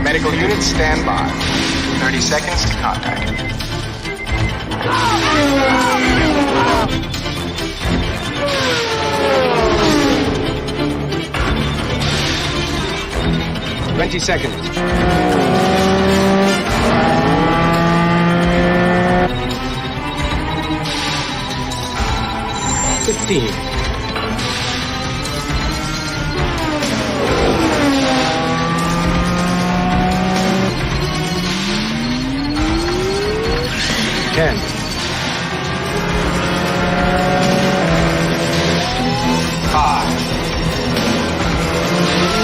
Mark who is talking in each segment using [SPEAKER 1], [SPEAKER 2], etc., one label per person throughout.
[SPEAKER 1] Medical units stand by. 30 seconds to contact. 20 seconds. 15. 10. 5.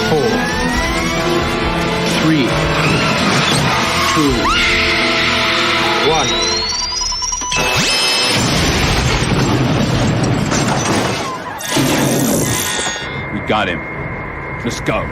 [SPEAKER 1] 4. 3. 2. 1.
[SPEAKER 2] We got him. Let's go.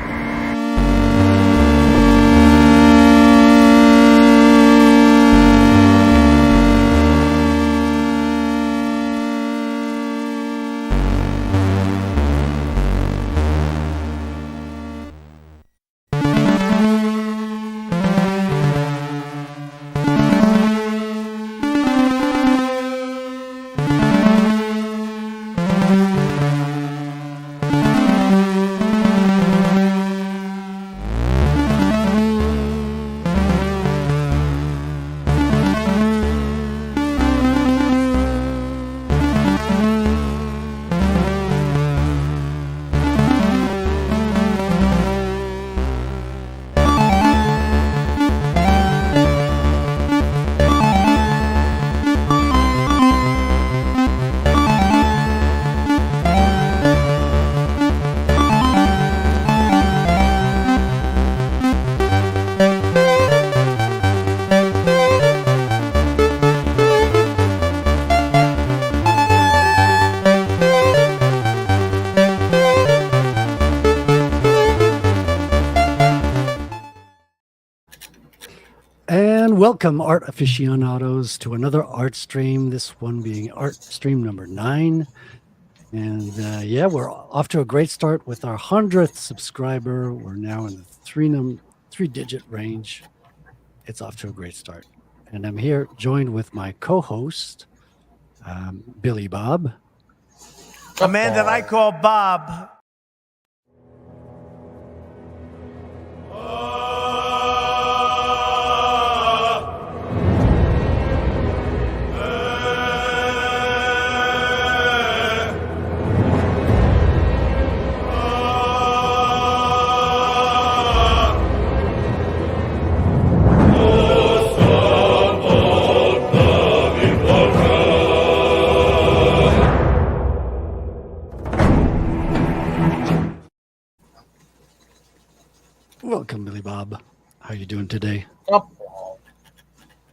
[SPEAKER 3] Welcome, art aficionados, to another art stream. This one being art stream number 9. And yeah, we're off to a great start with our 100th subscriber. We're now in the three-digit range. It's off to a great start. And I'm here joined with my co-host, Billy Bob.
[SPEAKER 4] A man that I call Bob.
[SPEAKER 3] Welcome, Billy Bob. How are you doing today?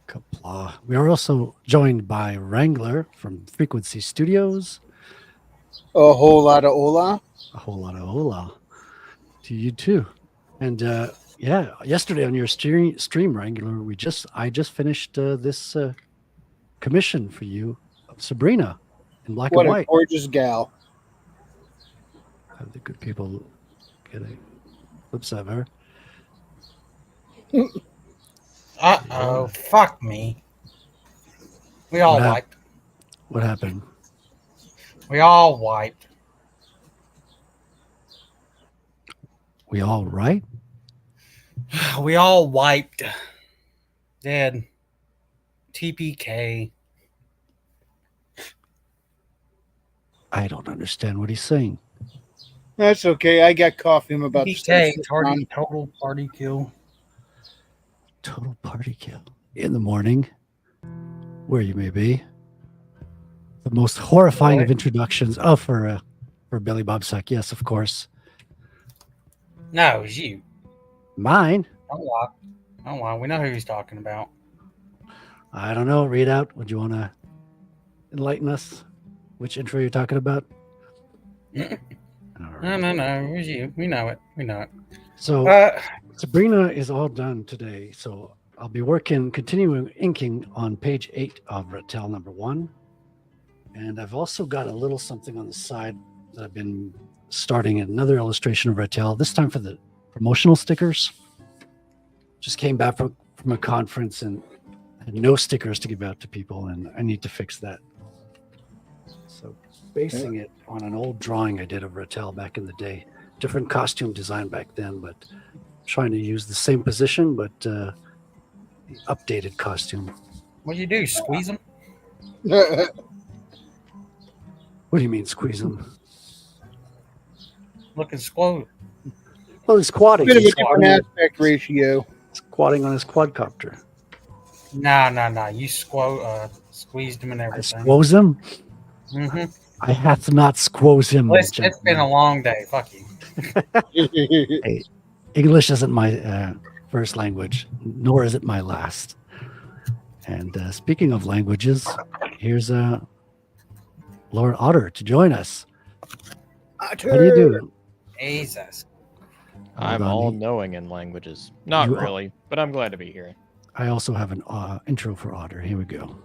[SPEAKER 4] Kapla.
[SPEAKER 3] We are also joined by Wrangler from Frequency Studios.
[SPEAKER 5] A whole lot of hola.
[SPEAKER 3] A whole lot of hola to you too. And yeah, yesterday on your stream, Wrangler, I just finished this commission for you of Sabrina in black
[SPEAKER 5] What
[SPEAKER 3] and
[SPEAKER 5] a
[SPEAKER 3] white.
[SPEAKER 5] gorgeous gal.
[SPEAKER 3] Have the good people get a glimpse of her.
[SPEAKER 4] Uh-oh. Fuck me. We all wiped.
[SPEAKER 3] What happened?
[SPEAKER 4] We all wiped.
[SPEAKER 3] We all right?
[SPEAKER 4] We all wiped. Dead. TPK.
[SPEAKER 3] I don't understand what he's saying.
[SPEAKER 5] That's okay. I got coffee. I'm about to start.
[SPEAKER 4] TPK. Total party kill.
[SPEAKER 3] Total party kill in the morning, where you may be. The most horrifying of introductions. Oh, for Billy Bob Sack. Yes, of course.
[SPEAKER 4] No, it was you.
[SPEAKER 3] Mine.
[SPEAKER 4] Don't lie. Don't lie. We know who he's talking about.
[SPEAKER 3] I don't know. Read out. Would you want to enlighten us? Which intro you're talking about?
[SPEAKER 4] No. It was you. We know it.
[SPEAKER 3] So Sabrina is all done today. So I'll be continuing inking on page 8 of Rattel number 1. And I've also got a little something on the side that I've been starting another illustration of Rattel, this time for the promotional stickers. Just came back from a conference and had no stickers to give out to people, and I need to fix that. So basing it on an old drawing I did of Rattel back in the day. Different costume design back then, but trying to use the same position, but the updated costume.
[SPEAKER 4] What do you do? Squeeze them?
[SPEAKER 3] What do you mean squeeze him?
[SPEAKER 4] Look and squat.
[SPEAKER 3] Well, he's squatting.
[SPEAKER 5] Bit of a
[SPEAKER 3] He's
[SPEAKER 5] different aspect ratio.
[SPEAKER 3] squatting on his quadcopter.
[SPEAKER 4] Nah. You squeezed them and
[SPEAKER 3] I
[SPEAKER 4] everything.
[SPEAKER 3] squoze him?
[SPEAKER 4] Mm-hmm.
[SPEAKER 3] I hath not squoze him.
[SPEAKER 4] It's been a long day. Fuck you.
[SPEAKER 3] Hey, English isn't my first language, nor is it my last. And speaking of languages, here's Lord Otter to join us. How do you do?
[SPEAKER 4] Jesus.
[SPEAKER 6] I'm
[SPEAKER 3] Hold on.
[SPEAKER 6] all-knowing in languages. Not
[SPEAKER 3] You are-
[SPEAKER 6] really, but I'm glad to be here.
[SPEAKER 3] I also have an intro for Otter. Here we go.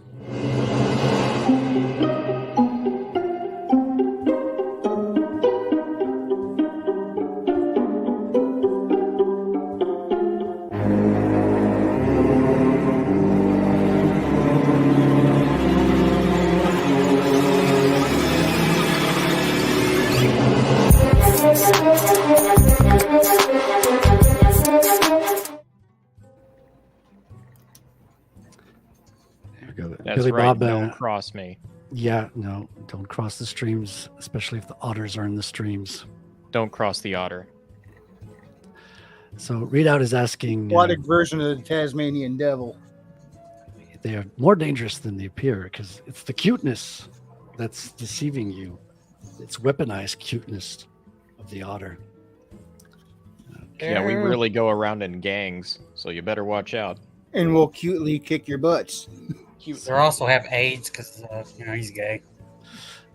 [SPEAKER 3] There we go.
[SPEAKER 6] That's
[SPEAKER 3] Billy
[SPEAKER 6] right.
[SPEAKER 3] Bob.
[SPEAKER 6] Don't cross me.
[SPEAKER 3] Yeah, no, don't cross the streams, especially if the otters are in the streams.
[SPEAKER 6] Don't cross the otter.
[SPEAKER 3] So Readout is asking,
[SPEAKER 5] Aquatic version of the Tasmanian devil.
[SPEAKER 3] they are more dangerous than they appear because it's the cuteness that's deceiving you. It's weaponized cuteness of the otter.
[SPEAKER 6] Yeah, we really go around in gangs, so you better watch out.
[SPEAKER 5] And we'll cutely kick your butts.
[SPEAKER 4] They also have AIDS because he's gay.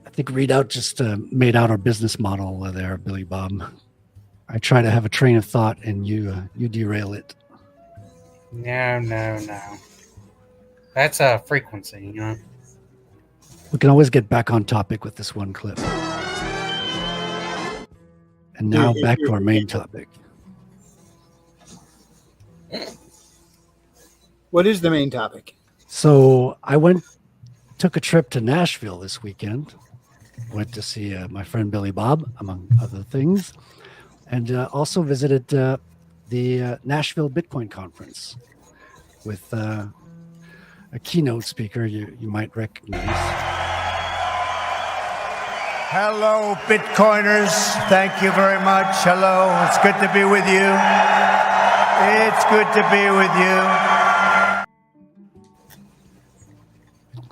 [SPEAKER 3] I think Readout just made out our business model there, Billy Bob. I try to have a train of thought and you derail it.
[SPEAKER 4] No. That's a frequency,
[SPEAKER 3] We can always get back on topic with this one clip. And now back to our main topic.
[SPEAKER 5] What is the main topic?
[SPEAKER 3] So I took a trip to Nashville this weekend. Went to see my friend Billy Bob, among other things, and also visited the Nashville Bitcoin Conference with a keynote speaker you might recognize.
[SPEAKER 7] Hello, Bitcoiners. Thank you very much. Hello. It's good to be with you. It's good to be with you.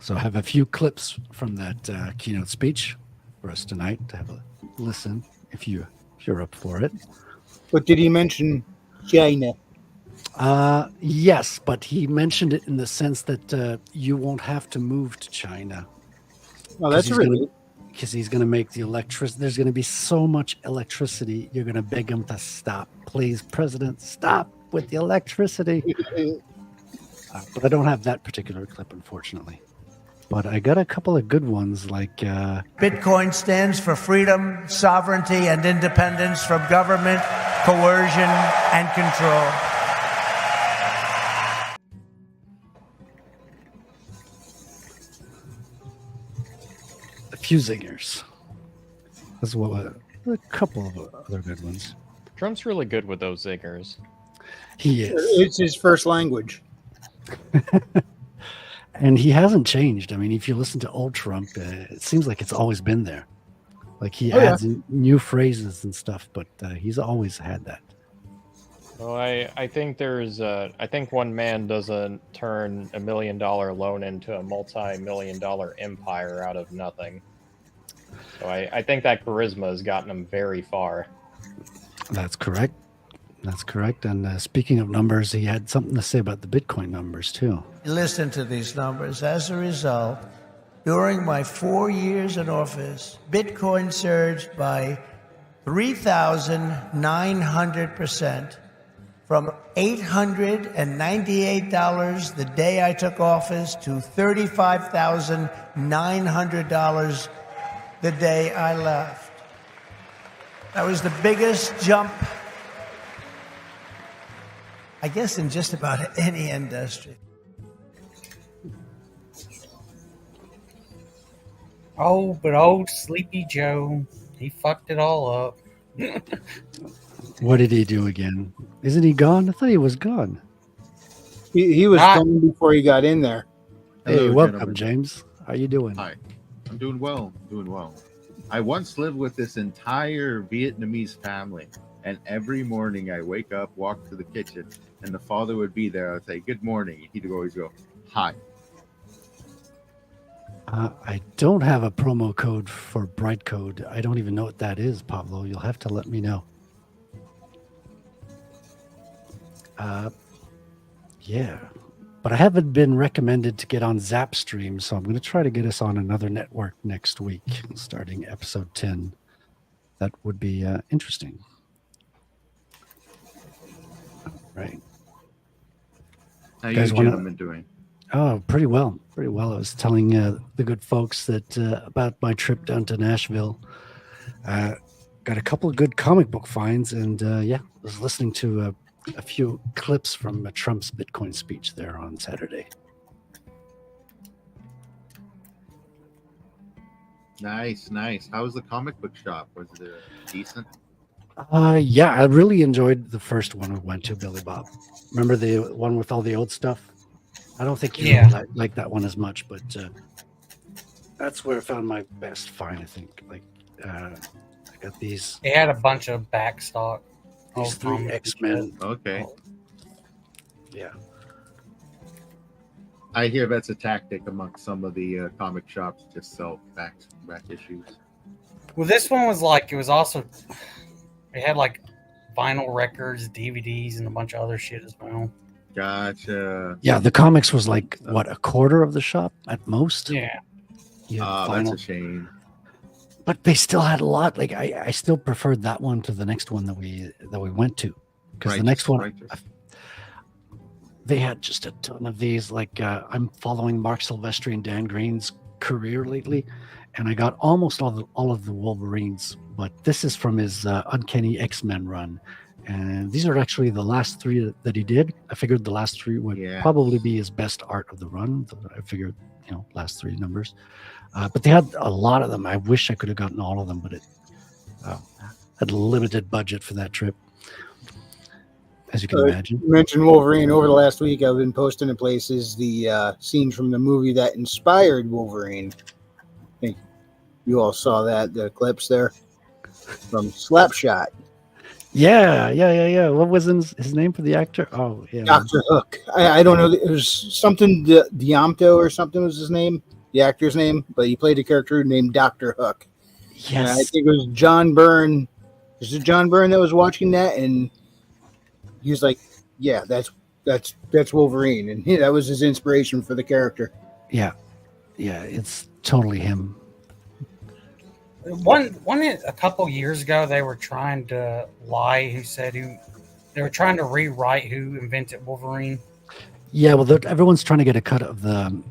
[SPEAKER 3] So I have a few clips from that keynote speech for us tonight to have a listen if you're up for it.
[SPEAKER 5] But did he mention China?
[SPEAKER 3] Yes, but he mentioned it in the sense that you won't have to move to China.
[SPEAKER 5] Oh, that's really.
[SPEAKER 3] Because he's going to make the electricity. There's going to be so much electricity. You're going to beg him to stop. Please, President, stop with the electricity. But I don't have that particular clip, unfortunately. But I got a couple of good ones like...
[SPEAKER 7] Bitcoin stands for freedom, sovereignty, and independence from government, coercion, and control.
[SPEAKER 3] A few zingers. As well as a couple of other good ones.
[SPEAKER 6] Trump's really good with those zingers.
[SPEAKER 3] He is.
[SPEAKER 5] It's his first language.
[SPEAKER 3] And he hasn't changed. I mean, if you listen to old Trump, it seems like it's always been there. Like he adds new phrases and stuff, but he's always had that.
[SPEAKER 6] Well, I think I think one man doesn't turn $1 million loan into a multi-million-dollar empire out of nothing. So I think that charisma has gotten him very far.
[SPEAKER 3] That's correct. That's correct. And speaking of numbers, he had something to say about the Bitcoin numbers too.
[SPEAKER 7] Listen to these numbers. As a result, during my 4 years in office, Bitcoin surged by 3,900%. From $898 the day I took office to $35,900 the day I left. That was the biggest jump I guess in just about any industry.
[SPEAKER 4] Oh, but old Sleepy Joe, he fucked it all up.
[SPEAKER 3] What did he do again? Isn't he gone? I thought he was gone.
[SPEAKER 5] He was
[SPEAKER 4] Ah.
[SPEAKER 5] gone before he got in there.
[SPEAKER 3] Hey,
[SPEAKER 8] Hello,
[SPEAKER 3] welcome,
[SPEAKER 8] gentlemen.
[SPEAKER 3] James. How you doing?
[SPEAKER 8] Hi. I'm doing well. Doing well. I once lived with this entire Vietnamese family, and every morning I wake up, walk to the kitchen, and the father would be there. I'd say, "Good morning." He'd always go, "Hi."
[SPEAKER 3] I don't have a promo code for Brightcode. I don't even know what that is, Pablo. You'll have to let me know. Yeah, but I haven't been recommended to get on Zapstream, so I'm going to try to get us on another network next week, starting episode 10. That would be interesting. Right.
[SPEAKER 8] How you
[SPEAKER 3] Guys wanna-
[SPEAKER 8] gentlemen doing?
[SPEAKER 3] Oh, pretty well. Pretty well. I was telling the good folks that about my trip down to Nashville. Got a couple of good comic book finds, and yeah, was listening to a few clips from Trump's Bitcoin speech there on Saturday.
[SPEAKER 8] Nice, nice. How was the comic book shop? Was it decent?
[SPEAKER 3] Yeah, I really enjoyed the first one we went to, Billy Bob. Remember the one with all the old stuff? I don't think you
[SPEAKER 4] Yeah.
[SPEAKER 3] like that one as much, but that's where I found my best find, I think. Like, I got these
[SPEAKER 4] He had a bunch of backstock. old
[SPEAKER 3] three
[SPEAKER 4] comics.
[SPEAKER 3] X-Men.
[SPEAKER 8] Okay.
[SPEAKER 3] Yeah.
[SPEAKER 8] I hear that's a tactic amongst some of the comic shops, just sell back issues.
[SPEAKER 4] Well, this one was like, it was also, it had like vinyl records, DVDs, and a bunch of other shit as well.
[SPEAKER 8] Gotcha.
[SPEAKER 3] Yeah, the comics was like, what, a quarter of the shop at most?
[SPEAKER 4] Yeah.
[SPEAKER 3] You had
[SPEAKER 8] Ah, that's
[SPEAKER 3] vinyl.
[SPEAKER 8] a shame.
[SPEAKER 3] But they still had a lot. Like I still preferred that one to the next one that we went to, because the next one
[SPEAKER 8] Righteous.
[SPEAKER 3] they had just a ton of these. Like I'm following Mark Silvestri and Dan Green's career lately, and I got almost all of the Wolverines. But this is from his Uncanny X-Men run, and these are actually the last three that he did. I figured the last three would
[SPEAKER 8] Yes.
[SPEAKER 3] probably be his best art of the run. I figured, last three numbers. But they had a lot of them. I wish I could have gotten all of them, but it had a limited budget for that trip, as you can imagine.
[SPEAKER 5] You mentioned Wolverine. Over the last week, I've been posting in places the scenes from the movie that inspired Wolverine. I think you all saw that, the clips there from Slapshot.
[SPEAKER 3] Yeah. What was his name for the actor? Oh, yeah.
[SPEAKER 5] Dr. Hook. I don't know. It was something, Diamto or something was his name, the actor's name, but he played a character named Dr. Hook. And I
[SPEAKER 3] Yes.
[SPEAKER 5] think it was John Byrne. Was it John Byrne that was watching that? And he was like, yeah, that's Wolverine. And that was his inspiration for the character.
[SPEAKER 3] Yeah, it's totally him.
[SPEAKER 4] A couple years ago, they were trying to lie. They were trying to rewrite who invented Wolverine.
[SPEAKER 3] Yeah, well, everyone's trying to get a cut of the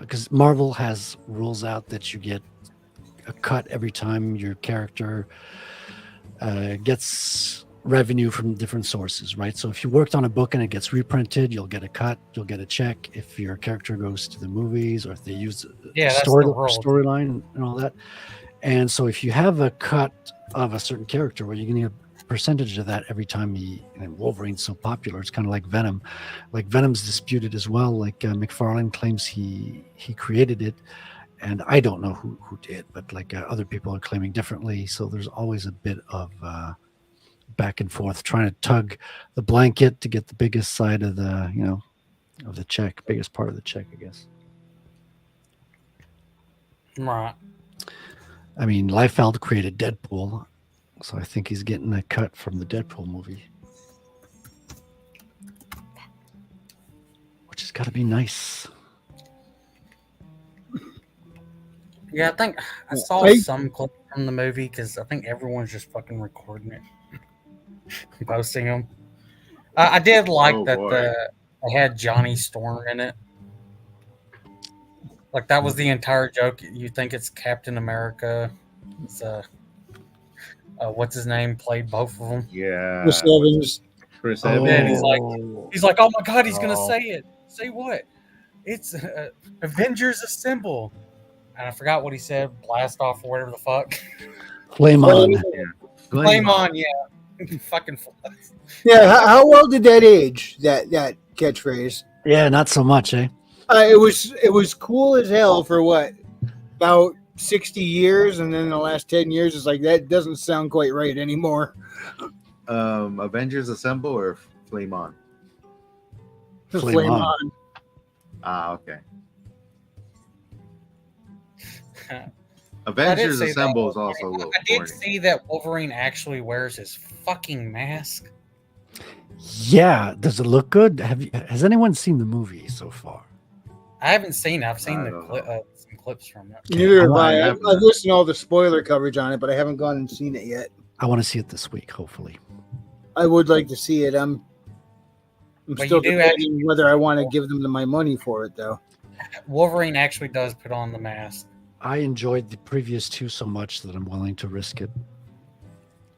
[SPEAKER 3] because Marvel has rules out that you get a cut every time your character gets revenue from different sources, right? So if you worked on a book and it gets reprinted, you'll get a cut, you'll get a check. If your character goes to the movies or if they use
[SPEAKER 4] That's the rule.
[SPEAKER 3] storyline and all that. And so if you have a cut of a certain character, well, you're going to get a percentage of that every time Wolverine's so popular. It's kind of like Venom. Like Venom's disputed as well. Like McFarlane claims he created it. And I don't know who did, but like other people are claiming differently. So there's always a bit of back and forth, trying to tug the blanket to get the biggest side of the, of the check, biggest part of the check, I guess.
[SPEAKER 4] Right.
[SPEAKER 3] I mean, Liefeld created Deadpool, so I think he's getting a cut from the Deadpool movie, which has got to be nice.
[SPEAKER 4] Yeah, I think I saw
[SPEAKER 5] Hey.
[SPEAKER 4] some clip from the movie because I think everyone's just fucking recording it, posting them. I did like
[SPEAKER 8] Oh,
[SPEAKER 4] that
[SPEAKER 8] boy.
[SPEAKER 4] they had Johnny Storm in it. Like that was the entire joke. You think it's Captain America? It's what's his name? Played both of them.
[SPEAKER 8] Yeah.
[SPEAKER 5] Chris Evans.
[SPEAKER 8] Chris
[SPEAKER 3] Oh.
[SPEAKER 8] Evans.
[SPEAKER 4] And he's like, oh my god, he's gonna say it. Say what? It's Avengers Assemble. And I forgot what he said. Blast off or whatever the fuck.
[SPEAKER 3] Flame on.
[SPEAKER 4] Flame on, yeah. Fucking.
[SPEAKER 5] Yeah, how well did that age? That catchphrase.
[SPEAKER 3] Yeah, not so much, eh?
[SPEAKER 5] It was cool as hell for what, about 60 years, and then the last 10 years is like that doesn't sound quite right anymore.
[SPEAKER 8] Avengers Assemble or Flame On?
[SPEAKER 3] Flame on.
[SPEAKER 8] Ah, okay.
[SPEAKER 4] I
[SPEAKER 8] Avengers
[SPEAKER 4] did say
[SPEAKER 8] Assemble is
[SPEAKER 4] that.
[SPEAKER 8] also a little
[SPEAKER 4] I did
[SPEAKER 8] corny.
[SPEAKER 4] see that Wolverine actually wears his fucking mask.
[SPEAKER 3] Yeah, does it look good? Has anyone seen the movie so far?
[SPEAKER 4] I haven't seen it. I've seen
[SPEAKER 8] I
[SPEAKER 4] the
[SPEAKER 8] don't
[SPEAKER 4] some clips from it.
[SPEAKER 5] Neither have
[SPEAKER 8] I
[SPEAKER 5] I.
[SPEAKER 8] haven't.
[SPEAKER 5] I've listened to all the spoiler coverage on it, but I haven't gone and seen it yet.
[SPEAKER 3] I want to see it this week, hopefully.
[SPEAKER 5] I would like to see it. I'm
[SPEAKER 4] But
[SPEAKER 5] still
[SPEAKER 4] you do
[SPEAKER 5] debating whether I want to give them my money for it, though.
[SPEAKER 4] Wolverine actually does put on the mask.
[SPEAKER 3] I enjoyed the previous two so much that I'm willing to risk it.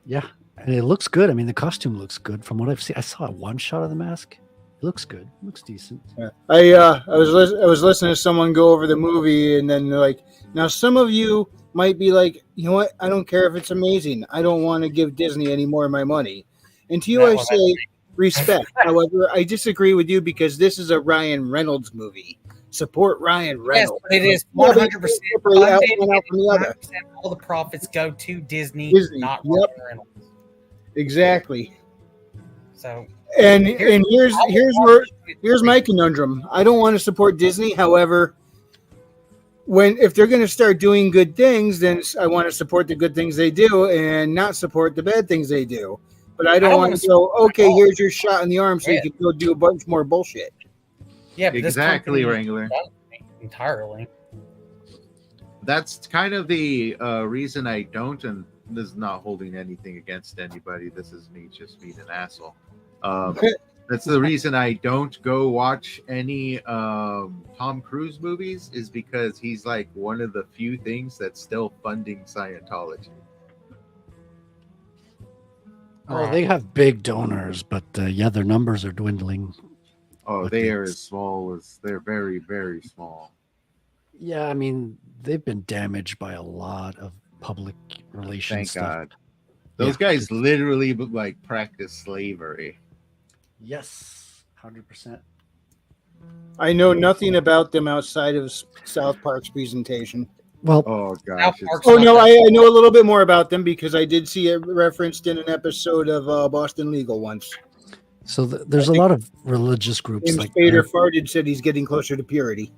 [SPEAKER 3] Yeah, and it looks good. I mean, the costume looks good from what I've seen. I saw one shot of the mask. It looks good. It looks decent.
[SPEAKER 5] Yeah. I was listening to someone go over the movie, and then they're like, now some of you might be like, you know what? I don't care if it's amazing. I don't want to give Disney any more of my money. And to you,
[SPEAKER 4] That
[SPEAKER 5] I
[SPEAKER 4] was-
[SPEAKER 5] say respect. However, I disagree with you because this is a Ryan Reynolds movie. Support Ryan
[SPEAKER 4] Yes,
[SPEAKER 5] Reynolds.
[SPEAKER 4] but it is
[SPEAKER 5] Yeah, but
[SPEAKER 4] 100%
[SPEAKER 5] separate out
[SPEAKER 4] funded.
[SPEAKER 5] one out from the other.
[SPEAKER 4] 100% all the profits go to Disney,
[SPEAKER 5] Disney,
[SPEAKER 4] not
[SPEAKER 5] yep.
[SPEAKER 4] Ryan Reynolds.
[SPEAKER 5] Exactly.
[SPEAKER 4] So
[SPEAKER 5] And here's my conundrum. I don't want to support Disney. However, if they're going to start doing good things, then I want to support the good things they do and not support the bad things they do. But I don't want to go, okay, here's your shot in the arm so you can go do a bunch more bullshit.
[SPEAKER 4] yeah, but this
[SPEAKER 8] Exactly,
[SPEAKER 4] company
[SPEAKER 8] Wrangler.
[SPEAKER 4] does it entirely.
[SPEAKER 8] That's kind of the reason I don't, and this is not holding anything against anybody. This is me just being an asshole. That's the reason I don't go watch any Tom Cruise movies, is because he's like one of the few things that's still funding Scientology.
[SPEAKER 3] Oh, they have big donors, but yeah, their numbers are dwindling.
[SPEAKER 8] Oh,
[SPEAKER 3] But
[SPEAKER 8] they are
[SPEAKER 3] it's-
[SPEAKER 8] as small as they're very, very small.
[SPEAKER 3] Yeah, I mean, they've been damaged by a lot of public relations
[SPEAKER 8] Thank
[SPEAKER 3] stuff.
[SPEAKER 8] God. Those
[SPEAKER 3] Yeah.
[SPEAKER 8] guys literally like practice slavery.
[SPEAKER 3] Yes, 100%.
[SPEAKER 5] I know nothing about them outside of South Park's presentation.
[SPEAKER 3] Well,
[SPEAKER 8] Oh
[SPEAKER 4] South
[SPEAKER 8] gosh, it's-
[SPEAKER 4] Park's
[SPEAKER 5] Oh
[SPEAKER 4] not
[SPEAKER 5] no,
[SPEAKER 4] that-
[SPEAKER 5] I know a little bit more about them because I did see it referenced in an episode of Boston Legal once.
[SPEAKER 3] so there's a lot of religious groups
[SPEAKER 5] James
[SPEAKER 3] like
[SPEAKER 5] Spader farted said he's getting closer to purity.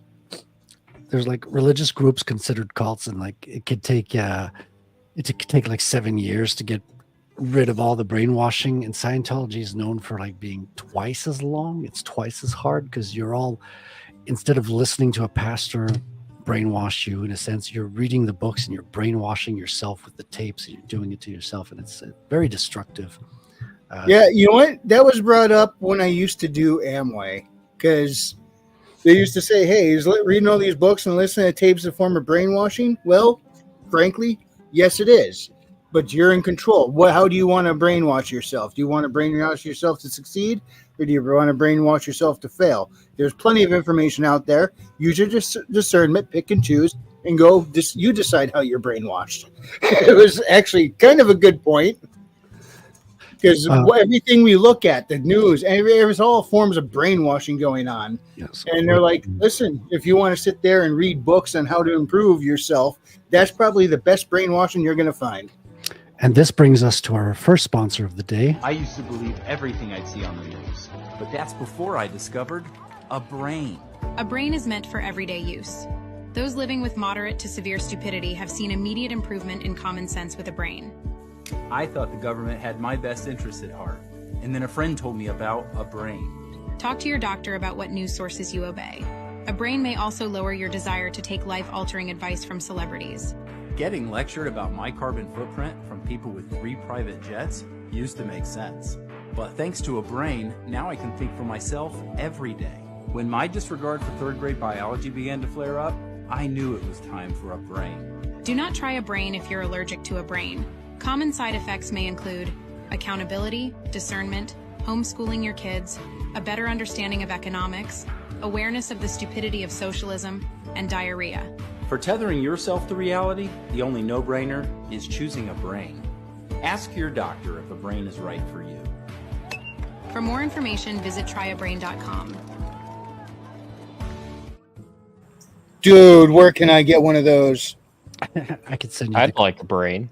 [SPEAKER 3] there's like religious groups considered cults, and like it could take like 7 years to get rid of all the brainwashing, and Scientology is known for like being twice as long. It's twice as hard because you're all, instead of listening to a pastor brainwash you, in a sense, you're reading the books and you're brainwashing yourself with the tapes, and you're doing it to yourself, and it's very destructive.
[SPEAKER 5] Yeah, you know what? That was brought up when I used to do Amway because they used to say, hey, is reading all these books and listening to tapes a form of brainwashing? Well, frankly, yes, it is. But you're in control. How do you want to brainwash yourself? Do you want to brainwash yourself to succeed, or do you want to brainwash yourself to fail? There's plenty of information out there. Use your discernment, pick and choose, and go. You decide how you're brainwashed. It was actually kind of a good point. Because everything we look at, the news, there's all forms of brainwashing going on.
[SPEAKER 3] Yes.
[SPEAKER 5] And they're like, listen, if you want to sit there and read books on how to improve yourself, that's probably the best brainwashing you're going to find.
[SPEAKER 3] And this brings us to our first sponsor of the day.
[SPEAKER 9] I used to believe everything I'd see on the news, but that's before I discovered a brain.
[SPEAKER 10] A brain is meant for everyday use. Those living with moderate to severe stupidity have seen immediate improvement in common sense with a brain.
[SPEAKER 9] I thought the government had my best interests at heart, and then a friend told me about a brain.
[SPEAKER 10] Talk to your doctor about what news sources you obey. A brain may also lower your desire to take life-altering advice from celebrities.
[SPEAKER 9] Getting lectured about my carbon footprint from people with 3 private jets used to make sense. But thanks to a brain, now I can think for myself every day. When my disregard for 3rd grade biology began to flare up, I knew it was time for a brain.
[SPEAKER 10] Do not try a brain if you're allergic to a brain. Common side effects may include accountability, discernment, homeschooling your kids, a better understanding of economics, awareness of the stupidity of socialism, and diarrhea.
[SPEAKER 9] For tethering yourself to reality, the only no-brainer is choosing a brain. Ask your doctor if a brain is right for you.
[SPEAKER 10] For more information, visit tryabrain.com.
[SPEAKER 5] Dude, where can I get one of those?
[SPEAKER 3] I could send you.
[SPEAKER 6] I'd like a brain.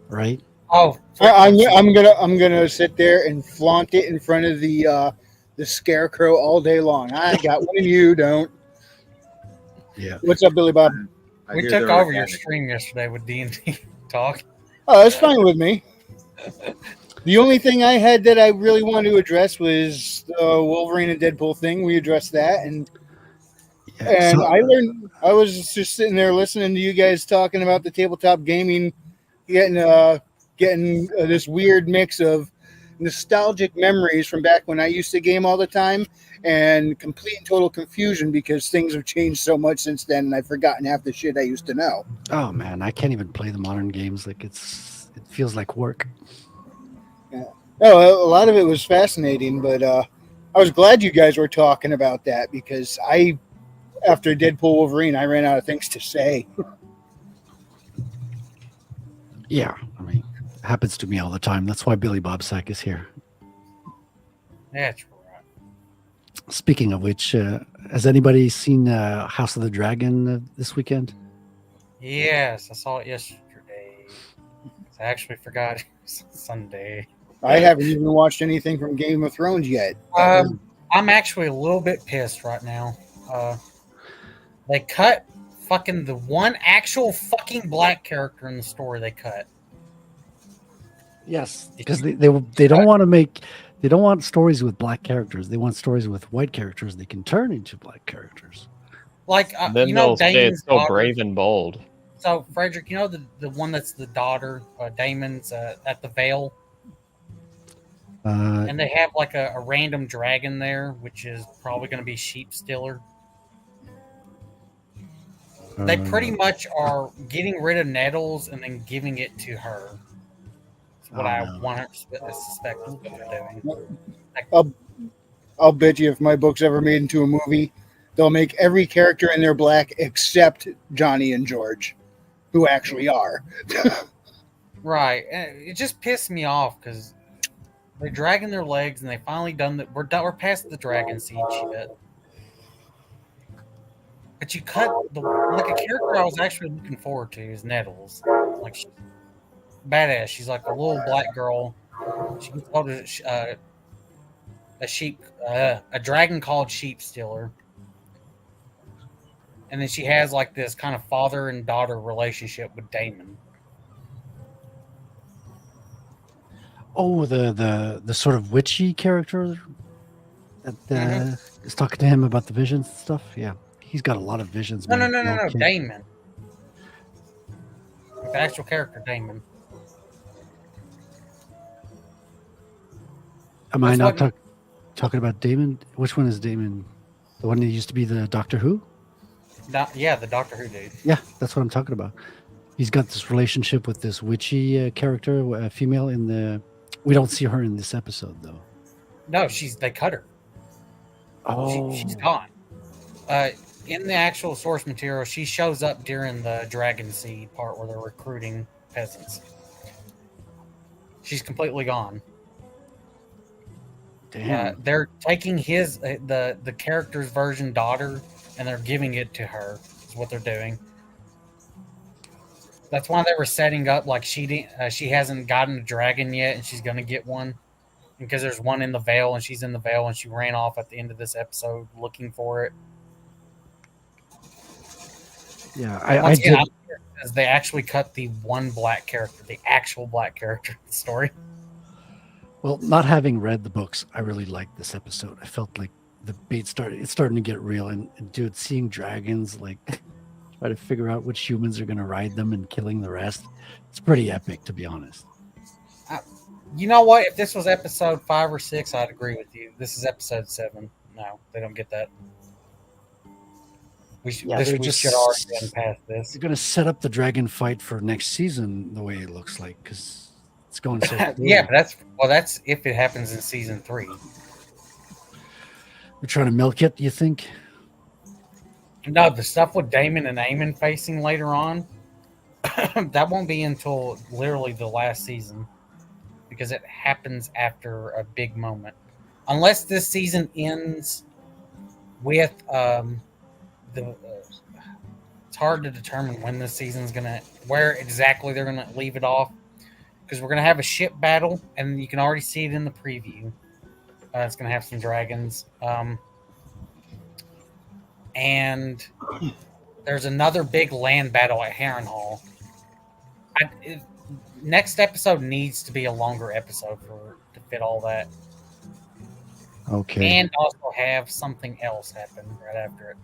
[SPEAKER 3] Right?
[SPEAKER 4] Oh,
[SPEAKER 5] I'm gonna sit there and flaunt it in front of the scarecrow all day long. I got one and you don't.
[SPEAKER 3] Yeah.
[SPEAKER 5] What's up, Billy Bob?
[SPEAKER 8] I
[SPEAKER 4] we
[SPEAKER 8] hear
[SPEAKER 4] took
[SPEAKER 8] they're
[SPEAKER 4] over your
[SPEAKER 8] organic.
[SPEAKER 4] stream yesterday with D&D talk.
[SPEAKER 5] Oh, that's fine with me. The only thing I had that I really wanted to address was the Wolverine and Deadpool thing. We addressed that, and
[SPEAKER 3] So-
[SPEAKER 5] I learned. I was just sitting there listening to you guys talking about the tabletop gaming, getting this weird mix of nostalgic memories from back when I used to game all the time, and complete and total confusion because things have changed so much since then, and I've forgotten half the shit I used to know.
[SPEAKER 3] Oh man, I can't even play the modern games. Like it feels like work.
[SPEAKER 5] No, a lot of it was fascinating, but I was glad you guys were talking about that because after Deadpool Wolverine, I ran out of things to say.
[SPEAKER 3] Yeah, I mean, it happens to me all the time. That's why Billy Bob Sack is here.
[SPEAKER 4] That's right.
[SPEAKER 3] Speaking of which, has anybody seen House of the Dragon this weekend?
[SPEAKER 4] Yes, I saw it yesterday. I actually forgot it was Sunday.
[SPEAKER 5] I haven't even watched anything from Game of Thrones yet.
[SPEAKER 4] I'm actually a little bit pissed right now. They cut fucking the one actual fucking black character in the story. They cut.
[SPEAKER 3] Yes, because they don't want to they don't want stories with black characters. They want stories with white characters. They can turn into black characters.
[SPEAKER 4] Like
[SPEAKER 6] Then
[SPEAKER 4] you know,
[SPEAKER 6] they'll say
[SPEAKER 4] Damon's
[SPEAKER 6] it's so
[SPEAKER 4] daughter.
[SPEAKER 6] brave and bold.
[SPEAKER 4] So Frederick, you know the one that's the daughter, Damon's at the Vale, and they have like a random dragon there, which is probably going to be Sheep Stiller. They pretty much are getting rid of Nettles and then giving it to her. That's what I 100% suspect is what they're doing.
[SPEAKER 5] I'll bet you if my book's ever made into a movie, they'll make every character in there black except Johnny and George, who actually are.
[SPEAKER 4] Right. And it just pissed me off because they're dragging their legs and they finally done that. We're past the dragon seed shit. But you cut like a character I was actually looking forward to is Nettles. Like she's badass. She's like a little black girl. She gets called a dragon called Sheep Stealer. And then she has like this kind of father and daughter relationship with Damon.
[SPEAKER 3] Oh, the sort of witchy character that is talking to him about the visions and stuff. Yeah, he's got a lot of visions.
[SPEAKER 4] No,
[SPEAKER 3] man. Okay.
[SPEAKER 4] Damon. The actual character, Damon.
[SPEAKER 3] Am I
[SPEAKER 4] That's
[SPEAKER 3] not talking about Damon? Which one is Damon? The one that used to be the Doctor Who?
[SPEAKER 4] Yeah, the Doctor Who dude.
[SPEAKER 3] Yeah, that's what I'm talking about. He's got this relationship with this witchy character, a female in the. We don't see her in this episode though.
[SPEAKER 4] No, they cut her.
[SPEAKER 3] Oh,
[SPEAKER 4] She's gone. In the actual source material, she shows up during the Dragon Seed part where they're recruiting peasants. She's completely gone.
[SPEAKER 3] damn.
[SPEAKER 4] They're taking the character's version daughter and they're giving it to her. Is what they're doing. That's why they were setting up like she hasn't gotten a dragon yet, and she's gonna get one because there's one in the Vale, and she's in the Vale, and she ran off at the end of this episode looking for it.
[SPEAKER 3] Yeah,
[SPEAKER 4] Once
[SPEAKER 3] I
[SPEAKER 4] again,
[SPEAKER 3] did.
[SPEAKER 4] I'm here because they actually cut the one black character, the actual black character in the story.
[SPEAKER 3] Well, not having read the books, I really liked this episode. I felt like the bait it's starting to get real, and dude, seeing dragons like try to figure out which humans are going to ride them and killing the rest. It's pretty epic, to be honest.
[SPEAKER 4] You know what? If this was episode 5 or 6, I'd agree with you. This is episode 7. No, they don't get that. We should already been past this.
[SPEAKER 3] They're going to set up the dragon fight for next season the way it looks like, because It's going so
[SPEAKER 4] Yeah, but that's if it happens in season 3.
[SPEAKER 3] We're trying to milk it, you think?
[SPEAKER 4] No, the stuff with Damon and Eamon facing later on, that won't be until literally the last season because it happens after a big moment. Unless this season ends with it's hard to determine when this season's where exactly they're gonna leave it off, because we're gonna have a ship battle, and you can already see it in the preview. It's gonna have some dragons, and there's another big land battle at Harrenhal. Next episode needs to be a longer episode to fit all that.
[SPEAKER 3] Okay.
[SPEAKER 4] And also have something else happen right after it.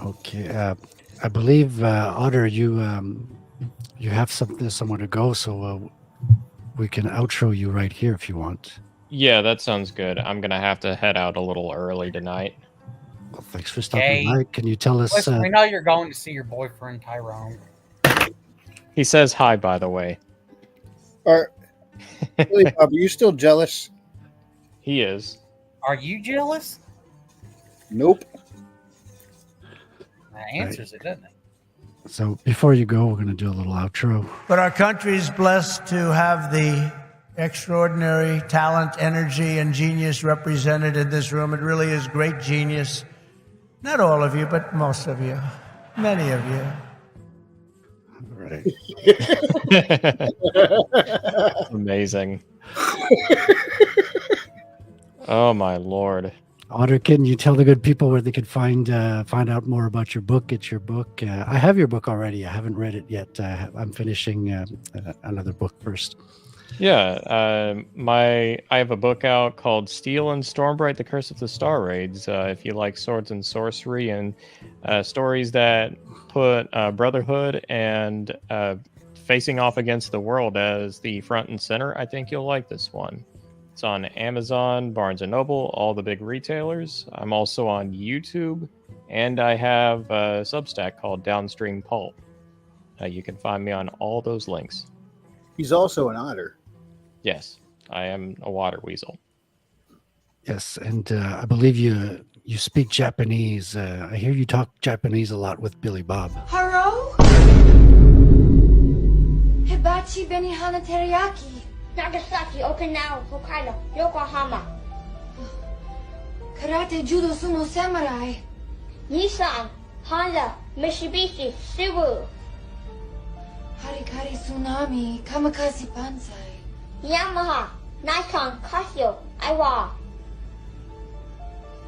[SPEAKER 3] Okay. I believe, Otter, you have somewhere to go, so we can outro you right here if you want.
[SPEAKER 6] Yeah, that sounds good. I'm gonna have to head out a little early tonight.
[SPEAKER 3] Well, thanks for stopping by. Can you tell us?
[SPEAKER 4] Listen, we know you're going to see your boyfriend Tyrone.
[SPEAKER 6] He says hi, by the way.
[SPEAKER 5] Billy Bob, are you still jealous?
[SPEAKER 6] He is.
[SPEAKER 4] Are you jealous?
[SPEAKER 5] Nope.
[SPEAKER 4] That answers it, doesn't it?
[SPEAKER 3] So before you go, we're going to do a little outro.
[SPEAKER 7] But our country is blessed to have the extraordinary talent, energy, and genius represented in this room. It really is great genius. Not all of you, but most of you. Many of you.
[SPEAKER 3] All right.
[SPEAKER 6] Amazing. Oh my lord.
[SPEAKER 3] Otter, can you tell the good people where they could find out more about your book? Get your book. I have your book already. I haven't read it yet. I'm finishing another book first.
[SPEAKER 6] Yeah, I have a book out called Steel and Stormbright: The Curse of the Star Raids. If you like swords and sorcery and stories that put brotherhood and facing off against the world as the front and center, I think you'll like this one. It's on Amazon, Barnes & Noble, all the big retailers. I'm also on YouTube, and I have a Substack called Downstream Pulp. You can find me on all those links.
[SPEAKER 5] He's also an otter.
[SPEAKER 6] Yes, I am a water weasel.
[SPEAKER 3] Yes, and I believe you speak Japanese. I hear you talk Japanese a lot with Billy Bob.
[SPEAKER 11] Haro? Hibachi Benihana Teriyaki. Nagasaki, Okinawa, Hokkaido, Yokohama. Karate, Judo, Sumo, Samurai. Nissan, Honda, Mitsubishi, Subaru. Harikari, Tsunami, Kamikaze, Banzai. Yamaha, Nikon, Casio, Aiwa.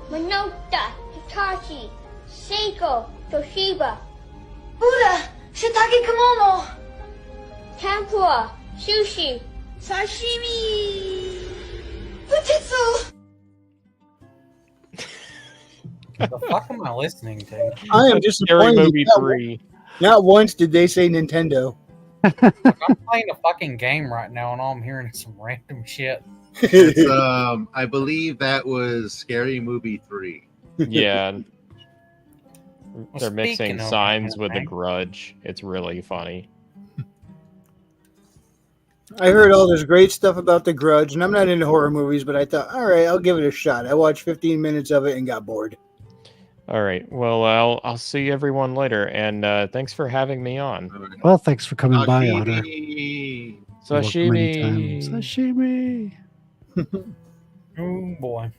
[SPEAKER 11] Minolta, Hitachi, Seiko, Toshiba. Buddha, Shiitake Kimono. Tempura, Sushi. Sashimi! Fujitsu!
[SPEAKER 4] The fuck am I listening to?
[SPEAKER 5] I am
[SPEAKER 6] Scary
[SPEAKER 5] disappointed.
[SPEAKER 6] Movie 3.
[SPEAKER 5] Not once did they say Nintendo.
[SPEAKER 4] Look, I'm playing a fucking game right now, and all I'm hearing is some random shit.
[SPEAKER 8] It's, I believe that was Scary Movie 3.
[SPEAKER 6] Yeah. They're
[SPEAKER 4] speaking
[SPEAKER 6] mixing
[SPEAKER 4] of
[SPEAKER 6] Signs with The
[SPEAKER 4] anime.
[SPEAKER 6] Grudge. It's really funny.
[SPEAKER 5] I heard all this great stuff about The Grudge, and I'm not into horror movies, but I thought, all right, I'll give it a shot. I watched 15 minutes of it and got bored.
[SPEAKER 6] All right. Well, I'll see everyone later, and thanks for having me on.
[SPEAKER 3] Well, thanks for coming by, Otter.
[SPEAKER 8] Sashimi.
[SPEAKER 3] Welcome anytime. Sashimi.
[SPEAKER 4] Oh boy.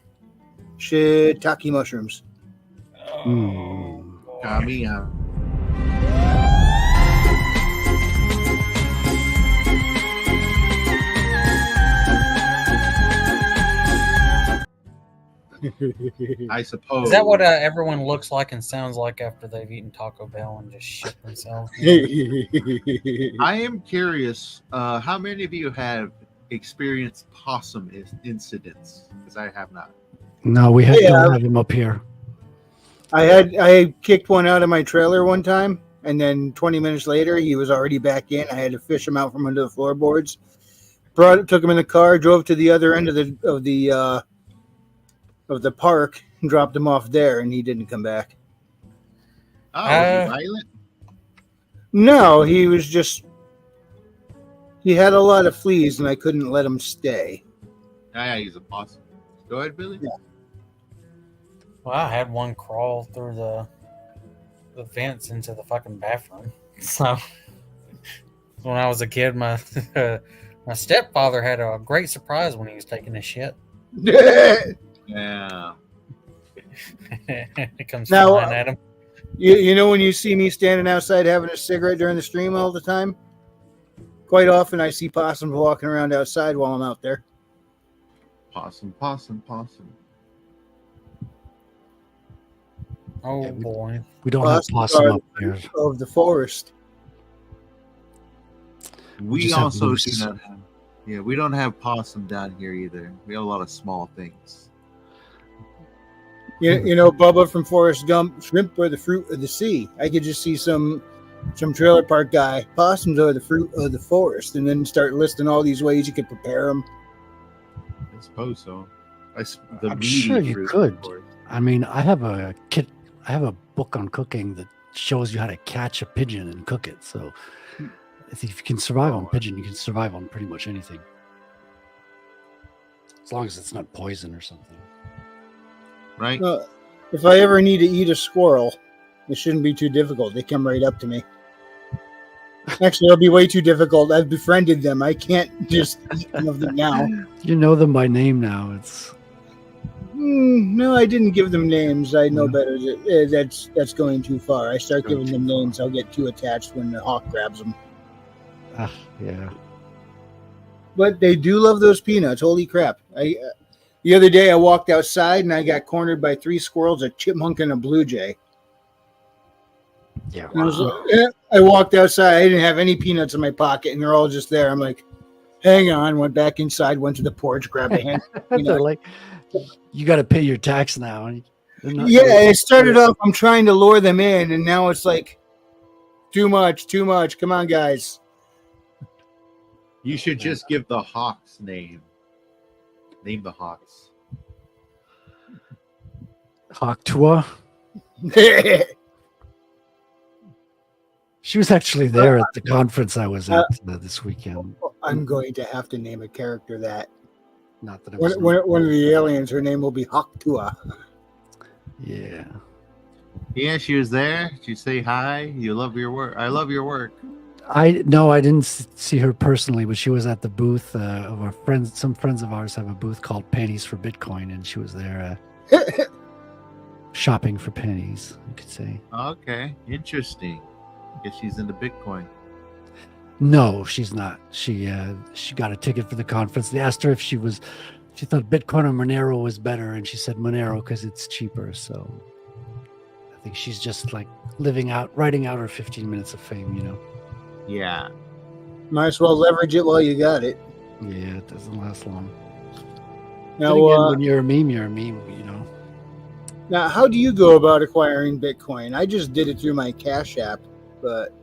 [SPEAKER 5] Shiitake mushrooms.
[SPEAKER 3] Mm.
[SPEAKER 8] Kamiya. I suppose.
[SPEAKER 4] Is that what everyone looks like and sounds like after they've eaten Taco Bell and just shit themselves?
[SPEAKER 8] I am curious, how many of you have experienced possum incidents? Because I have not.
[SPEAKER 3] No, we don't have him up here.
[SPEAKER 5] I kicked one out of my trailer one time, and then 20 minutes later, he was already back in. I had to fish him out from under the floorboards. Took him in the car, drove to the other end of the park, and dropped him off there, and he didn't come back.
[SPEAKER 8] Oh, was he violent?
[SPEAKER 5] No, he was just He had a lot of fleas, and I couldn't let him stay.
[SPEAKER 8] Yeah, he's a possum. Go ahead, Billy.
[SPEAKER 5] Yeah.
[SPEAKER 4] Well, I had one crawl through the vents into the fucking bathroom. So when I was a kid, my my stepfather had a great surprise when he was taking a shit.
[SPEAKER 8] Yeah.
[SPEAKER 4] It comes
[SPEAKER 5] Now,
[SPEAKER 4] flying at him.
[SPEAKER 5] You know when you see me standing outside having a cigarette during the stream all the time? Quite often I see possums walking around outside while I'm out there.
[SPEAKER 8] Possum, possum, possum.
[SPEAKER 4] Oh
[SPEAKER 3] Yeah,
[SPEAKER 4] boy.
[SPEAKER 3] We don't have
[SPEAKER 5] Possums
[SPEAKER 3] possum
[SPEAKER 5] are
[SPEAKER 3] up here.
[SPEAKER 5] of the forest.
[SPEAKER 8] We
[SPEAKER 3] just have
[SPEAKER 8] also do
[SPEAKER 3] moose.
[SPEAKER 8] not have. Yeah, we don't have possum down here either. We have a lot of small things.
[SPEAKER 5] You know, Bubba from Forrest Gump, shrimp are the fruit of the sea. I could just see some trailer park guy, possums are the fruit of the forest, and then start listing all these ways you could prepare them.
[SPEAKER 8] I suppose so.
[SPEAKER 3] I'm sure you could. I mean, I have a book on cooking that shows you how to catch a pigeon and cook it. So if you can survive on pigeon, you can survive on pretty much anything. As long as it's not poison or something.
[SPEAKER 8] Right?
[SPEAKER 5] If I ever need to eat a squirrel, it shouldn't be too difficult. They come right up to me. Actually, it'll be way too difficult. I've befriended them. I can't just eat one of them now.
[SPEAKER 3] You know them by name now. It's
[SPEAKER 5] No, I didn't give them names. I know better. That's going too far. I start giving them names, I'll get too attached when the hawk grabs them.
[SPEAKER 3] yeah.
[SPEAKER 5] But they do love those peanuts. Holy crap. The other day I walked outside and I got cornered by 3 squirrels, a chipmunk, and a blue jay.
[SPEAKER 3] Yeah.
[SPEAKER 5] And I walked outside. I didn't have any peanuts in my pocket, and they're all just there. I'm like, hang on. Went back inside, went to the porch, grabbed a hand.
[SPEAKER 3] They're like, you got to pay your tax now.
[SPEAKER 5] Yeah, it started off, I'm trying to lure them in, and now it's like, too much. Come on, guys.
[SPEAKER 8] You should just give the hawks name. Name the hawks.
[SPEAKER 3] Hawk Tua. She was actually there at the conference I was at this weekend.
[SPEAKER 5] I'm going to have to name a character that.
[SPEAKER 3] Not that it was
[SPEAKER 5] One of the aliens, her name will be Hawk Tua.
[SPEAKER 3] Yeah.
[SPEAKER 8] Yeah, she was there. She say hi. You love your work. I love your work.
[SPEAKER 3] I didn't see her personally, but she was at the booth of our friends. Some friends of ours have a booth called Pennies for Bitcoin, and she was there shopping for pennies, you could say.
[SPEAKER 8] Okay, interesting. Guess she's into Bitcoin.
[SPEAKER 3] No, she's not. She got a ticket for the conference. They asked her if she thought Bitcoin or Monero was better, and she said Monero because it's cheaper. So I think she's just like writing out her 15 minutes of fame, you know.
[SPEAKER 8] Yeah.
[SPEAKER 5] Might as well leverage it while you got it.
[SPEAKER 3] Yeah, it doesn't last long.
[SPEAKER 5] Now,
[SPEAKER 3] But again, when you're a meme, you know.
[SPEAKER 5] Now, how do you go about acquiring Bitcoin? I just did it through my Cash App, but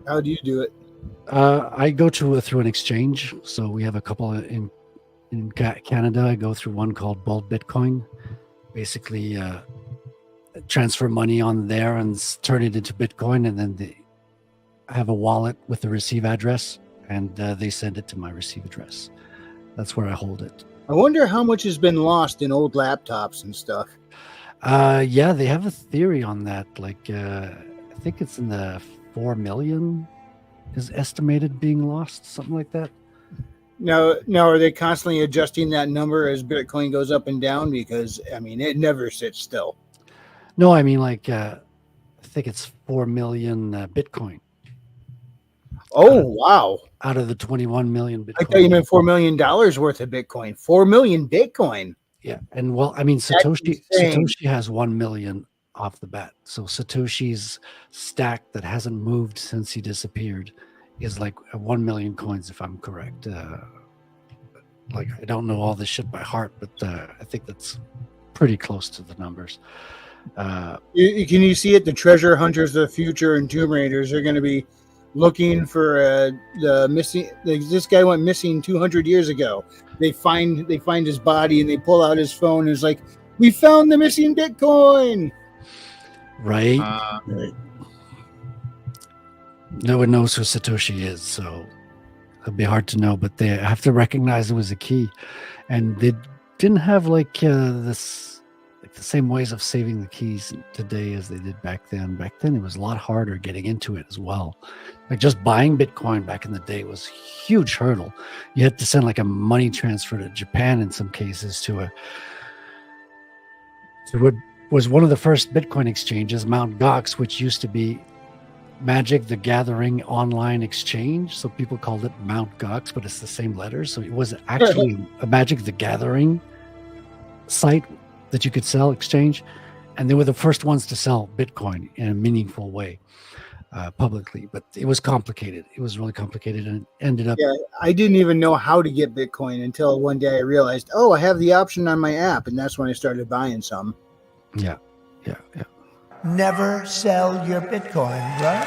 [SPEAKER 5] how do you do it?
[SPEAKER 3] I go through an exchange. So we have a couple in Canada. I go through one called Bold Bitcoin. Basically, transfer money on there and turn it into Bitcoin, and then I have a wallet with the receive address, and they send it to my receive address. That's where I hold it.
[SPEAKER 5] I wonder how much has been lost in old laptops and stuff.
[SPEAKER 3] Yeah, they have a theory on that. Like, I think it's in the 4 million is estimated being lost, something like that.
[SPEAKER 5] Now, are they constantly adjusting that number as Bitcoin goes up and down? Because, I mean, it never sits still.
[SPEAKER 3] No, I mean, like, I think it's 4 million Bitcoin.
[SPEAKER 5] Oh, wow.
[SPEAKER 3] Out of the 21 million Bitcoin.
[SPEAKER 5] I thought you meant $4 million worth of Bitcoin. 4 million Bitcoin.
[SPEAKER 3] Yeah. And well, I mean, Satoshi has 1 million off the bat. So Satoshi's stack that hasn't moved since he disappeared is like 1 million coins, if I'm correct. Like, I don't know all this shit by heart, but I think that's pretty close to the numbers.
[SPEAKER 5] Can you see it? The treasure hunters of the future and Tomb Raiders are going to be looking for the missing. This guy went missing 200 years ago. They find his body and they pull out his phone. And it's like, we found the missing Bitcoin.
[SPEAKER 3] Right. No one knows who Satoshi is, so it'd be hard to know, but they have to recognize it was a key, and they didn't have like this like the same ways of saving the keys today as they did back then. Back then, it was a lot harder getting into it as well. Like just buying Bitcoin back in the day was a huge hurdle. You had to send like a money transfer to Japan in some cases to what was one of the first Bitcoin exchanges, Mt. Gox, which used to be Magic the Gathering online exchange. So people called it Mt. Gox, but it's the same letters. So it was actually a Magic the Gathering site that you could sell, exchange. And they were the first ones to sell Bitcoin in a meaningful way publicly. But it was complicated. It was really complicated, and it ended up.
[SPEAKER 5] Yeah, I didn't even know how to get Bitcoin until one day I realized, oh, I have the option on my app. And that's when I started buying some.
[SPEAKER 3] Yeah.
[SPEAKER 7] Never sell your Bitcoin, right?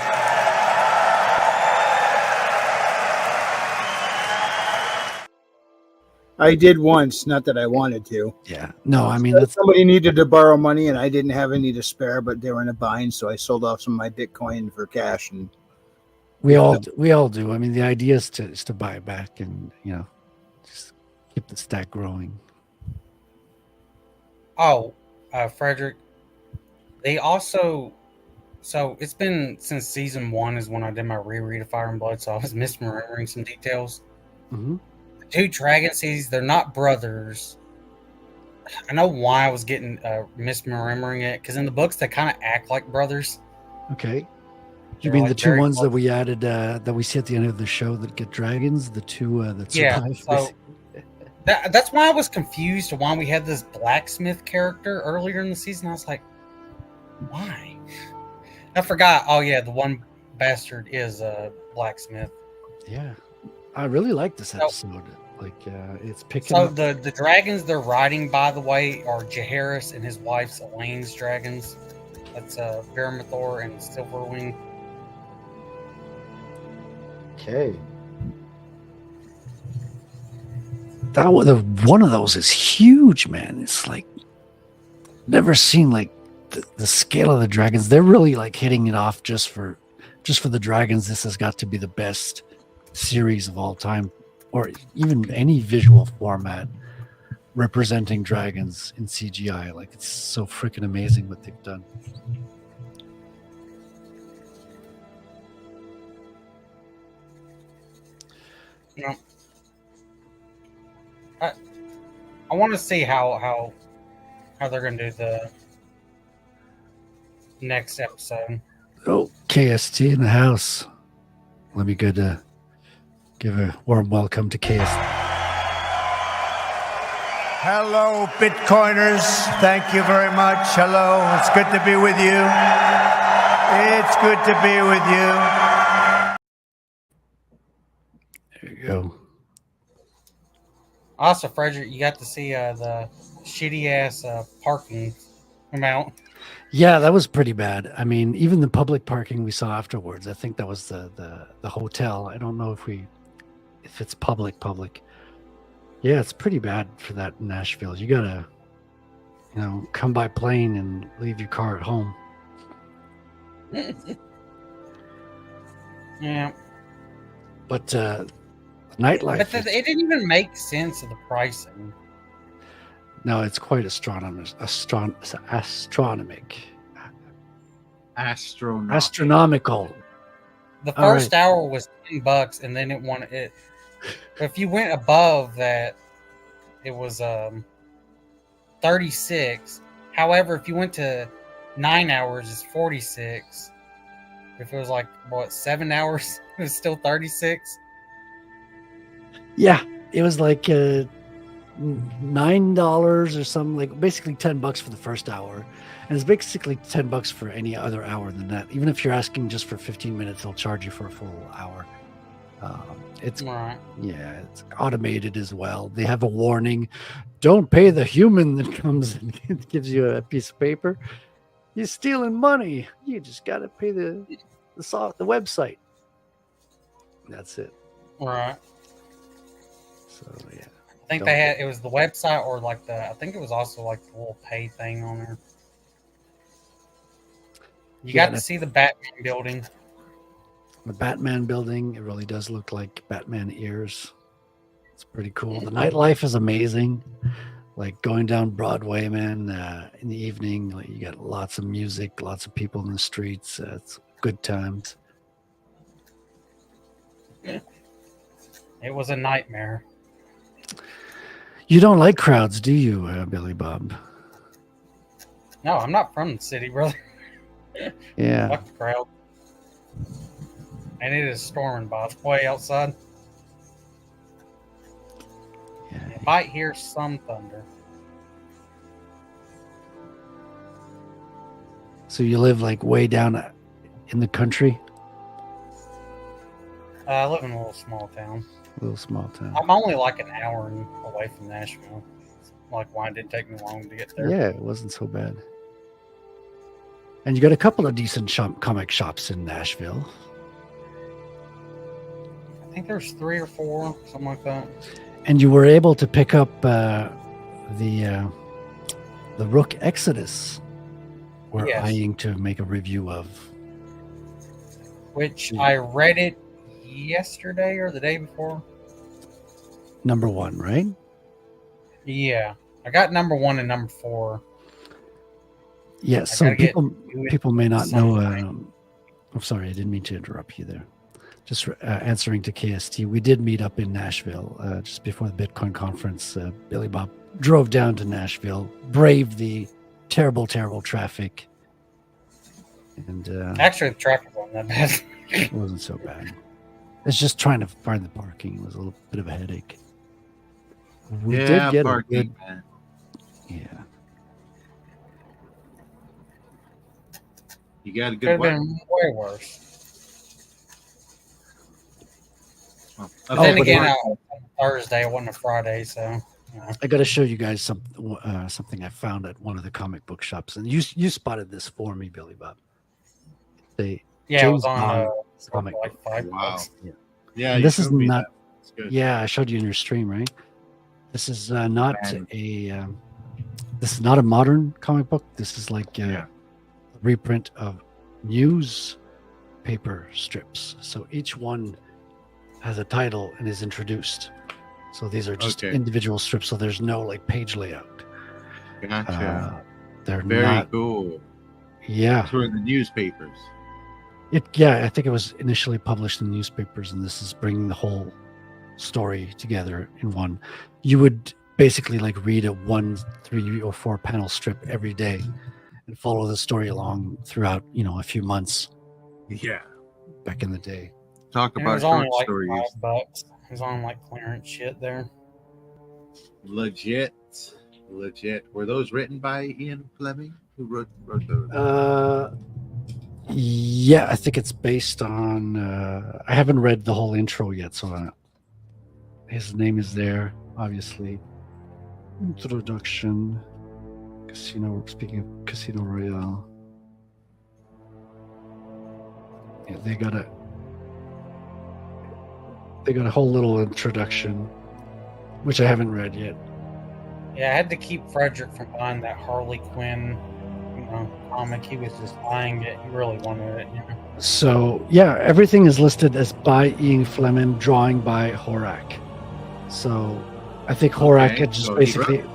[SPEAKER 5] I did once, not that I wanted to.
[SPEAKER 3] Yeah. No, I mean, that's
[SPEAKER 5] Somebody needed to borrow money and I didn't have any to spare, but they were in a bind. So I sold off some of my Bitcoin for cash. And
[SPEAKER 3] we all do. I mean, the idea is to buy it back and, just keep the stack growing.
[SPEAKER 4] Oh, Frederick, they also, so it's been since season 1 is when I did my reread of Fire and Blood, so I was misremembering some details.
[SPEAKER 3] Mm-hmm.
[SPEAKER 4] The two dragon seeds, they're not brothers. I know why I was getting misremembering it, because in the books they kind of act like brothers.
[SPEAKER 3] Okay. You
[SPEAKER 4] They're
[SPEAKER 3] mean
[SPEAKER 4] like
[SPEAKER 3] the two
[SPEAKER 4] very
[SPEAKER 3] ones that
[SPEAKER 4] close.
[SPEAKER 3] we added, that we see at the end of the show that get dragons, the two that
[SPEAKER 4] Yeah,
[SPEAKER 3] survive?
[SPEAKER 4] so that's why I was confused to why we had this blacksmith character earlier in the season. I was like, why? I forgot. Oh yeah, the one bastard is a blacksmith.
[SPEAKER 3] Yeah. I really like this
[SPEAKER 4] So-
[SPEAKER 3] episode. Like, it's picking
[SPEAKER 4] So
[SPEAKER 3] up.
[SPEAKER 4] the dragons they're riding, by the way, are Jaehaerys and his wife's Elaine's dragons. That's Vermithor and Silverwing.
[SPEAKER 3] Okay. That one of those is huge, man. It's like never seen like the scale of the dragons. They're really like hitting it off just for the dragons. This has got to be the best series of all time, or even any visual format representing dragons in CGI. Like, it's so freaking amazing what they've done.
[SPEAKER 4] You know, I want to see how they're going to do the next episode.
[SPEAKER 3] Oh, KST in the house. Let me go to give a warm welcome to KST.
[SPEAKER 7] Hello, Bitcoiners. Thank you very much. Hello. It's good to be with you. It's good to be with you.
[SPEAKER 3] There you go.
[SPEAKER 4] Also, Frederick, you got to see the shitty ass parking amount.
[SPEAKER 3] Yeah, that was pretty bad. I mean, even the public parking we saw afterwards, I think that was the hotel. I don't know if it's public. Yeah, it's pretty bad for that in Nashville. You gotta, come by plane and leave your car at home.
[SPEAKER 4] Yeah.
[SPEAKER 3] But nightlife,
[SPEAKER 4] But it didn't even make sense of the pricing.
[SPEAKER 3] no, it's quite astronomic. Astronomical.
[SPEAKER 4] The
[SPEAKER 3] All
[SPEAKER 4] first hour was $10, and then if you went above that, it was 36. However, if you went to 9 hours, it's 46. If it was like 7 hours, it was still 36.
[SPEAKER 3] Yeah, it was like $9 or something, like basically $10 for the first hour, and it's basically $10 for any other hour than that. Even if you're asking just for 15 minutes, they'll charge you for a full hour. It's
[SPEAKER 4] Right.
[SPEAKER 3] Yeah, it's automated as well. They have a warning: don't pay the human that comes and gives you a piece of paper. You're stealing money. You just got to pay the website. That's it.
[SPEAKER 4] Right.
[SPEAKER 3] So yeah.
[SPEAKER 4] I think it was the website, or like I think it was also like the little pay thing on there. You got to see the Batman building.
[SPEAKER 3] The Batman building, it really does look like Batman ears. It's pretty cool. The nightlife is amazing. Like going down Broadway, man, in the evening, like you got lots of music, lots of people in the streets. It's good times.
[SPEAKER 4] It was a nightmare.
[SPEAKER 3] You don't like crowds, do you, Billy Bob?
[SPEAKER 4] No, I'm not from the city, brother.
[SPEAKER 3] Yeah.
[SPEAKER 4] Fuck the crowd. And it is storming, by the way, outside.
[SPEAKER 3] Yeah.
[SPEAKER 4] You might hear some thunder.
[SPEAKER 3] So you live like way down in the country?
[SPEAKER 4] I live in a little small town.
[SPEAKER 3] A little small town.
[SPEAKER 4] I'm only like an hour away from Nashville. Like why it didn't take me long to get there.
[SPEAKER 3] Yeah, it wasn't so bad. And you got a couple of decent comic shops in Nashville.
[SPEAKER 4] I think there's 3 or 4, something like that.
[SPEAKER 3] And you were able to pick up the Rook Exodus. We're
[SPEAKER 4] Yes.
[SPEAKER 3] eyeing to make a review of.
[SPEAKER 4] Which I read it yesterday or the day before.
[SPEAKER 3] Number 1, right?
[SPEAKER 4] Yeah. I got number 1 and number 4.
[SPEAKER 3] Yes.
[SPEAKER 4] I
[SPEAKER 3] Some
[SPEAKER 4] gotta get
[SPEAKER 3] people may not know.
[SPEAKER 4] sometime.
[SPEAKER 3] I'm sorry, I didn't mean to interrupt you there. Just answering to KST, we did meet up in Nashville just before the Bitcoin conference. Billy Bob drove down to Nashville, braved the terrible, terrible traffic, and
[SPEAKER 4] Actually, the traffic wasn't that bad.
[SPEAKER 3] it wasn't so bad. It's just trying to find the parking. It was a little bit of a headache. We
[SPEAKER 8] Yeah,
[SPEAKER 3] did get
[SPEAKER 8] parking,
[SPEAKER 3] a good,
[SPEAKER 8] man.
[SPEAKER 3] yeah.
[SPEAKER 8] You got a
[SPEAKER 4] Could
[SPEAKER 8] good
[SPEAKER 4] have
[SPEAKER 8] one.
[SPEAKER 4] been way worse.
[SPEAKER 8] Oh,
[SPEAKER 4] But
[SPEAKER 3] Oh,
[SPEAKER 4] then
[SPEAKER 3] but
[SPEAKER 4] again,
[SPEAKER 3] it-
[SPEAKER 4] on Thursday, it wasn't a Friday, so you know.
[SPEAKER 3] I got to show you guys something I found at one of the comic book shops, and you spotted this for me, Billy Bob. They
[SPEAKER 4] Yeah, it was
[SPEAKER 3] James
[SPEAKER 4] on
[SPEAKER 3] Bond
[SPEAKER 4] like
[SPEAKER 3] comic.
[SPEAKER 4] $5.
[SPEAKER 8] Wow.
[SPEAKER 3] Yeah.
[SPEAKER 8] Yeah,
[SPEAKER 3] And
[SPEAKER 8] you
[SPEAKER 3] this is
[SPEAKER 8] showed me
[SPEAKER 3] not.
[SPEAKER 8] that. It's good.
[SPEAKER 3] Yeah, I showed you in your stream, right? This is not
[SPEAKER 8] Man.
[SPEAKER 3] a. This is not a modern comic book. This is like a
[SPEAKER 8] Yeah.
[SPEAKER 3] reprint of newspaper strips. So each one has a title and is introduced. So these are just
[SPEAKER 8] Okay.
[SPEAKER 3] individual strips. So there's no like page layout.
[SPEAKER 8] Gotcha.
[SPEAKER 3] They're
[SPEAKER 8] Very
[SPEAKER 3] not.
[SPEAKER 8] cool.
[SPEAKER 3] Yeah.
[SPEAKER 8] For the newspapers.
[SPEAKER 3] Yeah, I think it was initially published in newspapers, and this is bringing the whole story together in one. You would basically like read a 1, 3, or 4 panel strip every day and follow the story along throughout, a few months
[SPEAKER 8] Yeah.
[SPEAKER 3] back in the day.
[SPEAKER 8] Talk
[SPEAKER 4] And it
[SPEAKER 8] about
[SPEAKER 4] was only
[SPEAKER 8] short
[SPEAKER 4] like
[SPEAKER 8] stories.
[SPEAKER 4] $5. It was on like clearance shit there.
[SPEAKER 8] Legit. Were those written by Ian Fleming? Who wrote those?
[SPEAKER 3] Yeah, I think it's based on. I haven't read the whole intro yet, so his name is there, obviously. Introduction. Casino. Speaking of Casino Royale, yeah, they got a whole little introduction, which I haven't read yet.
[SPEAKER 4] Yeah, I had to keep Frederick from buying that Harley Quinn, comic. He was just buying it. He really wanted it.
[SPEAKER 3] So yeah, everything is listed as by Ian Fleming, drawing by Horak. So I think Horak
[SPEAKER 8] Okay,
[SPEAKER 3] had just
[SPEAKER 8] so he
[SPEAKER 3] basically.
[SPEAKER 8] wrote it.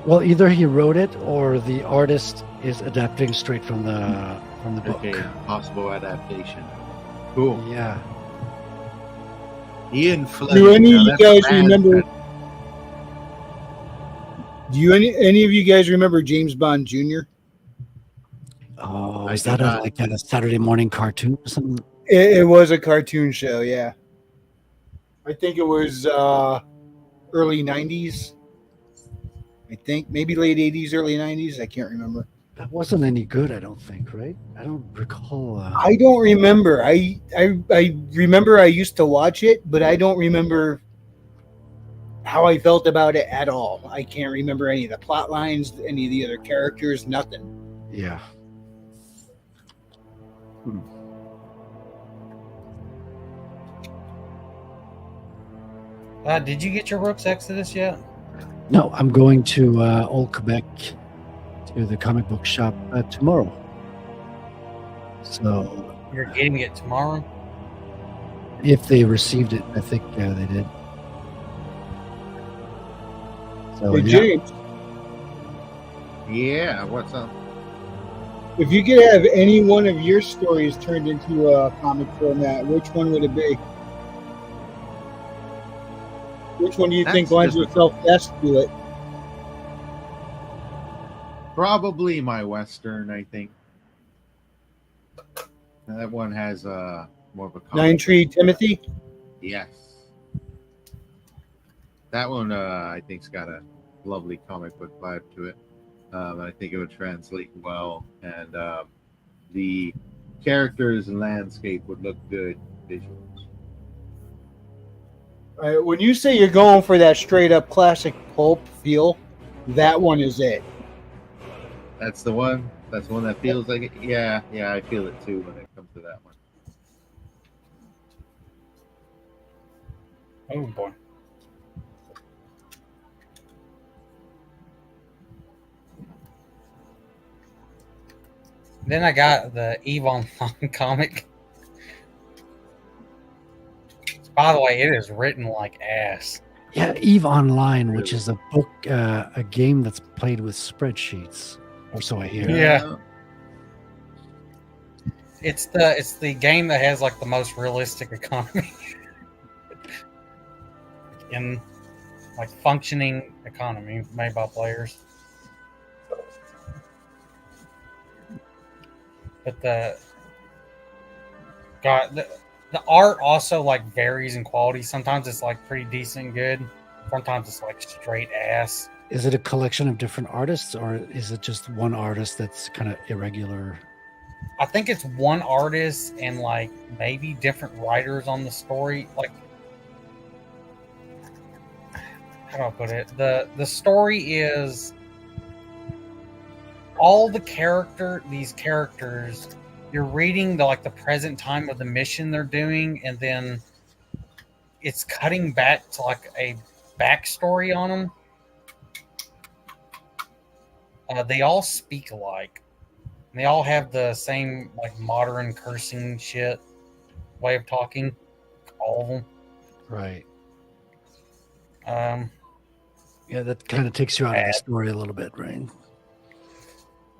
[SPEAKER 3] Well, either he wrote it or the artist is adapting straight from the book.
[SPEAKER 8] Okay, possible adaptation. Cool.
[SPEAKER 3] Yeah.
[SPEAKER 8] Ian Fleming.
[SPEAKER 5] Do any
[SPEAKER 8] now
[SPEAKER 5] of you
[SPEAKER 8] that's a
[SPEAKER 5] guys
[SPEAKER 8] man's
[SPEAKER 5] remember?
[SPEAKER 8] pen.
[SPEAKER 5] Do you any of you guys remember James Bond Jr.?
[SPEAKER 3] Oh,
[SPEAKER 8] I
[SPEAKER 3] is
[SPEAKER 8] do
[SPEAKER 3] that
[SPEAKER 8] not.
[SPEAKER 3] like a Saturday morning cartoon or something?
[SPEAKER 5] It was a cartoon show, yeah. I think it was early 90s. I think maybe late 80s, early 90s. I can't remember.
[SPEAKER 3] That wasn't any good, I don't think, right? I don't recall.
[SPEAKER 5] I don't remember. I remember I used to watch it, but I don't remember how I felt about it at all. I can't remember any of the plot lines, any of the other characters, nothing.
[SPEAKER 3] Yeah.
[SPEAKER 4] Did you get your Rooks Exodus yet?
[SPEAKER 3] No, I'm going to Old Quebec to the comic book shop tomorrow. So
[SPEAKER 4] You're getting it tomorrow.
[SPEAKER 3] If they received it, I think they did. So
[SPEAKER 5] Hey,
[SPEAKER 3] yeah.
[SPEAKER 5] James,
[SPEAKER 8] Yeah, what's up?
[SPEAKER 5] if you could have any one of your stories turned into a comic format, which one would it be? Which one do you think
[SPEAKER 8] That's
[SPEAKER 5] lends
[SPEAKER 8] difficult.
[SPEAKER 5] yourself best to it?
[SPEAKER 8] Probably my Western, I think. That one has more of a comic
[SPEAKER 5] Nine Tree Timothy?
[SPEAKER 8] Yes. That one, I think's got a lovely comic book vibe to it. I think it would translate well, and the characters and landscape would look good visuals.
[SPEAKER 5] All right, when you say you're going for that straight up classic pulp feel, that one is it.
[SPEAKER 8] That's the one. That's the one that feels like it. Yeah, I feel it too when it comes to that one.
[SPEAKER 4] Oh boy. Then I got the Eve Online comic. By the way, it is written like ass.
[SPEAKER 3] Yeah, Eve Online, which is a book, a game that's played with spreadsheets, or so I hear.
[SPEAKER 4] Yeah. It's the game that has like the most realistic economy in like functioning economy made by players. But the art also like varies in quality. Sometimes it's like pretty decent and good. Sometimes it's like straight ass.
[SPEAKER 3] Is it a collection of different artists, or is it just one artist that's kind of irregular?
[SPEAKER 4] I think it's one artist and like maybe different writers on the story. Like, how do I put it? The story is all these characters, you're reading the present time of the mission they're doing, and then it's cutting back to like a backstory on them. They all speak alike. They all have the same like modern cursing shit way of talking. All of them.
[SPEAKER 3] Right.
[SPEAKER 4] Yeah,
[SPEAKER 3] that kind of takes you out of the story a little bit, right?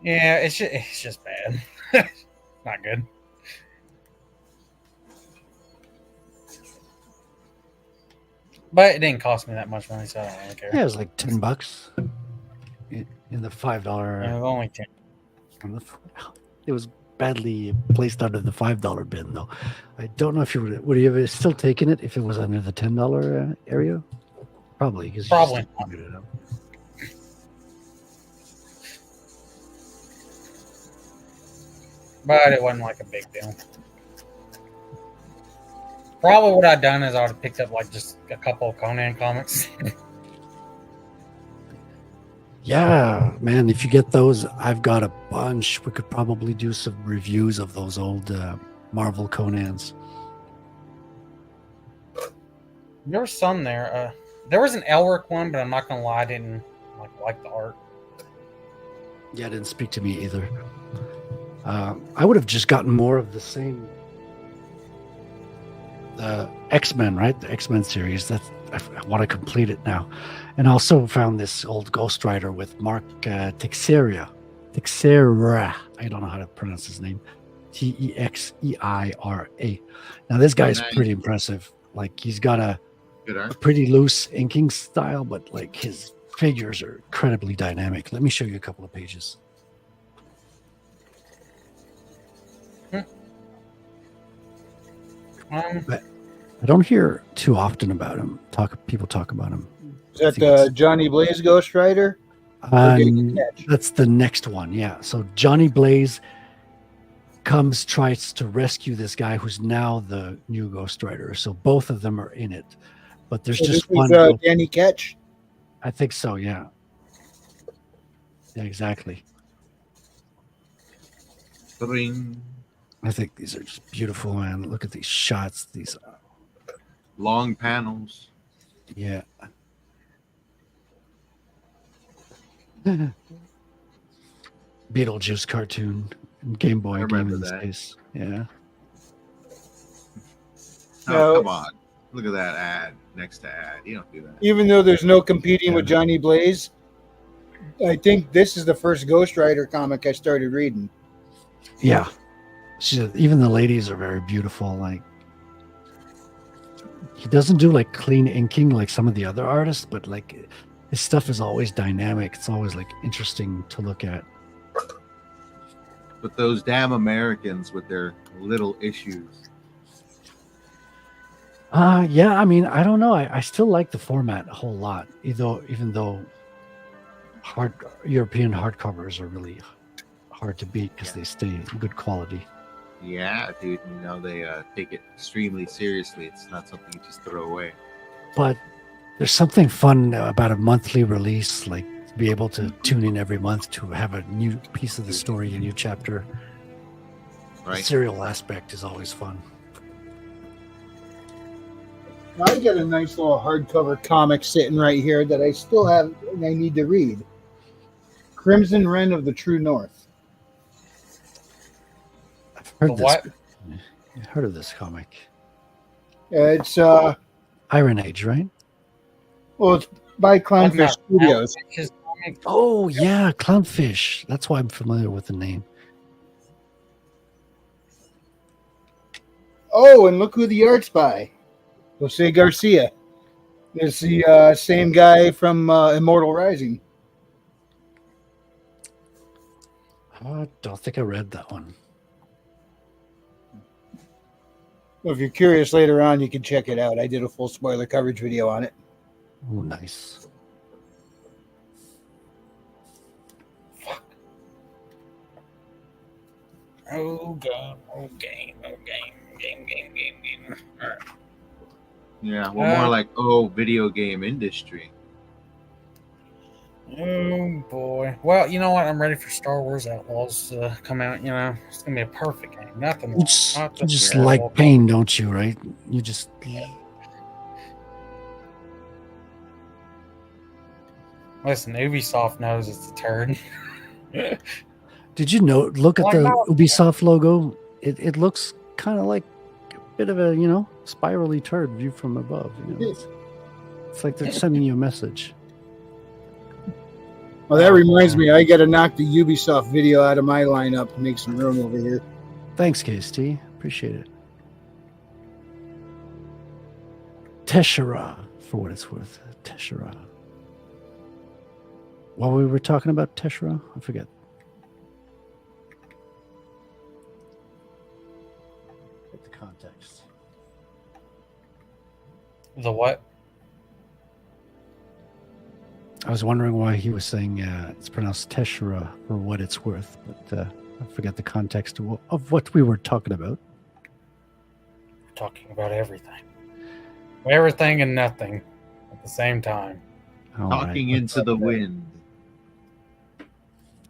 [SPEAKER 4] Yeah, it's just bad. Not good. But it didn't cost me that much money, so I don't really care.
[SPEAKER 3] Yeah, it was like $10 in the $5.
[SPEAKER 4] It was only 10.
[SPEAKER 3] It was badly placed under the $5 bin, though. I don't know if would you have still taken it if it was under the $10 area? Probably, because
[SPEAKER 4] probably not.
[SPEAKER 3] It up.
[SPEAKER 4] But it wasn't like a big deal. Probably what I'd done is I would have picked up like just a couple of Conan comics.
[SPEAKER 3] Yeah, man, if you get those, I've got a bunch. We could probably do some reviews of those old Marvel Conans.
[SPEAKER 4] There was some there. There was an Elric one, but I'm not gonna lie, I didn't like the art.
[SPEAKER 3] Yeah, it didn't speak to me either. I would have just gotten more of the same. The X-Men, right? The X-Men series. I want to complete it now. And also found this old Ghost Rider with Mark Teixeira. I don't know how to pronounce his name. Texeira. Now this guy's pretty impressive. Like he's got a pretty loose inking style, but like his figures are incredibly dynamic. Let me show you a couple of pages. But I don't hear too often about him. People talk about him.
[SPEAKER 5] Is that Johnny Blaze Ghost Rider?
[SPEAKER 3] That's the next one. Yeah. So Johnny Blaze tries to rescue this guy who's now the new Ghost Rider. So both of them are in it, but there's just one.
[SPEAKER 5] Danny Ketch.
[SPEAKER 3] I think so. Yeah. Yeah. Exactly. I think these are just beautiful, man. Look at these shots. These
[SPEAKER 8] long panels.
[SPEAKER 3] Yeah. Beetlejuice cartoon and Game Boy game in this case. Yeah.
[SPEAKER 8] Oh,
[SPEAKER 5] No.
[SPEAKER 8] come on. Look at that ad next to ad. You don't do that.
[SPEAKER 5] Even though there's no competing with Johnny Blaze, I think this is the first Ghost Rider comic I started reading.
[SPEAKER 3] Yeah. Even the ladies are very beautiful. Like, he doesn't do like clean inking like some of the other artists, but like his stuff is always dynamic. It's always like interesting to look at.
[SPEAKER 8] But those damn Americans with their little issues.
[SPEAKER 3] Yeah, I mean, I don't know. I still like the format a whole lot, even though European hardcovers are really hard to beat because they stay in good quality.
[SPEAKER 8] Yeah, dude. You know, they take it extremely seriously. It's not something you just throw away.
[SPEAKER 3] But there's something fun about a monthly release, like to be able to tune in every month to have a new piece of the story, a new chapter.
[SPEAKER 8] Right.
[SPEAKER 3] The serial aspect is always fun.
[SPEAKER 5] I got a nice little hardcover comic sitting right here that I still have and I need to read. Crimson Wren of the True North.
[SPEAKER 3] I've heard
[SPEAKER 4] The what?
[SPEAKER 3] heard of this comic.
[SPEAKER 5] It's
[SPEAKER 3] Iron Age, right?
[SPEAKER 5] well, it's by Clownfish Studios.
[SPEAKER 3] Oh yeah, Clownfish. That's why I'm familiar with the name.
[SPEAKER 5] Oh, and look who the art's by. Jose Garcia. It's the same guy from Immortal Rising.
[SPEAKER 3] I don't think I read that one.
[SPEAKER 5] Well, if you're curious later on, you can check it out. I did a full spoiler coverage video on it.
[SPEAKER 3] Oh, nice.
[SPEAKER 4] Oh, game. Oh, game. Oh, game. Game. All right.
[SPEAKER 8] Yeah, well, more like video game industry.
[SPEAKER 4] Oh boy. Well, you know what? I'm ready for Star Wars Outlaws to come out. You know, it's gonna be a perfect game. Nothing.
[SPEAKER 3] You just,
[SPEAKER 4] nothing
[SPEAKER 3] you just
[SPEAKER 4] wrong.
[SPEAKER 3] like pain, don't you? Right? You just.
[SPEAKER 4] Listen, Ubisoft knows it's a turd.
[SPEAKER 3] Did you know? Look at
[SPEAKER 4] Why
[SPEAKER 3] the
[SPEAKER 4] not?
[SPEAKER 3] Ubisoft logo. It looks kind of like a bit of a spirally turd viewed from above. It's like they're sending you a message.
[SPEAKER 5] Well, that reminds me, I got to knock the Ubisoft video out of my lineup and make some room over here.
[SPEAKER 3] Thanks, KST. Appreciate it. Teshera, for what it's worth. Teshera. While we were talking about Teshera, I forget. Get the context.
[SPEAKER 4] The what?
[SPEAKER 3] I was wondering why he was saying it's pronounced Teshera for what it's worth, but I forget the context of what we were talking about.
[SPEAKER 4] We're talking about everything. Everything and nothing at the same time.
[SPEAKER 3] All
[SPEAKER 8] Talking
[SPEAKER 3] right,
[SPEAKER 8] into the wind.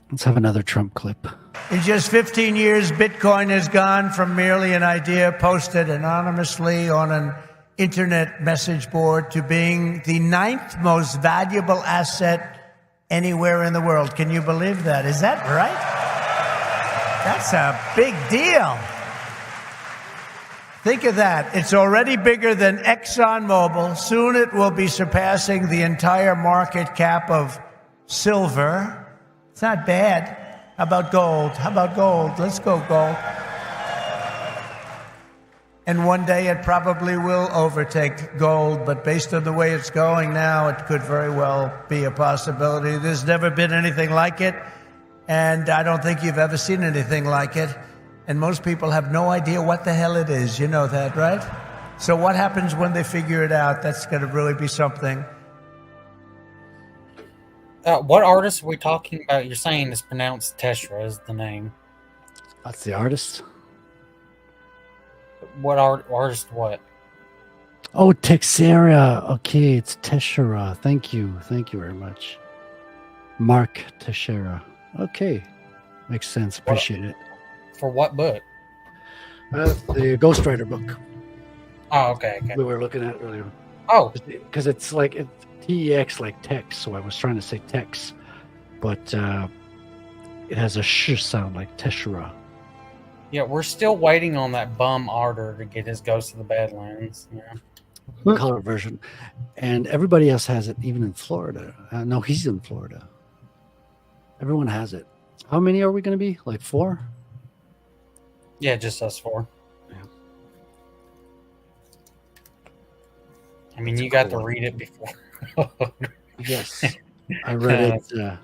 [SPEAKER 3] Let's have another Trump clip.
[SPEAKER 7] In just 15 years, Bitcoin has gone from merely an idea posted anonymously on an internet message board to being the 9th most valuable asset anywhere in the world. Can you believe that? Is that right? That's a big deal. Think of that. It's already bigger than ExxonMobil. Soon it will be surpassing the entire market cap of silver. It's not bad. How about gold? How about gold? Let's go gold. And one day it probably will overtake gold, but based on the way it's going now, it could very well be a possibility. There's never been anything like it, and I don't think you've ever seen anything like it. And most people have no idea what the hell it is. You know that, right? So what happens when they figure it out? That's going to really be something.
[SPEAKER 4] What artist are we talking about? You're saying it's pronounced Teshera is the name.
[SPEAKER 3] That's the artist.
[SPEAKER 4] What artist? What?
[SPEAKER 3] Oh, Texera. Okay, it's Teshera. Thank you very much. Mark Teixeira. Okay, makes sense. Appreciate it.
[SPEAKER 4] For what book?
[SPEAKER 3] The Ghost Rider book
[SPEAKER 4] Oh, okay.
[SPEAKER 3] we were looking at earlier.
[SPEAKER 4] Oh,
[SPEAKER 3] Because it's like TEX, like Tex. So I was trying to say Tex, but it has a sh sound like Teshera.
[SPEAKER 4] Yeah, we're still waiting on that bum Arter to get his Ghost of the Badlands. Yeah.
[SPEAKER 3] Color version, and everybody else has it, even in Florida. No, he's in Florida. Everyone has it. How many are we going to be? Like 4?
[SPEAKER 4] Yeah, just us 4.
[SPEAKER 3] Yeah.
[SPEAKER 4] I mean,
[SPEAKER 3] That's
[SPEAKER 4] you got
[SPEAKER 3] cool.
[SPEAKER 4] to read it before.
[SPEAKER 3] Yes, I read it in a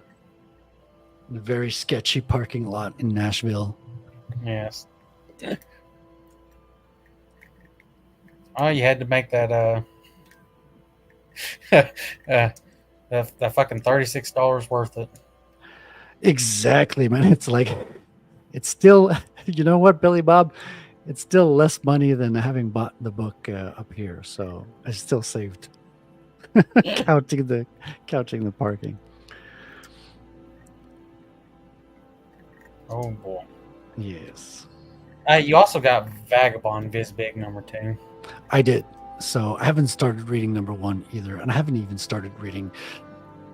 [SPEAKER 3] very sketchy parking lot in Nashville.
[SPEAKER 4] Yes. Oh, you had to make that that fucking $36 worth it.
[SPEAKER 3] Exactly, man. It's like, it's still, you know what, Billy Bob? It's still less money than having bought the book up here. So I still saved counting the parking.
[SPEAKER 4] Oh boy.
[SPEAKER 3] Yes,
[SPEAKER 4] You also got Vagabond Viz Big #2.
[SPEAKER 3] I did. So I haven't started reading #1 either, and I haven't even started reading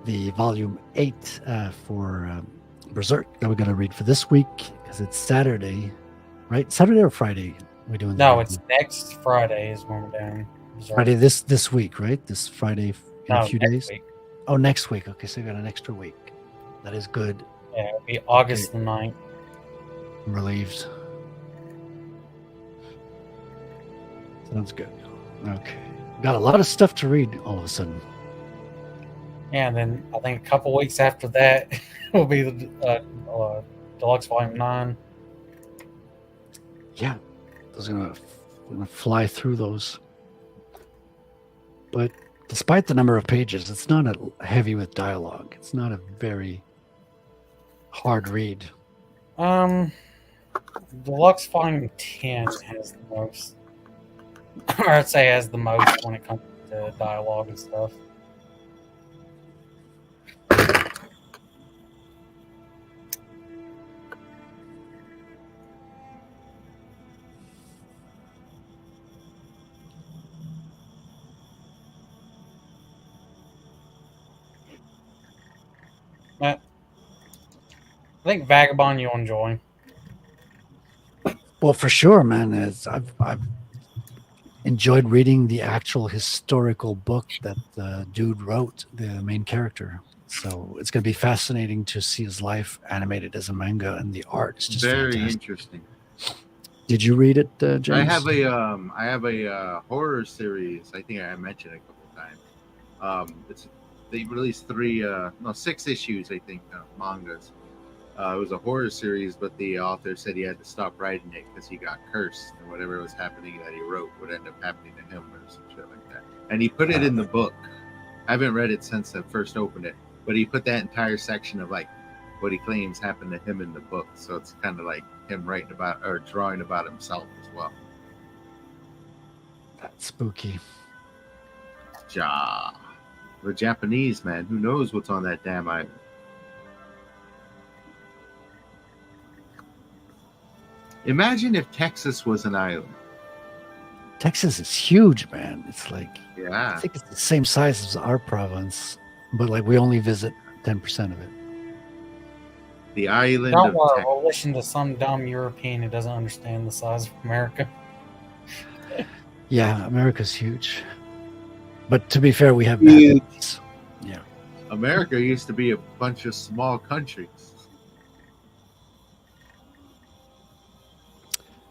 [SPEAKER 3] the volume 8 for Berserk that we're going to read for this week because it's Saturday, right? Saturday or Friday? We're doing
[SPEAKER 4] No,
[SPEAKER 3] the
[SPEAKER 4] it's next Friday is when we're doing Berserk.
[SPEAKER 3] Friday this week, right? This Friday in
[SPEAKER 4] No,
[SPEAKER 3] a few
[SPEAKER 4] next
[SPEAKER 3] days.
[SPEAKER 4] week.
[SPEAKER 3] Oh, next week. Okay, so we got an extra week. That is good.
[SPEAKER 4] Yeah, it'll be August the 9th.
[SPEAKER 3] I'm relieved. Sounds good. Okay, got a lot of stuff to read all of a sudden.
[SPEAKER 4] Yeah, and then I think a couple weeks after that will be the Deluxe Volume 9.
[SPEAKER 3] Yeah, we're gonna fly through those. But despite the number of pages, it's not heavy with dialogue. It's not a very hard read.
[SPEAKER 4] Deluxe Volume 10 has the most, or I'd say has the most when it comes to dialogue and stuff. But I think Vagabond you'll enjoy.
[SPEAKER 3] Well, for sure, man. I've enjoyed reading the actual historical book that the dude wrote, the main character. So it's going to be fascinating to see his life animated as a manga, and the art's just
[SPEAKER 8] Very
[SPEAKER 3] fantastic.
[SPEAKER 8] interesting.
[SPEAKER 3] Did you read it, James?
[SPEAKER 8] I have a horror series. I think I mentioned it a couple of times. They released 6 issues, I think, mangas. It was a horror series, but the author said he had to stop writing it because he got cursed, and whatever was happening that he wrote would end up happening to him or some shit like that. And he put it in the book. I haven't read it since I first opened it, but he put that entire section of like what he claims happened to him in the book. So it's kind of like him writing about or drawing about himself as well.
[SPEAKER 3] That's spooky.
[SPEAKER 8] Ja. The Japanese, man, who knows what's on that damn island? Imagine if Texas was an island.
[SPEAKER 3] Texas is huge, man. It's like,
[SPEAKER 8] Yeah.
[SPEAKER 3] I think it's the same size as our province, but like we only visit 10% of it.
[SPEAKER 8] The island
[SPEAKER 4] Don't
[SPEAKER 8] of
[SPEAKER 4] worry,
[SPEAKER 8] Texas.
[SPEAKER 4] we'll listen to some dumb European who doesn't understand the size of America.
[SPEAKER 3] Yeah, America's huge. But to be fair, we have
[SPEAKER 5] Huge.
[SPEAKER 3] bad. Yeah.
[SPEAKER 8] America used to be a bunch of small countries.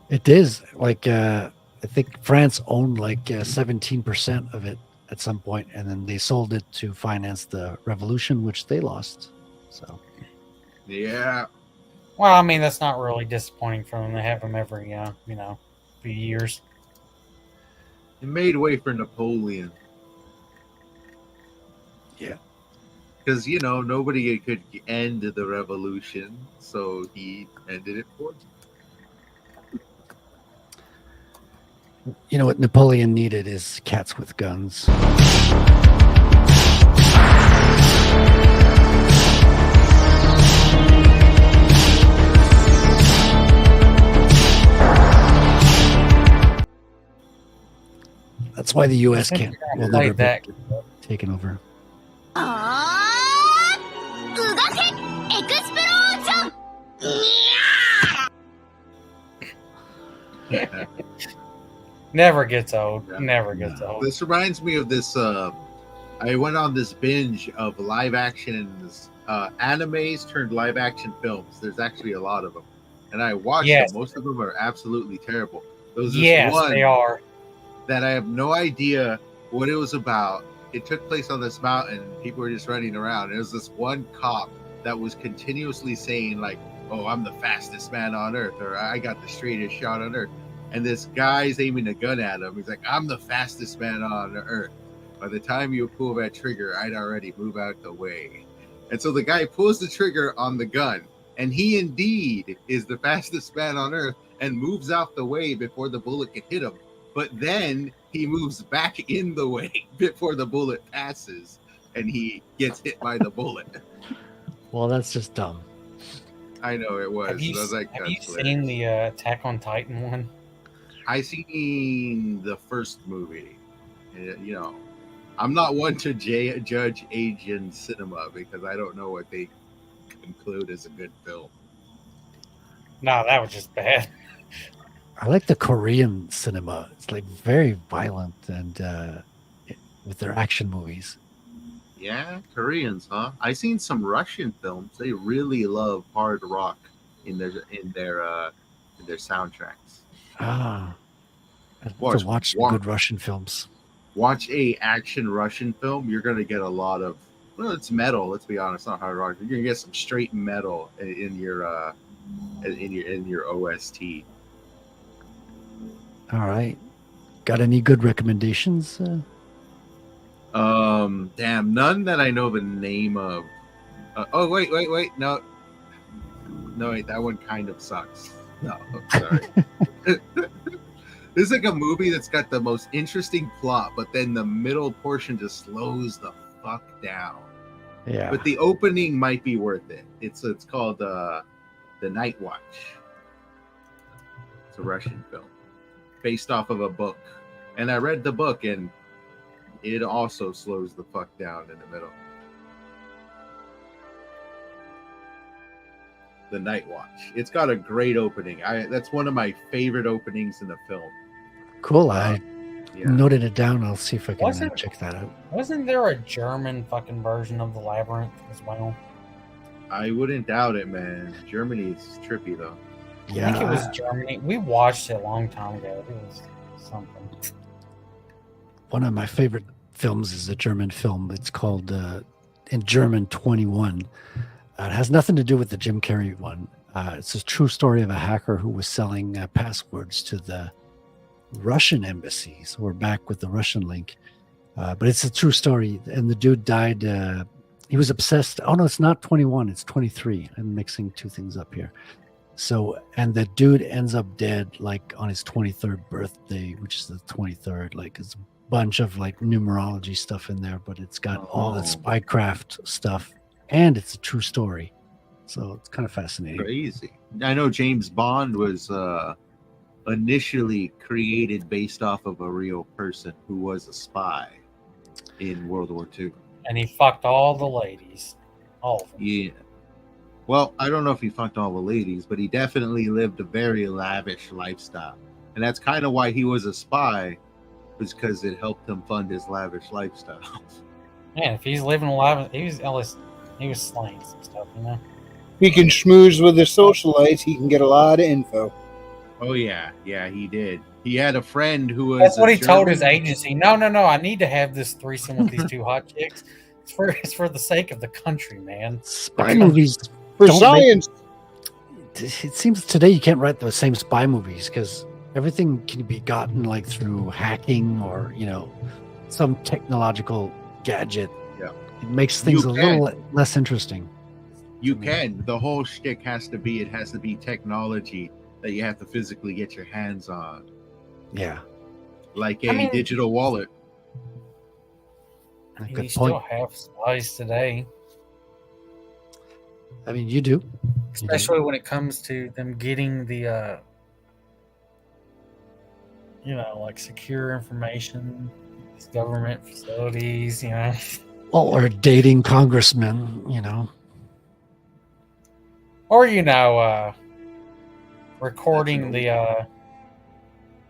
[SPEAKER 3] It is like I think France owned like 17% of it at some point, and then they sold it to finance the revolution, which they lost. So
[SPEAKER 8] Yeah.
[SPEAKER 4] Well, I mean, that's not really disappointing for them. They have them every, few years.
[SPEAKER 8] It made way for Napoleon.
[SPEAKER 3] Yeah.
[SPEAKER 8] Because, nobody could end the revolution, so he ended it for them.
[SPEAKER 3] you know what Napoleon needed is cats with guns. That's why the U.S. can't will never be taken over.
[SPEAKER 11] うがけエクスプロージョンにゃ
[SPEAKER 4] Never gets old.
[SPEAKER 8] Yeah.
[SPEAKER 4] Never gets old.
[SPEAKER 8] This reminds me of this. I went on this binge of live action animes turned live action films. There's actually a lot of them, and I watched
[SPEAKER 4] Yes.
[SPEAKER 8] them. Most of them are absolutely terrible. There was this
[SPEAKER 4] Yes,
[SPEAKER 8] one
[SPEAKER 4] they are.
[SPEAKER 8] that I have no idea what it was about. It took place on this mountain. People were just running around. There was this one cop that was continuously saying like, "Oh, I'm the fastest man on earth," or "I got the straightest shot on earth." And this guy's aiming a gun at him. He's like, "I'm the fastest man on earth. By the time you pull that trigger, I'd already move out the way." And so the guy pulls the trigger on the gun, and he indeed is the fastest man on earth and moves out the way before the bullet can hit him. But then he moves back in the way before the bullet passes, and he gets hit by the bullet.
[SPEAKER 3] Well, that's just dumb.
[SPEAKER 8] I know it was.
[SPEAKER 4] Have you,
[SPEAKER 8] I was like,
[SPEAKER 4] have you
[SPEAKER 8] "That's
[SPEAKER 4] seen
[SPEAKER 8] hilarious."
[SPEAKER 4] the Attack on Titan one?
[SPEAKER 8] I seen the first movie. You know, I'm not one to judge Asian cinema because I don't know what they conclude as a good film.
[SPEAKER 4] No, that was just bad.
[SPEAKER 3] I like the Korean cinema. It's like very violent and with their action movies.
[SPEAKER 8] Yeah, Koreans, huh? I seen some Russian films. They really love hard rock in their soundtracks.
[SPEAKER 3] Ah, I have
[SPEAKER 8] Watch-
[SPEAKER 3] to watch
[SPEAKER 8] watch-
[SPEAKER 3] good Russian films.
[SPEAKER 8] Watch a action Russian film. You're gonna get a lot of, well, it's metal. Let's be honest, not hard rock. You're gonna get some straight metal in your OST.
[SPEAKER 3] All right. Got any good recommendations?
[SPEAKER 8] Damn, none that I know the name of. Oh, wait, no, wait, that one kind of sucks. No, sorry. This is like a movie that's got the most interesting plot, but then the middle portion just slows the fuck down.
[SPEAKER 3] Yeah.
[SPEAKER 8] But the opening might be worth it. It's called The Night Watch. It's a Russian film based off of a book, and I read the book, and it also slows the fuck down in the middle. The Night Watch. It's got a great opening. That's one of my favorite openings in the film.
[SPEAKER 3] Cool. I
[SPEAKER 8] Yeah.
[SPEAKER 3] noted it down. I'll see if I can
[SPEAKER 4] Wasn't-
[SPEAKER 3] check that out.
[SPEAKER 4] Wasn't there a German fucking version of the Labyrinth as well?
[SPEAKER 8] I wouldn't doubt it, man. Germany's trippy though.
[SPEAKER 4] I think it
[SPEAKER 3] Yeah.
[SPEAKER 4] was Germany. We watched it a long time ago. It was something.
[SPEAKER 3] One of my favorite films is a German film. It's called, in German, 21. It has nothing to do with the Jim Carrey one. It's a true story of a hacker who was selling passwords to the Russian embassy. So we're back with the Russian link. But it's a true story. And the dude died. He was obsessed. Oh, no, it's not 21. It's 23. I'm mixing two things up here. So, and the dude ends up dead like on his 23rd birthday, which is the 23rd. Like it's a bunch of like numerology stuff in there, but it's got all the
[SPEAKER 8] Oh.
[SPEAKER 3] spycraft stuff and it's a true story. So it's kind of fascinating.
[SPEAKER 8] Crazy. I know James Bond was initially created based off of a real person who was a spy in World War II.
[SPEAKER 4] And he fucked all the ladies. All of them.
[SPEAKER 8] Yeah. Well, I don't know if he fucked all the ladies, but he definitely lived a very lavish lifestyle. And that's kind of why he was a spy, was because it helped him fund his lavish lifestyle.
[SPEAKER 4] Man, if he's living alive, he was slaying some stuff, you know?
[SPEAKER 5] He can schmooze with the socialites. He can get a lot of info.
[SPEAKER 8] Oh, yeah. Yeah, he did. He had a friend who was.
[SPEAKER 4] That's what
[SPEAKER 8] a
[SPEAKER 4] he told his
[SPEAKER 8] German-
[SPEAKER 4] agency. No, I need to have this threesome with these two hot chicks. It's for the sake of the country, man.
[SPEAKER 3] Spy movies.
[SPEAKER 5] For
[SPEAKER 3] don't
[SPEAKER 5] science.
[SPEAKER 3] It seems today you can't write the same spy movies because everything can be gotten like through hacking or, some technological gadget.
[SPEAKER 8] Yeah.
[SPEAKER 3] It makes things
[SPEAKER 8] You
[SPEAKER 3] a
[SPEAKER 8] can.
[SPEAKER 3] little less interesting.
[SPEAKER 8] You can. The whole shtick has to be technology that you have to physically get your hands on,
[SPEAKER 3] Yeah.
[SPEAKER 8] like
[SPEAKER 4] I
[SPEAKER 8] a
[SPEAKER 4] mean-
[SPEAKER 8] digital wallet.
[SPEAKER 3] Good
[SPEAKER 4] You
[SPEAKER 3] point.
[SPEAKER 4] still have spies today,
[SPEAKER 3] I mean, you do.
[SPEAKER 4] especially when it comes to them getting the, like secure information, these government facilities,
[SPEAKER 3] Or dating congressmen,
[SPEAKER 4] or recording the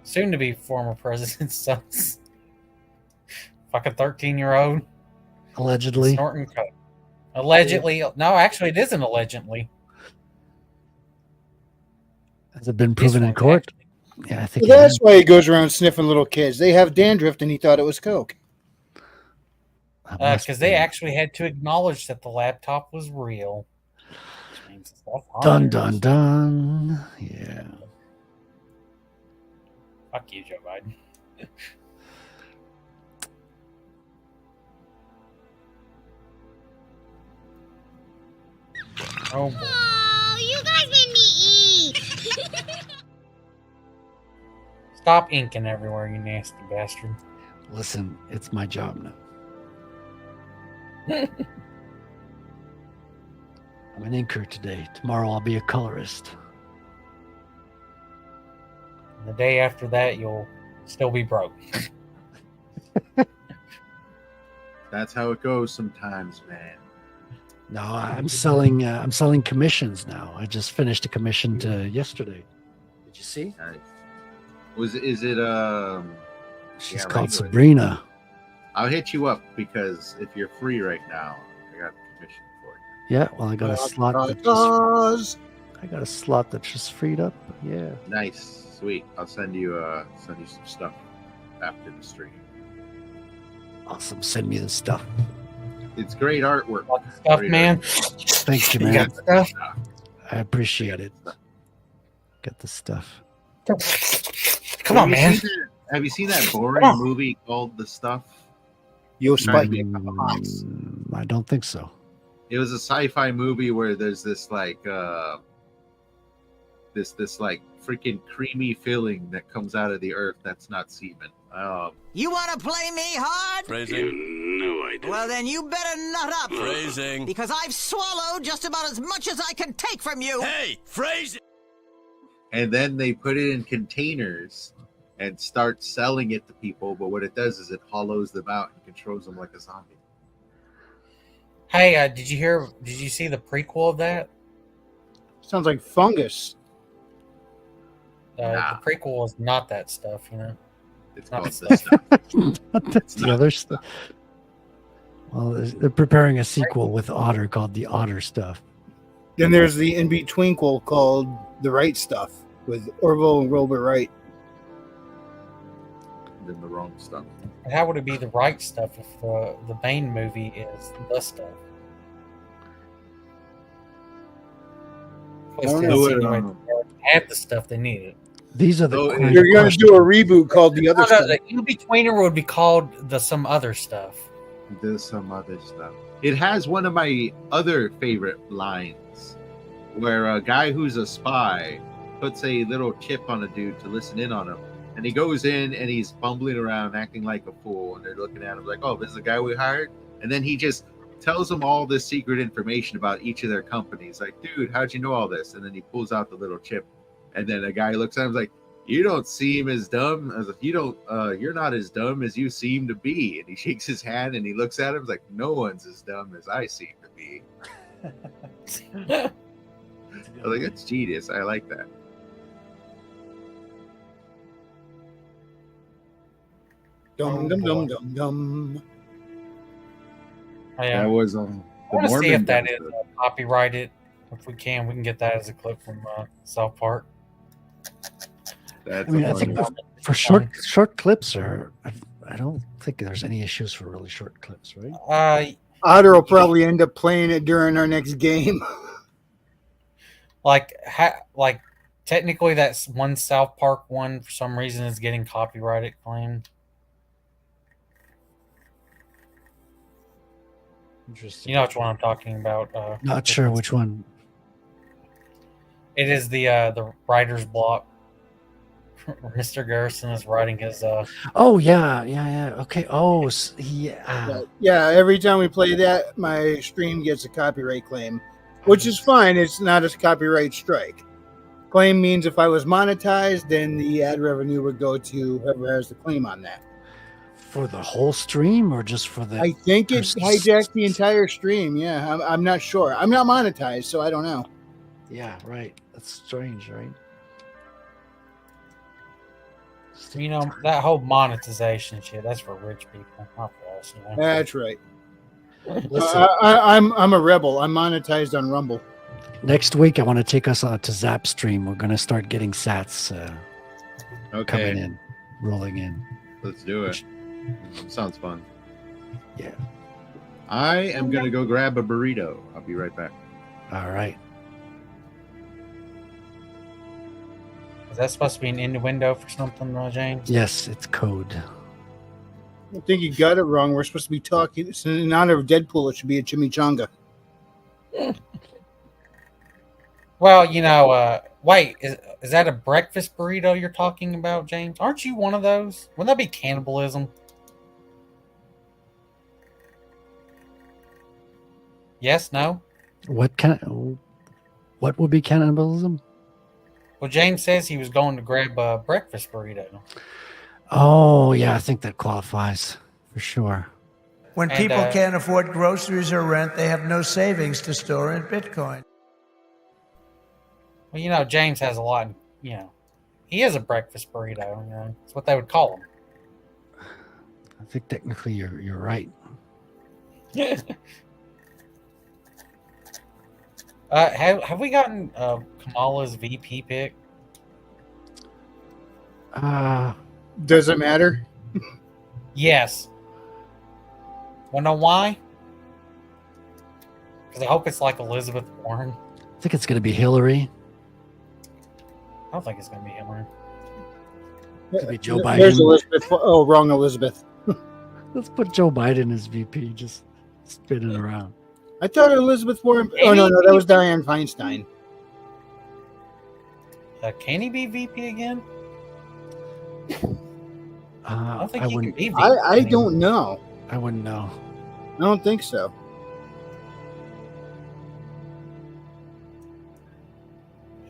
[SPEAKER 4] soon to be former president's son's fucking 13-year-old
[SPEAKER 3] Allegedly.
[SPEAKER 4] snorting coke. Allegedly, no, actually, it isn't allegedly.
[SPEAKER 3] Has it been proven in court? Yeah, I think
[SPEAKER 5] Well,
[SPEAKER 3] it
[SPEAKER 5] that's
[SPEAKER 3] is.
[SPEAKER 5] why he goes around sniffing little kids. They have dandruff, and he thought it was coke.
[SPEAKER 3] That must
[SPEAKER 4] Because they
[SPEAKER 3] be.
[SPEAKER 4] actually had to acknowledge that the laptop was real. Which means it's stuff on
[SPEAKER 3] Dun,
[SPEAKER 4] there.
[SPEAKER 3] dun, dun. Yeah.
[SPEAKER 4] Fuck you, Joe Biden. Oh, boy.
[SPEAKER 11] Oh, you guys made me eat.
[SPEAKER 4] Stop inking everywhere, you nasty bastard.
[SPEAKER 3] Listen, it's my job now. I'm an inker today. Tomorrow I'll be a colorist.
[SPEAKER 4] The day after that, you'll still be broke.
[SPEAKER 8] That's how it goes sometimes, man.
[SPEAKER 3] No, I'm selling. I'm selling commissions now. I just finished a commission yesterday. Did you see?
[SPEAKER 8] Nice. Is it
[SPEAKER 3] She's
[SPEAKER 8] yeah,
[SPEAKER 3] called
[SPEAKER 8] regular.
[SPEAKER 3] Sabrina.
[SPEAKER 8] I'll hit you up because if you're free right now, I got a commission for you.
[SPEAKER 3] Yeah, well, I got a slot. I got a slot that just freed up. Yeah.
[SPEAKER 8] Nice, sweet. I'll send you some stuff after the stream.
[SPEAKER 3] Awesome. Send me the stuff.
[SPEAKER 8] It's great artwork.
[SPEAKER 4] Stuff,
[SPEAKER 8] Great
[SPEAKER 4] man.
[SPEAKER 3] Thank you,
[SPEAKER 4] You
[SPEAKER 3] man.
[SPEAKER 4] got stuff?
[SPEAKER 3] I appreciate it. Got the stuff.
[SPEAKER 4] Come on, man.
[SPEAKER 8] Have you seen that boring
[SPEAKER 4] Come on.
[SPEAKER 8] movie called The Stuff?
[SPEAKER 5] Yo,
[SPEAKER 8] Trying
[SPEAKER 5] Spike.
[SPEAKER 8] to make a box.
[SPEAKER 3] I don't think so.
[SPEAKER 8] It was a sci-fi movie where there's this like this like freaking creamy filling that comes out of the earth that's not semen.
[SPEAKER 12] You want to play me hard?
[SPEAKER 13] Phrasing? No, I don't.
[SPEAKER 12] Well, then you better nut up.
[SPEAKER 13] Phrasing.
[SPEAKER 12] Because I've swallowed just about as much as I can take from you.
[SPEAKER 13] Hey, phrasing.
[SPEAKER 8] And then they put it in containers and start selling it to people. But what it does is it hollows them out and controls them like a zombie.
[SPEAKER 4] Hey, did you see the prequel of that?
[SPEAKER 5] Sounds like fungus.
[SPEAKER 8] Nah.
[SPEAKER 4] The prequel is not that stuff, you know.
[SPEAKER 8] It's
[SPEAKER 4] Not
[SPEAKER 8] called
[SPEAKER 4] the
[SPEAKER 8] The Stuff.
[SPEAKER 3] That's the other stuff. Well, they're preparing a sequel with Otter called The Otter Stuff.
[SPEAKER 5] Then there's the in-betweenquel called The Right Stuff with Orville and Robert Wright.
[SPEAKER 8] Then the wrong stuff.
[SPEAKER 4] How would it be the right stuff if the main movie is the stuff?
[SPEAKER 5] I don't
[SPEAKER 8] know.
[SPEAKER 4] Had the stuff they needed.
[SPEAKER 3] These are the
[SPEAKER 8] Oh,
[SPEAKER 3] cool
[SPEAKER 5] You're going to
[SPEAKER 3] questions.
[SPEAKER 5] do a reboot called The Other
[SPEAKER 4] No,
[SPEAKER 5] Stuff.
[SPEAKER 4] the in-betweener would be called the some other stuff.
[SPEAKER 8] There's some other stuff. It has one of my other favorite lines where a guy who's a spy puts a little chip on a dude to listen in on him. And he goes in and he's bumbling around acting like a fool. And they're looking at him like, oh, this is the guy we hired? And then he just tells them all this secret information about each of their companies. Like, dude, how'd you know all this? And then he pulls out the little chip. And then a guy looks at him like, you don't seem as dumb as you're not as dumb as you seem to be. And he shakes his hand and he looks at him like, no one's as dumb as I seem to be. I was like, that's genius. I like that.
[SPEAKER 5] Dum, dum, dum, dum, dum.
[SPEAKER 4] Yeah.
[SPEAKER 8] That was
[SPEAKER 4] I
[SPEAKER 8] the
[SPEAKER 4] want to see
[SPEAKER 8] Mormon
[SPEAKER 4] if that is
[SPEAKER 8] episode.
[SPEAKER 4] copyrighted. If we can get that as a clip from South Park.
[SPEAKER 8] That's
[SPEAKER 3] I mean,
[SPEAKER 8] a
[SPEAKER 3] I think
[SPEAKER 8] funny
[SPEAKER 3] for short clips I don't think there's any issues for really short clips, right?
[SPEAKER 5] Otter will probably end up playing it during our next game.
[SPEAKER 4] Like technically, that's one South Park one for some reason is getting copyrighted claimed.
[SPEAKER 3] Interesting.
[SPEAKER 4] You know which one I'm talking about.
[SPEAKER 3] Not sure which one.
[SPEAKER 4] It is the writer's block. Mr. Garrison is writing his.
[SPEAKER 3] Oh yeah. Okay. Oh yeah.
[SPEAKER 5] Yeah, every time we play that, my stream gets a copyright claim, which is fine. It's not a copyright strike. Claim means if I was monetized, then the ad revenue would go to whoever has the claim on that.
[SPEAKER 3] For the whole stream or just for the?
[SPEAKER 5] I think it hijacked the entire stream. Yeah, I'm not sure. I'm not monetized, so I don't know.
[SPEAKER 3] Yeah, right. That's strange, right?
[SPEAKER 4] You know, that whole monetization shit, that's for rich people, not for us, you know?
[SPEAKER 5] That's right.
[SPEAKER 3] Listen,
[SPEAKER 5] I'm a rebel. I'm monetized on Rumble.
[SPEAKER 3] next week I want to take us to Zapstream. We're going to start getting sats
[SPEAKER 8] Okay,
[SPEAKER 3] coming in, rolling in.
[SPEAKER 8] let's do it. Sounds fun.
[SPEAKER 3] Yeah.
[SPEAKER 8] I am gonna go grab a burrito. I'll be right back.
[SPEAKER 3] All right.
[SPEAKER 4] Is that supposed to be an innuendo for something, James?
[SPEAKER 3] Yes, it's code.
[SPEAKER 5] I think you got it wrong. We're supposed to be talking. So in honor of Deadpool, it should be a chimichanga.
[SPEAKER 4] Well, you know, wait, is that a breakfast burrito you're talking about, James? Aren't you one of those? Wouldn't that be cannibalism? Yes, no?
[SPEAKER 3] What would be cannibalism?
[SPEAKER 4] Well, James says he was going to grab a breakfast burrito.
[SPEAKER 3] Oh, yeah, I think that qualifies for sure.
[SPEAKER 7] When people can't afford groceries or rent, they have no savings to store in Bitcoin.
[SPEAKER 4] Well, you know, James has a lot, you know, he is a breakfast burrito, you know, that's what they would call him.
[SPEAKER 3] I think technically you're right.
[SPEAKER 4] Have we gotten Kamala's VP pick?
[SPEAKER 5] Does it matter?
[SPEAKER 4] Yes. Wanna know why? Because I hope it's like Elizabeth Warren.
[SPEAKER 3] I think it's going to be Hillary.
[SPEAKER 4] I don't think it's going to be Hillary.
[SPEAKER 3] Could be Joe
[SPEAKER 5] There's
[SPEAKER 3] Biden.
[SPEAKER 5] Elizabeth. Oh, wrong Elizabeth.
[SPEAKER 3] Let's put Joe Biden as VP, just spinning around.
[SPEAKER 5] I thought Elizabeth Warren. Oh, no, that was Dianne Feinstein.
[SPEAKER 4] Can he be VP again? I don't think
[SPEAKER 3] I
[SPEAKER 4] he
[SPEAKER 3] wouldn't.
[SPEAKER 4] can be VP.
[SPEAKER 5] I don't know.
[SPEAKER 3] I wouldn't know.
[SPEAKER 5] I don't think so.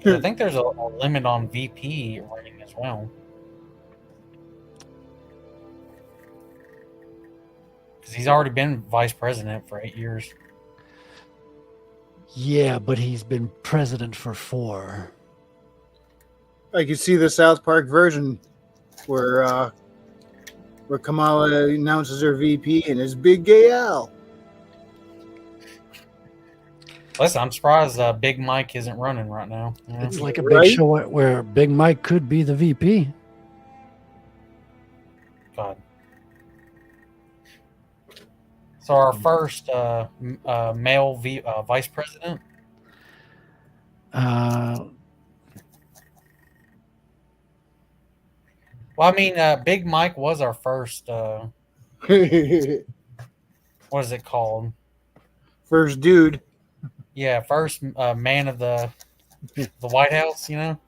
[SPEAKER 4] I think there's a limit on VP running as well. Because he's already been vice president for 8 years.
[SPEAKER 3] Yeah, but he's been president for 4.
[SPEAKER 5] I could see the South Park version where Kamala announces her VP and it's Big Gay Al.
[SPEAKER 4] Listen, I'm surprised Big Mike isn't running right now. Yeah.
[SPEAKER 3] It's like a big show where Big Mike could be the VP.
[SPEAKER 4] God. So our first male vice president? Well, I mean, Big Mike was our first. What is it called?
[SPEAKER 5] First dude.
[SPEAKER 4] Yeah, first man of the White House. You know.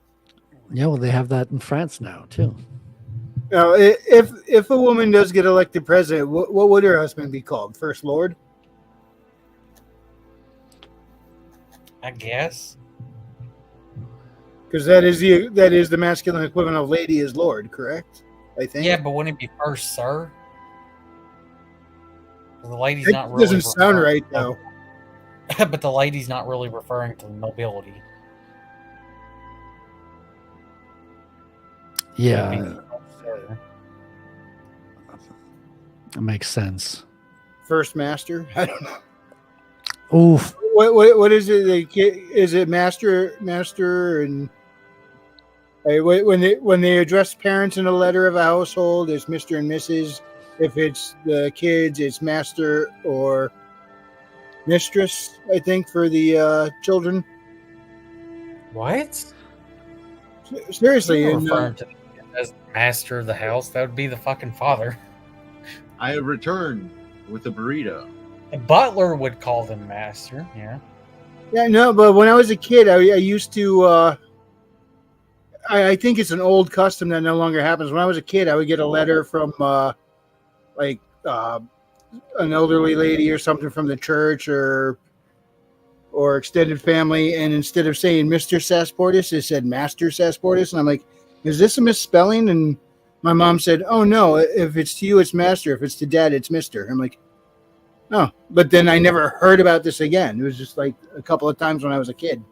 [SPEAKER 3] Yeah, well, they have that in France now too.
[SPEAKER 5] Now, if a woman does get elected president, what would her husband be called? First Lord?
[SPEAKER 4] I guess.
[SPEAKER 5] Because that is the masculine equivalent of lady is Lord, correct? I think.
[SPEAKER 4] Yeah, but wouldn't it be first sir? The lady's
[SPEAKER 5] It
[SPEAKER 4] not really.
[SPEAKER 5] doesn't sound right though.
[SPEAKER 4] But the lady's not really referring to the nobility.
[SPEAKER 3] Yeah, that makes sense.
[SPEAKER 5] First master? I don't know.
[SPEAKER 3] Oof.
[SPEAKER 5] What is it? Is it master and when they address parents in a letter of a household, it's Mr. and Mrs. If it's the kids, it's master or mistress. I think for the children.
[SPEAKER 4] What?
[SPEAKER 5] Seriously,
[SPEAKER 4] You're referring to as master of the house. That would be the fucking father.
[SPEAKER 8] I have returned with a burrito.
[SPEAKER 4] A butler would call them master. Yeah.
[SPEAKER 5] Yeah, no, but when I was a kid, I used to. I think it's an old custom that no longer happens. When I was a kid, I would get a letter from an elderly lady or something from the church or extended family, and instead of saying Mr. Sasportis, it said Master Sasportis, and I'm like, is this a misspelling? And my mom said, oh no, if it's to you, it's Master. If it's to Dad, it's Mister. I'm like, oh, but then I never heard about this again. It was just like a couple of times when I was a kid.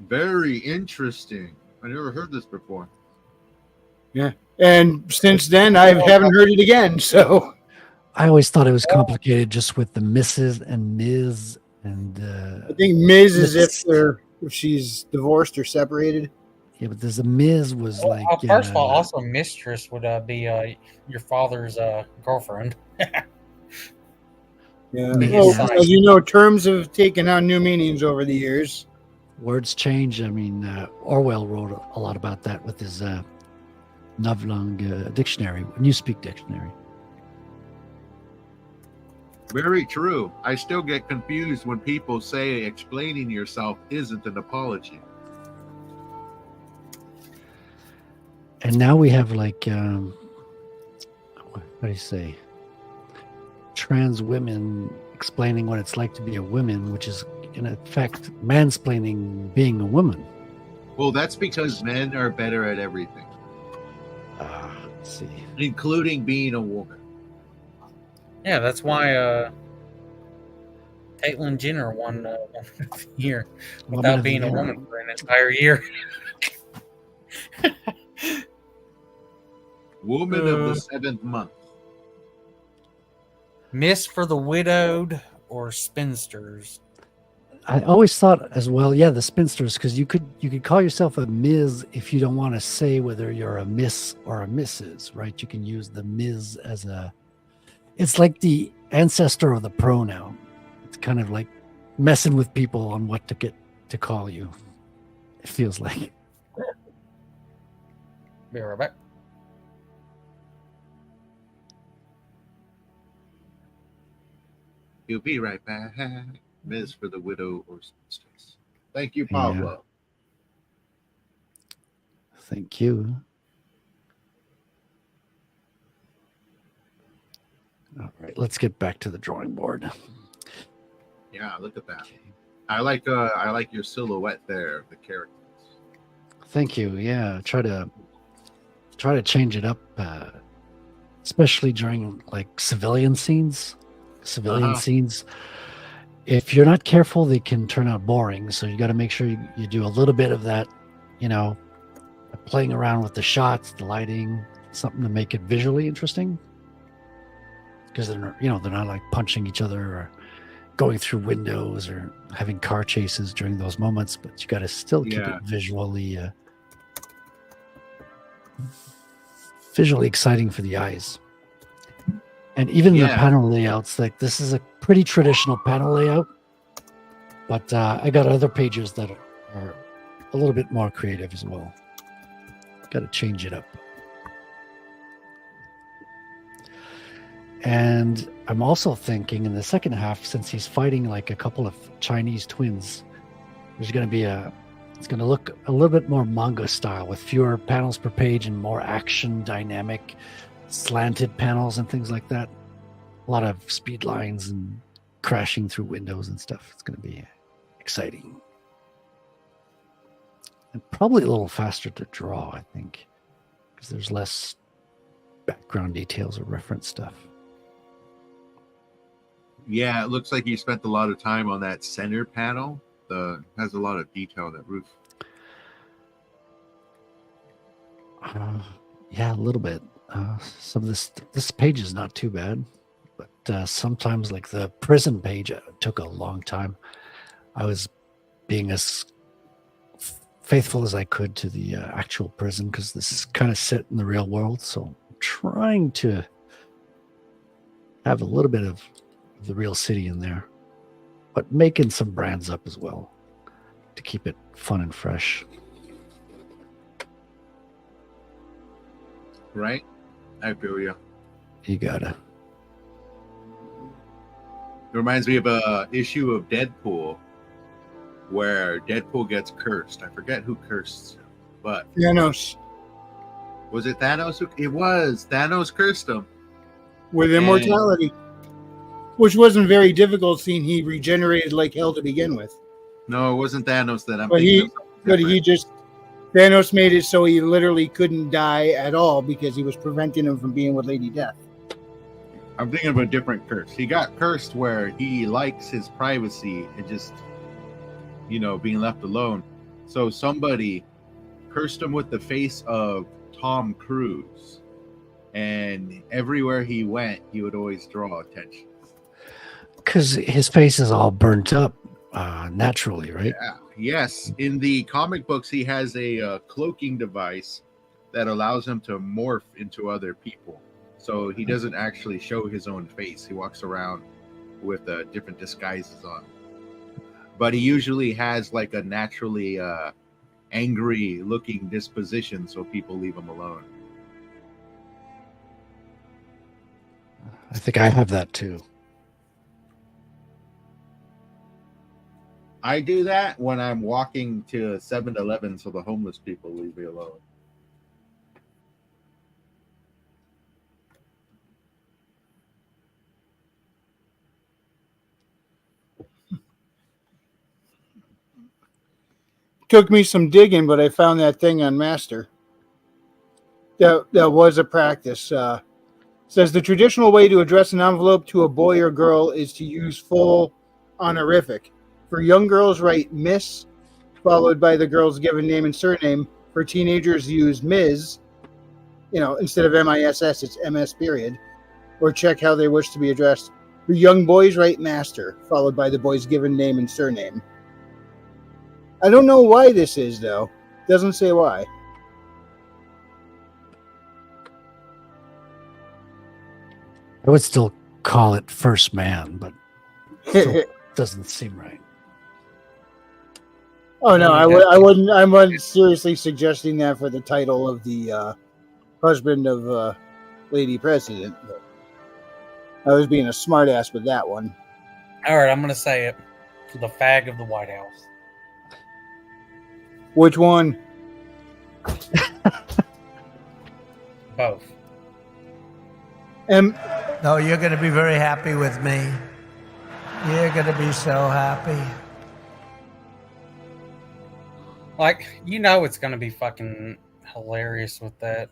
[SPEAKER 8] Very interesting. I never heard this before.
[SPEAKER 5] Yeah. And since then, I haven't heard it again. So
[SPEAKER 3] I always thought it was complicated just with the Mrs. and Ms. and
[SPEAKER 5] I think Ms. is
[SPEAKER 3] Miss-
[SPEAKER 5] if she's divorced or separated.
[SPEAKER 3] yeah, but there's a Ms. was
[SPEAKER 4] Well,
[SPEAKER 3] like
[SPEAKER 4] first of all, also mistress would be your father's girlfriend.
[SPEAKER 5] Yeah.
[SPEAKER 3] Ms.
[SPEAKER 5] Well, as you know, terms have taken on new meanings over the years.
[SPEAKER 3] words change. I mean, Orwell wrote a lot about that with his Novlang dictionary, Newspeak dictionary.
[SPEAKER 8] Very true. I still get confused when people say explaining yourself isn't an apology.
[SPEAKER 3] And now we have like, what do you say? Trans women explaining what it's like to be a woman, which is in effect mansplaining being a woman.
[SPEAKER 8] Well, that's because men are better at everything,
[SPEAKER 3] Let's see.
[SPEAKER 8] including being a woman.
[SPEAKER 4] Yeah, that's why Caitlyn Jenner won the year
[SPEAKER 3] Woman
[SPEAKER 4] without
[SPEAKER 3] of the
[SPEAKER 4] being a
[SPEAKER 3] Year.
[SPEAKER 4] woman for an entire year.
[SPEAKER 8] Woman of the seventh month.
[SPEAKER 4] Miss for the widowed or spinsters.
[SPEAKER 3] I always thought as well, yeah, the spinsters, because you could call yourself a Ms. if you don't want to say whether you're a Miss or a Mrs., right? You can use the Ms. as it's like the ancestor of the pronoun. It's kind of like messing with people on what to get to call you. It feels like.
[SPEAKER 4] Be right back.
[SPEAKER 8] You'll be right back. Ms. for the widow or spinsters. Thank you, Pablo.
[SPEAKER 3] Thank you. All right, let's get back to the drawing board.
[SPEAKER 8] Yeah, look at that. I like your silhouette there of the characters.
[SPEAKER 3] Thank you. Yeah, try to change it up, especially during like civilian scenes. Scenes. If you're not careful, they can turn out boring. So you got to make sure you do a little bit of that, playing around with the shots, the lighting, something to make it visually interesting. Because they're not like punching each other or going through windows or having car chases during those moments, but you got to still keep it visually exciting for the eyes. And even the panel layouts, like this is a pretty traditional panel layout, but I got other pages that are a little bit more creative as well. Got to change it up. And I'm also thinking in the second half, since he's fighting like a couple of Chinese twins, there's going to be it's going to look a little bit more manga style with fewer panels per page and more action, dynamic, slanted panels and things like that. A lot of speed lines and crashing through windows and stuff. It's going to be exciting. And probably a little faster to draw, I think, because there's less background details or reference stuff.
[SPEAKER 8] Yeah, it looks like you spent a lot of time on that center panel. Has a lot of detail on that roof.
[SPEAKER 3] Yeah, a little bit. Some of this page is not too bad, but sometimes like the prison page took a long time. I was being as faithful as I could to the actual prison because this is kind of set in the real world, so I'm trying to have a little bit of the real city in there, but making some brands up as well to keep it fun and fresh.
[SPEAKER 8] Right? I feel you.
[SPEAKER 3] You gotta.
[SPEAKER 8] It reminds me of a issue of Deadpool where Deadpool gets cursed. I forget who cursed him, but
[SPEAKER 5] Thanos.
[SPEAKER 8] Was it Thanos? It was. Thanos cursed him.
[SPEAKER 5] With immortality. Which wasn't very difficult, seeing he regenerated like hell to begin with.
[SPEAKER 8] No, it wasn't Thanos that I'm
[SPEAKER 5] But
[SPEAKER 8] thinking
[SPEAKER 5] Thanos made it so he literally couldn't die at all because he was preventing him from being with Lady Death.
[SPEAKER 8] I'm thinking of a different curse. He got cursed where he likes his privacy and just, being left alone. So somebody cursed him with the face of Tom Cruise. And everywhere he went, he would always draw attention.
[SPEAKER 3] Because his face is all burnt up naturally, right?
[SPEAKER 8] Yeah. Yes. In the comic books, he has a cloaking device that allows him to morph into other people. So he doesn't actually show his own face. He walks around with different disguises on. But he usually has like a naturally angry looking disposition, so people leave him alone.
[SPEAKER 3] I think I have that too.
[SPEAKER 8] I do that when I'm walking to a 7-Eleven so the homeless people leave me alone.
[SPEAKER 5] Took me some digging, but I found that thing on Master. That was a practice. Says the traditional way to address an envelope to a boy or girl is to use full honorific. For young girls, write Miss, followed by the girl's given name and surname. For teenagers, use Ms. Instead of MISS, it's MS period. Or check how they wish to be addressed. For young boys, write Master, followed by the boy's given name and surname. I don't know why this is, though. Doesn't say why.
[SPEAKER 3] I would still call it First Man, but still doesn't seem right.
[SPEAKER 5] Oh no, I wouldn't. I wasn't seriously suggesting that for the title of the husband of Lady President. But I was being a smartass with that one.
[SPEAKER 4] All right, I'm going to say it. The fag of the White House.
[SPEAKER 5] Which one?
[SPEAKER 4] Both.
[SPEAKER 7] No, you're going to be very happy with me. You're going to be so happy.
[SPEAKER 4] Like, it's going to be fucking hilarious with that.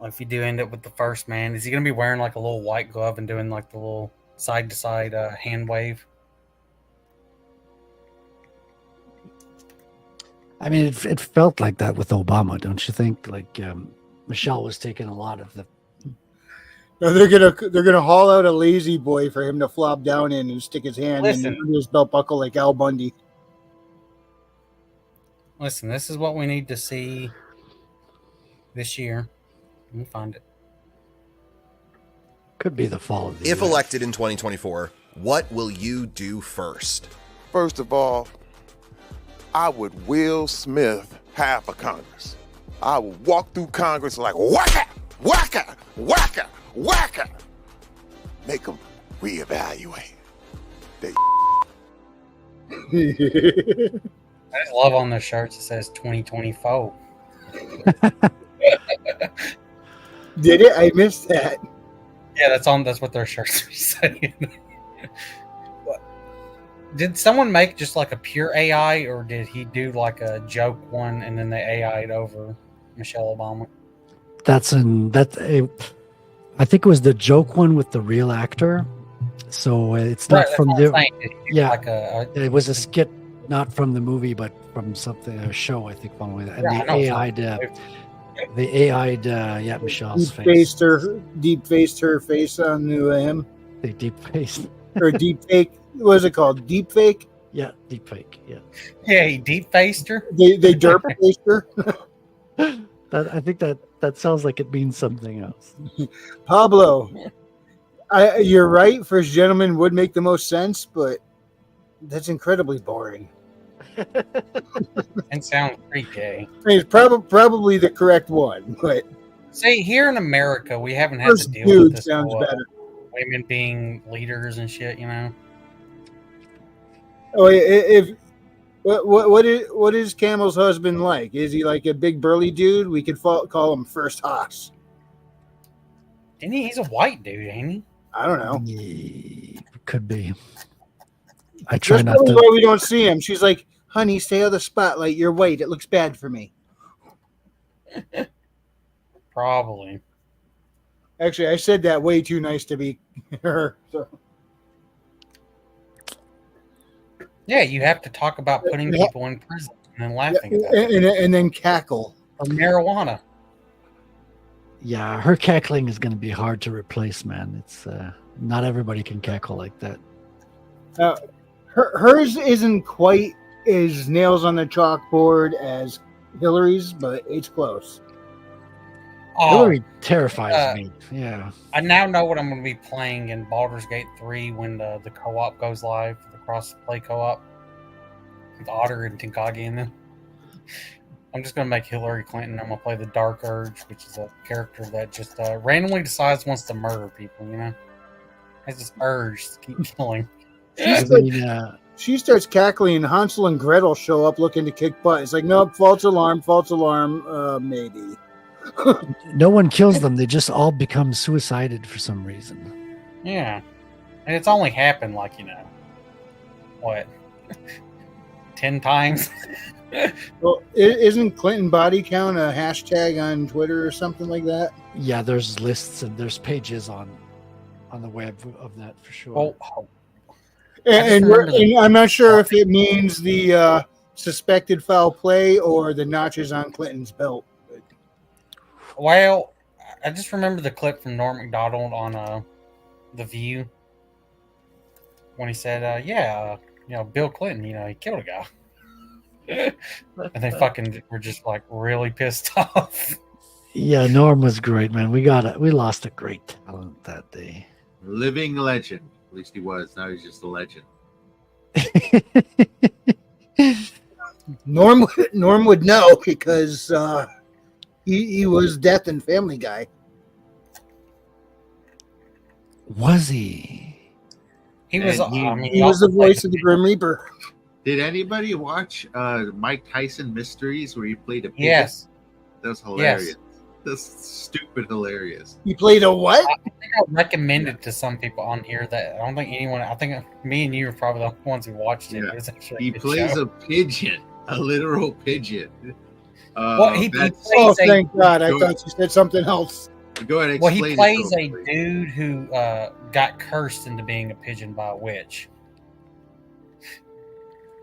[SPEAKER 4] Like, if you do end up with the First Man, is he going to be wearing like a little white glove and doing like the little side-to-side hand wave?
[SPEAKER 3] I mean, it felt like that with Obama, don't you think? Like Michelle was taking a lot of the.
[SPEAKER 5] No, they're gonna haul out a lazy boy for him to flop down in and stick his hand in his belt buckle like Al Bundy.
[SPEAKER 4] Listen, this is what we need to see this year. Let me find it.
[SPEAKER 3] Could be the fall of the
[SPEAKER 14] If
[SPEAKER 3] US.
[SPEAKER 14] elected in 2024, what will you do first?
[SPEAKER 15] First of all, I would Will Smith half of Congress. I would walk through Congress like whacka, whacka, whacka, whacka. Make them reevaluate.
[SPEAKER 4] I just love on their shirts it says 2024.
[SPEAKER 5] Did it? I missed that.
[SPEAKER 4] Yeah, that's what their shirts are saying. Did someone make just like a pure AI, or did he do like a joke one and then they AI'd over Michelle Obama?
[SPEAKER 3] I think it was the joke one with the real actor. So it's not from the. Yeah,
[SPEAKER 4] like
[SPEAKER 3] it was a skit, not from the movie, but from a show. I think following that. And the AI'd Michelle's face.
[SPEAKER 5] Deep faced her face onto him.
[SPEAKER 3] They deep faced
[SPEAKER 5] or deep fake. What is it called? Deep fake?
[SPEAKER 3] Yeah, deep fake. Yeah.
[SPEAKER 4] Yeah, he deep faced her.
[SPEAKER 5] They derp faced her.
[SPEAKER 3] I think that sounds like it means something else.
[SPEAKER 5] Pablo, you're right. First Gentleman would make the most sense, but that's incredibly boring.
[SPEAKER 4] And sounds pretty gay.
[SPEAKER 5] I mean, it's probably the correct one, but
[SPEAKER 4] see, here in America, we haven't had to deal with this
[SPEAKER 5] sounds better.
[SPEAKER 4] Women being leaders and shit,
[SPEAKER 5] Oh, what is Camel's husband like? Is he like a big burly dude? We could call him First Haas.
[SPEAKER 4] Isn't he? He's a white dude, ain't he?
[SPEAKER 5] I don't know.
[SPEAKER 3] Could be. I try
[SPEAKER 5] That's
[SPEAKER 3] not to.
[SPEAKER 5] why we don't see him. She's like, "Honey, stay out of the spotlight. You're white. It looks bad for me."
[SPEAKER 4] Probably.
[SPEAKER 5] Actually, I said that way too nice to be her. So.
[SPEAKER 4] Yeah, you have to talk about putting people in prison and then laughing at that.
[SPEAKER 5] And then cackle.
[SPEAKER 4] Or marijuana.
[SPEAKER 3] Yeah, her cackling is going to be hard to replace, man. It's not everybody can cackle like that.
[SPEAKER 5] Hers isn't quite as nails on the chalkboard as Hillary's, but it's close.
[SPEAKER 3] Hillary terrifies me. Yeah.
[SPEAKER 4] I now know what I'm going to be playing in Baldur's Gate 3 when the co-op goes live, the cross-play co-op with Otter and Tinkagi in them. I'm just going to make Hillary Clinton. I'm going to play the Dark Urge, which is a character that just randomly decides wants to murder people, you know? Has this urge to keep killing.
[SPEAKER 5] She starts cackling, and Hansel and Gretel show up looking to kick butt. It's like, nope, false alarm, maybe.
[SPEAKER 3] No one kills them. They just all become suicided for some reason.
[SPEAKER 4] Yeah. And it's only happened like, what? 10 times?
[SPEAKER 5] Well, isn't Clinton body count a hashtag on Twitter or something like that?
[SPEAKER 3] Yeah, there's lists and there's pages on the web of that for sure.
[SPEAKER 5] And I'm not sure if it means the suspected foul play or the notches on Clinton's belt.
[SPEAKER 4] Well, I just remember the clip from Norm Macdonald on The View when he said, Bill Clinton, he killed a guy. And they fucking were just like really pissed off.
[SPEAKER 3] Yeah, Norm was great, man. We lost a great talent that day.
[SPEAKER 8] Living legend. At least he was. Now he's just a legend.
[SPEAKER 5] Norm would know because he was Death and Family Guy.
[SPEAKER 3] Was he?
[SPEAKER 4] He was.
[SPEAKER 5] He was the voice of the Grim Reaper.
[SPEAKER 8] Did anybody watch Mike Tyson Mysteries where he played a pigeon?
[SPEAKER 4] Yes.
[SPEAKER 8] That was hilarious.
[SPEAKER 4] Yes.
[SPEAKER 8] That's stupid hilarious.
[SPEAKER 5] You played a what?
[SPEAKER 4] I think I recommended to some people on here that I don't think anyone. I think me and you are probably the ones who watched it.
[SPEAKER 8] Yeah.
[SPEAKER 4] It's actually
[SPEAKER 8] He plays a pigeon, a literal pigeon.
[SPEAKER 4] He plays
[SPEAKER 5] thank God! I thought you said something else.
[SPEAKER 8] Go ahead.
[SPEAKER 4] Well, he plays a dude who got cursed into being a pigeon by a witch.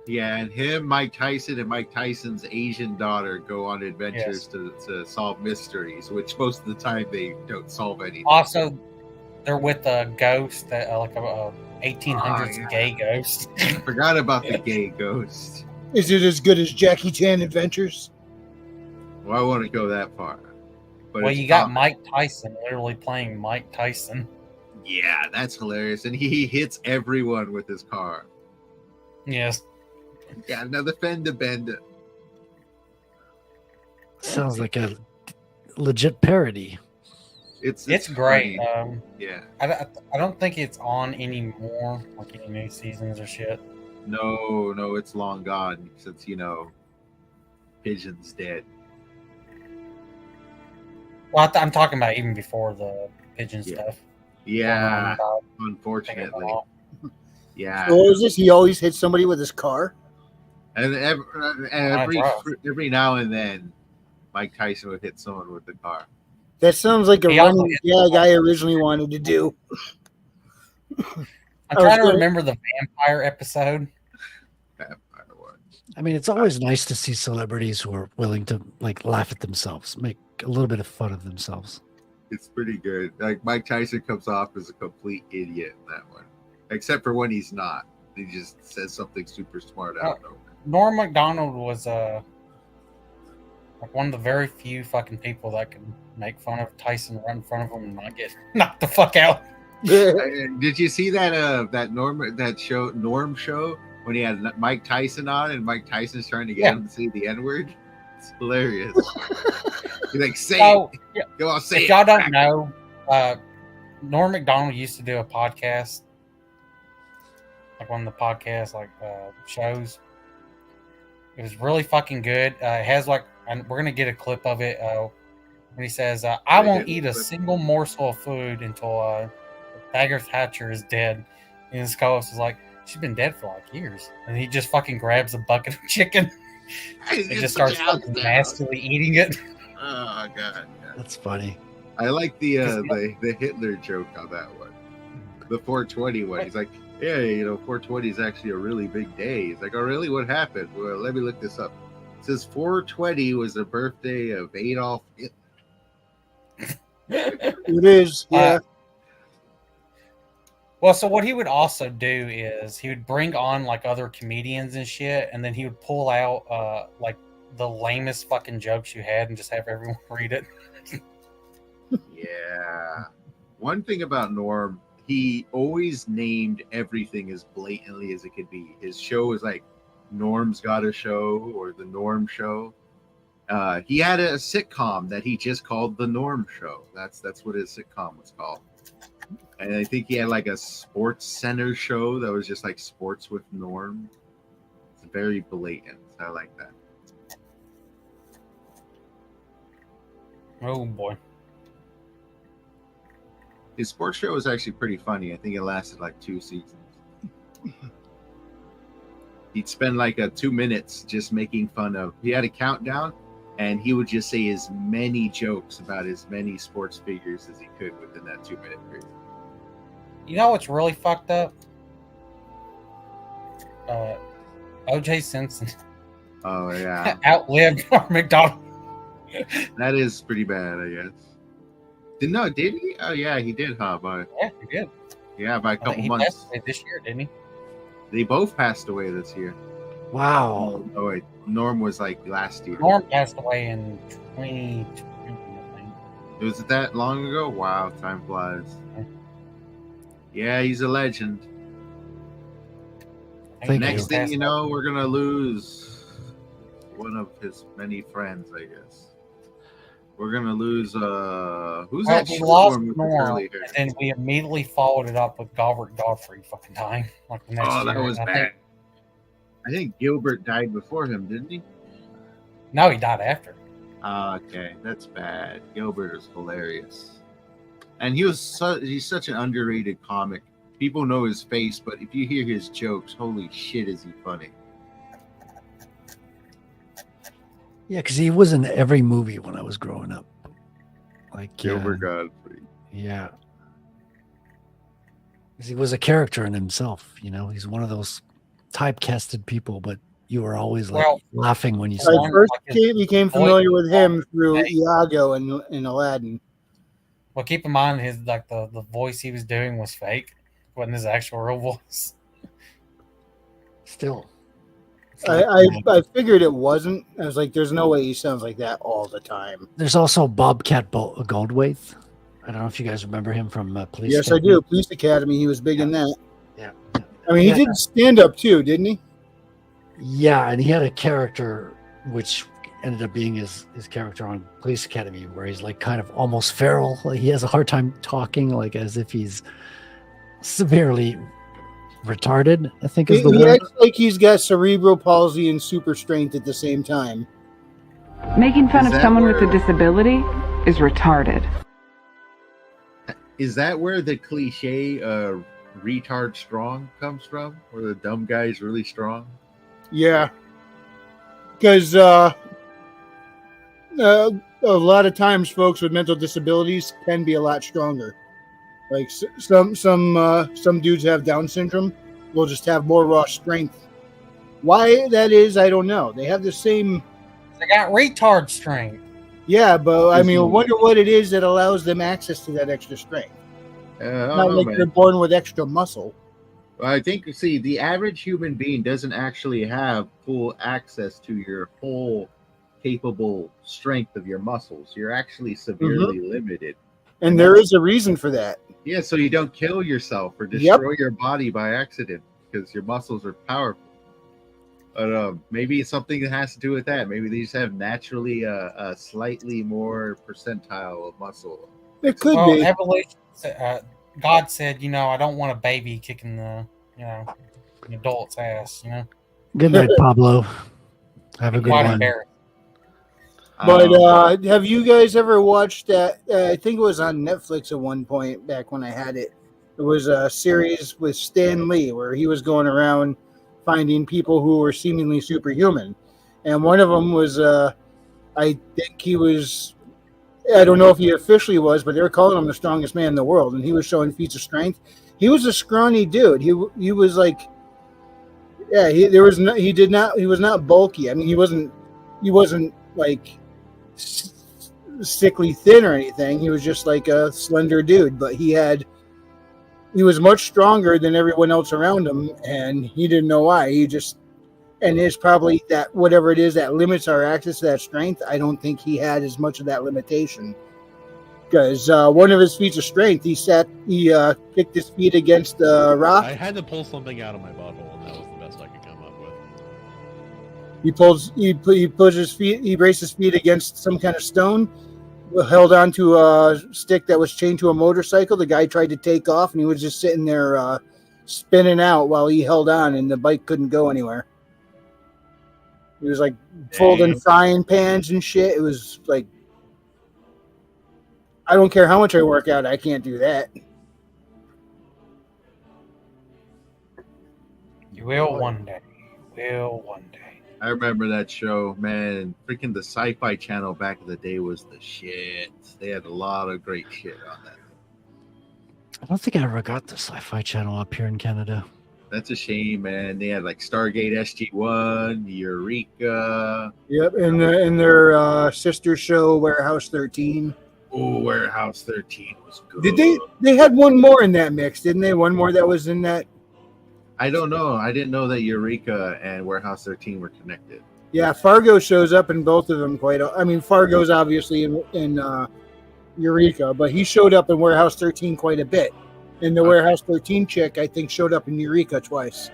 [SPEAKER 8] Yeah, and him, Mike Tyson, and Mike Tyson's Asian daughter go on adventures to solve mysteries, which most of the time they don't solve anything.
[SPEAKER 4] Also, they're with a ghost, that like a 1800s gay ghost.
[SPEAKER 8] I forgot about the gay ghost.
[SPEAKER 5] Is it as good as Jackie Chan Adventures?
[SPEAKER 8] Well, I want to go that far. But
[SPEAKER 4] Well, you got Mike Tyson literally playing Mike Tyson.
[SPEAKER 8] Yeah, that's hilarious. And he hits everyone with his car.
[SPEAKER 4] Yes.
[SPEAKER 8] Got another fender bender.
[SPEAKER 3] Sounds like a legit parody.
[SPEAKER 8] It's
[SPEAKER 4] great.
[SPEAKER 8] Yeah.
[SPEAKER 4] I don't think it's on anymore, like any new seasons or shit.
[SPEAKER 8] No, it's long gone since, Pigeon's dead.
[SPEAKER 4] Well, I'm talking about even before the pigeon stuff.
[SPEAKER 8] Yeah, unfortunately. Yeah.
[SPEAKER 5] So what was this? He always hits somebody with his car?
[SPEAKER 8] And every now and then, Mike Tyson would hit someone with the car.
[SPEAKER 5] That sounds like a running gag I originally wanted to do.
[SPEAKER 4] I'm trying to remember the vampire episode.
[SPEAKER 3] I mean, it's always nice to see celebrities who are willing to laugh at themselves, make a little bit of fun of themselves.
[SPEAKER 8] It's pretty good. Like Mike Tyson comes off as a complete idiot in that one, except for when he's not. He just says something super smart out of nowhere.
[SPEAKER 4] Norm Macdonald was like one of the very few fucking people that could make fun of Tyson right in front of him and not get knocked the fuck out.
[SPEAKER 8] Did you see that Norm show when he had Mike Tyson on and Mike Tyson's trying to get him to say the N-word? It's hilarious. He's like, say it. Go on, say
[SPEAKER 4] if
[SPEAKER 8] it.
[SPEAKER 4] y'all don't know, Norm Macdonald used to do a podcast, like one of the podcast shows. It was really fucking good. It has and we're gonna get a clip of it when he says, "I won't eat a single morsel of food until Agatha Thatcher is dead." And his co-host is like, "She's been dead for years," and he just fucking grabs a bucket of chicken and just starts fucking nastily eating it.
[SPEAKER 8] Oh god,
[SPEAKER 3] that's funny.
[SPEAKER 8] I like the Hitler joke on that one. The 420 one. He's like, yeah, 420 is actually a really big day. He's like, oh really? What happened? Well, let me look this up. It says 420 was the birthday of Adolf Hitler.
[SPEAKER 5] It is, yeah.
[SPEAKER 4] Well, so what he would also do is he would bring on like other comedians and shit, and then he would pull out like the lamest fucking jokes you had and just have everyone read it.
[SPEAKER 8] Yeah. One thing about Norm, he always named everything as blatantly as it could be. His show was like Norm's Got a Show or The Norm Show. He had a sitcom that he just called The Norm Show. That's what his sitcom was called. And I think he had like a Sports Center show that was just like Sports with Norm. It's very blatant. I like that.
[SPEAKER 4] Oh boy.
[SPEAKER 8] His sports show was actually pretty funny. I think it lasted like 2 seasons. He'd spend like 2 minutes just making fun of. He had a countdown, and he would just say as many jokes about as many sports figures as he could within that 2-minute period.
[SPEAKER 4] You know what's really fucked up? O.J. Simpson.
[SPEAKER 8] Oh yeah,
[SPEAKER 4] outlived McDonald.
[SPEAKER 8] That is pretty bad, I guess. Did he? Oh yeah, he did, huh?
[SPEAKER 4] Yeah, he did.
[SPEAKER 8] Yeah, by a couple
[SPEAKER 4] he
[SPEAKER 8] months.
[SPEAKER 4] passed away this year, didn't he?
[SPEAKER 8] They both passed away this year.
[SPEAKER 3] Wow.
[SPEAKER 8] Oh wait, Norm was like last year.
[SPEAKER 4] Norm passed away in 2020, I think.
[SPEAKER 8] Was it that long ago? Wow, time flies. Yeah, he's a legend. Next thing you know, we're gonna lose one of his many friends, I guess. We're gonna lose who's that?
[SPEAKER 4] We
[SPEAKER 8] short
[SPEAKER 4] lost
[SPEAKER 8] one with the
[SPEAKER 4] Norm,
[SPEAKER 8] curly hair?
[SPEAKER 4] and then we immediately followed it up with Gilbert Godfrey fucking dying like the next
[SPEAKER 8] Oh, that
[SPEAKER 4] year.
[SPEAKER 8] was
[SPEAKER 4] And
[SPEAKER 8] bad. I think Gilbert died before him, didn't he?
[SPEAKER 4] No, he died after.
[SPEAKER 8] Okay, that's bad. Gilbert is hilarious, and he's such an underrated comic. People know his face, but if you hear his jokes, holy shit, is he funny?
[SPEAKER 3] Yeah, because he was in every movie when I was growing up. Like
[SPEAKER 8] Gilbert Godfrey.
[SPEAKER 3] Yeah. 'Cause he was a character in himself, you know. He's one of those typecasted people, but you were always like laughing when you saw
[SPEAKER 5] I
[SPEAKER 3] him.
[SPEAKER 5] first became familiar with him through Iago in Aladdin.
[SPEAKER 4] Well, keep in mind his the voice he was doing was fake. It wasn't his actual real voice.
[SPEAKER 3] Still.
[SPEAKER 5] I figured it wasn't. I was like, there's no way he sounds like that all the time.
[SPEAKER 3] There's also Bobcat Goldthwait. I don't know if you guys remember him from Police
[SPEAKER 5] Yes,
[SPEAKER 3] Academy.
[SPEAKER 5] I do. Police Academy. He was big in that.
[SPEAKER 3] Yeah.
[SPEAKER 5] I mean, he did stand up too, didn't he?
[SPEAKER 3] Yeah, and he had a character which ended up being his character on Police Academy, where he's like kind of almost feral. Like he has a hard time talking, like as if he's severely retarded, I think is the
[SPEAKER 5] He
[SPEAKER 3] word.
[SPEAKER 5] acts like he's got cerebral palsy and super strength at the same time.
[SPEAKER 16] Making fun
[SPEAKER 8] Is
[SPEAKER 16] of
[SPEAKER 8] that
[SPEAKER 16] someone with a
[SPEAKER 8] where-
[SPEAKER 16] disability is retarded.
[SPEAKER 8] Is that where the cliche retard strong comes from? Where the dumb guy is really strong?
[SPEAKER 5] Yeah, because a lot of times folks with mental disabilities can be a lot stronger. Like some dudes have Down syndrome, will just have more raw strength. Why that is, I don't know. They have the same.
[SPEAKER 4] They got retard strength.
[SPEAKER 5] Yeah, but I mean, I wonder what it is that allows them access to that extra strength.
[SPEAKER 8] I
[SPEAKER 5] Not
[SPEAKER 8] don't know,
[SPEAKER 5] like
[SPEAKER 8] man.
[SPEAKER 5] they're born with extra muscle.
[SPEAKER 8] I think, see, the average human being doesn't actually have full access to your whole capable strength of your muscles. You're actually severely limited.
[SPEAKER 5] And there is a reason for that.
[SPEAKER 8] Yeah, so you don't kill yourself or destroy your body by accident because your muscles are powerful. But maybe it's something that has to do with that. Maybe they just have naturally a slightly more percentile of muscle.
[SPEAKER 5] It could
[SPEAKER 4] Well,
[SPEAKER 5] be.
[SPEAKER 4] evolution. God said, I don't want a baby kicking the adult's ass.
[SPEAKER 3] Good night, Pablo. Have a good
[SPEAKER 4] Quite
[SPEAKER 3] one.
[SPEAKER 4] embarrassed.
[SPEAKER 5] But have you guys ever watched that? I think it was on Netflix at one point back when I had it. It was a series with Stan Lee where he was going around finding people who were seemingly superhuman. And one of them was, I think he was, I don't know if he officially was, but they were calling him the strongest man in the world. And he was showing feats of strength. He was a scrawny dude. He was like, yeah, he was not bulky. I mean, he wasn't he wasn't like sickly thin or anything. He was just like a slender dude, but he was much stronger than everyone else around him, and he didn't know why. And it's probably that whatever it is that limits our access to that strength. I don't think he had as much of that limitation, because one of his feats of strength, he kicked his feet against the rock.
[SPEAKER 17] I had to pull something out of my butthole, and that was the best I could come up with.
[SPEAKER 5] He puts his feet, he braced his feet against some kind of stone, held onto a stick that was chained to a motorcycle. The guy tried to take off, and he was just sitting there spinning out while he held on, and the bike couldn't go anywhere. He was like folding frying pans and shit. It was like, I don't care how much I work out, I can't do that.
[SPEAKER 4] You will one day.
[SPEAKER 8] I remember that show, man. Freaking the Sci-Fi Channel back in the day was the shit. They had a lot of great shit on that.
[SPEAKER 3] I don't think I ever got the Sci-Fi Channel up here in Canada.
[SPEAKER 8] That's a shame, man. They had like Stargate SG-1, Eureka.
[SPEAKER 5] Yep, and their sister show, Warehouse 13.
[SPEAKER 8] Oh, Warehouse 13 was good.
[SPEAKER 5] Did they had one more in that mix, didn't they? One more that was in that.
[SPEAKER 8] I don't know. I didn't know that Eureka and Warehouse 13 were connected.
[SPEAKER 5] Yeah, Fargo shows up in both of them quite. I mean, Fargo's obviously in Eureka, but he showed up in Warehouse 13 quite a bit. And the Warehouse 13 chick, I think, showed up in Eureka twice.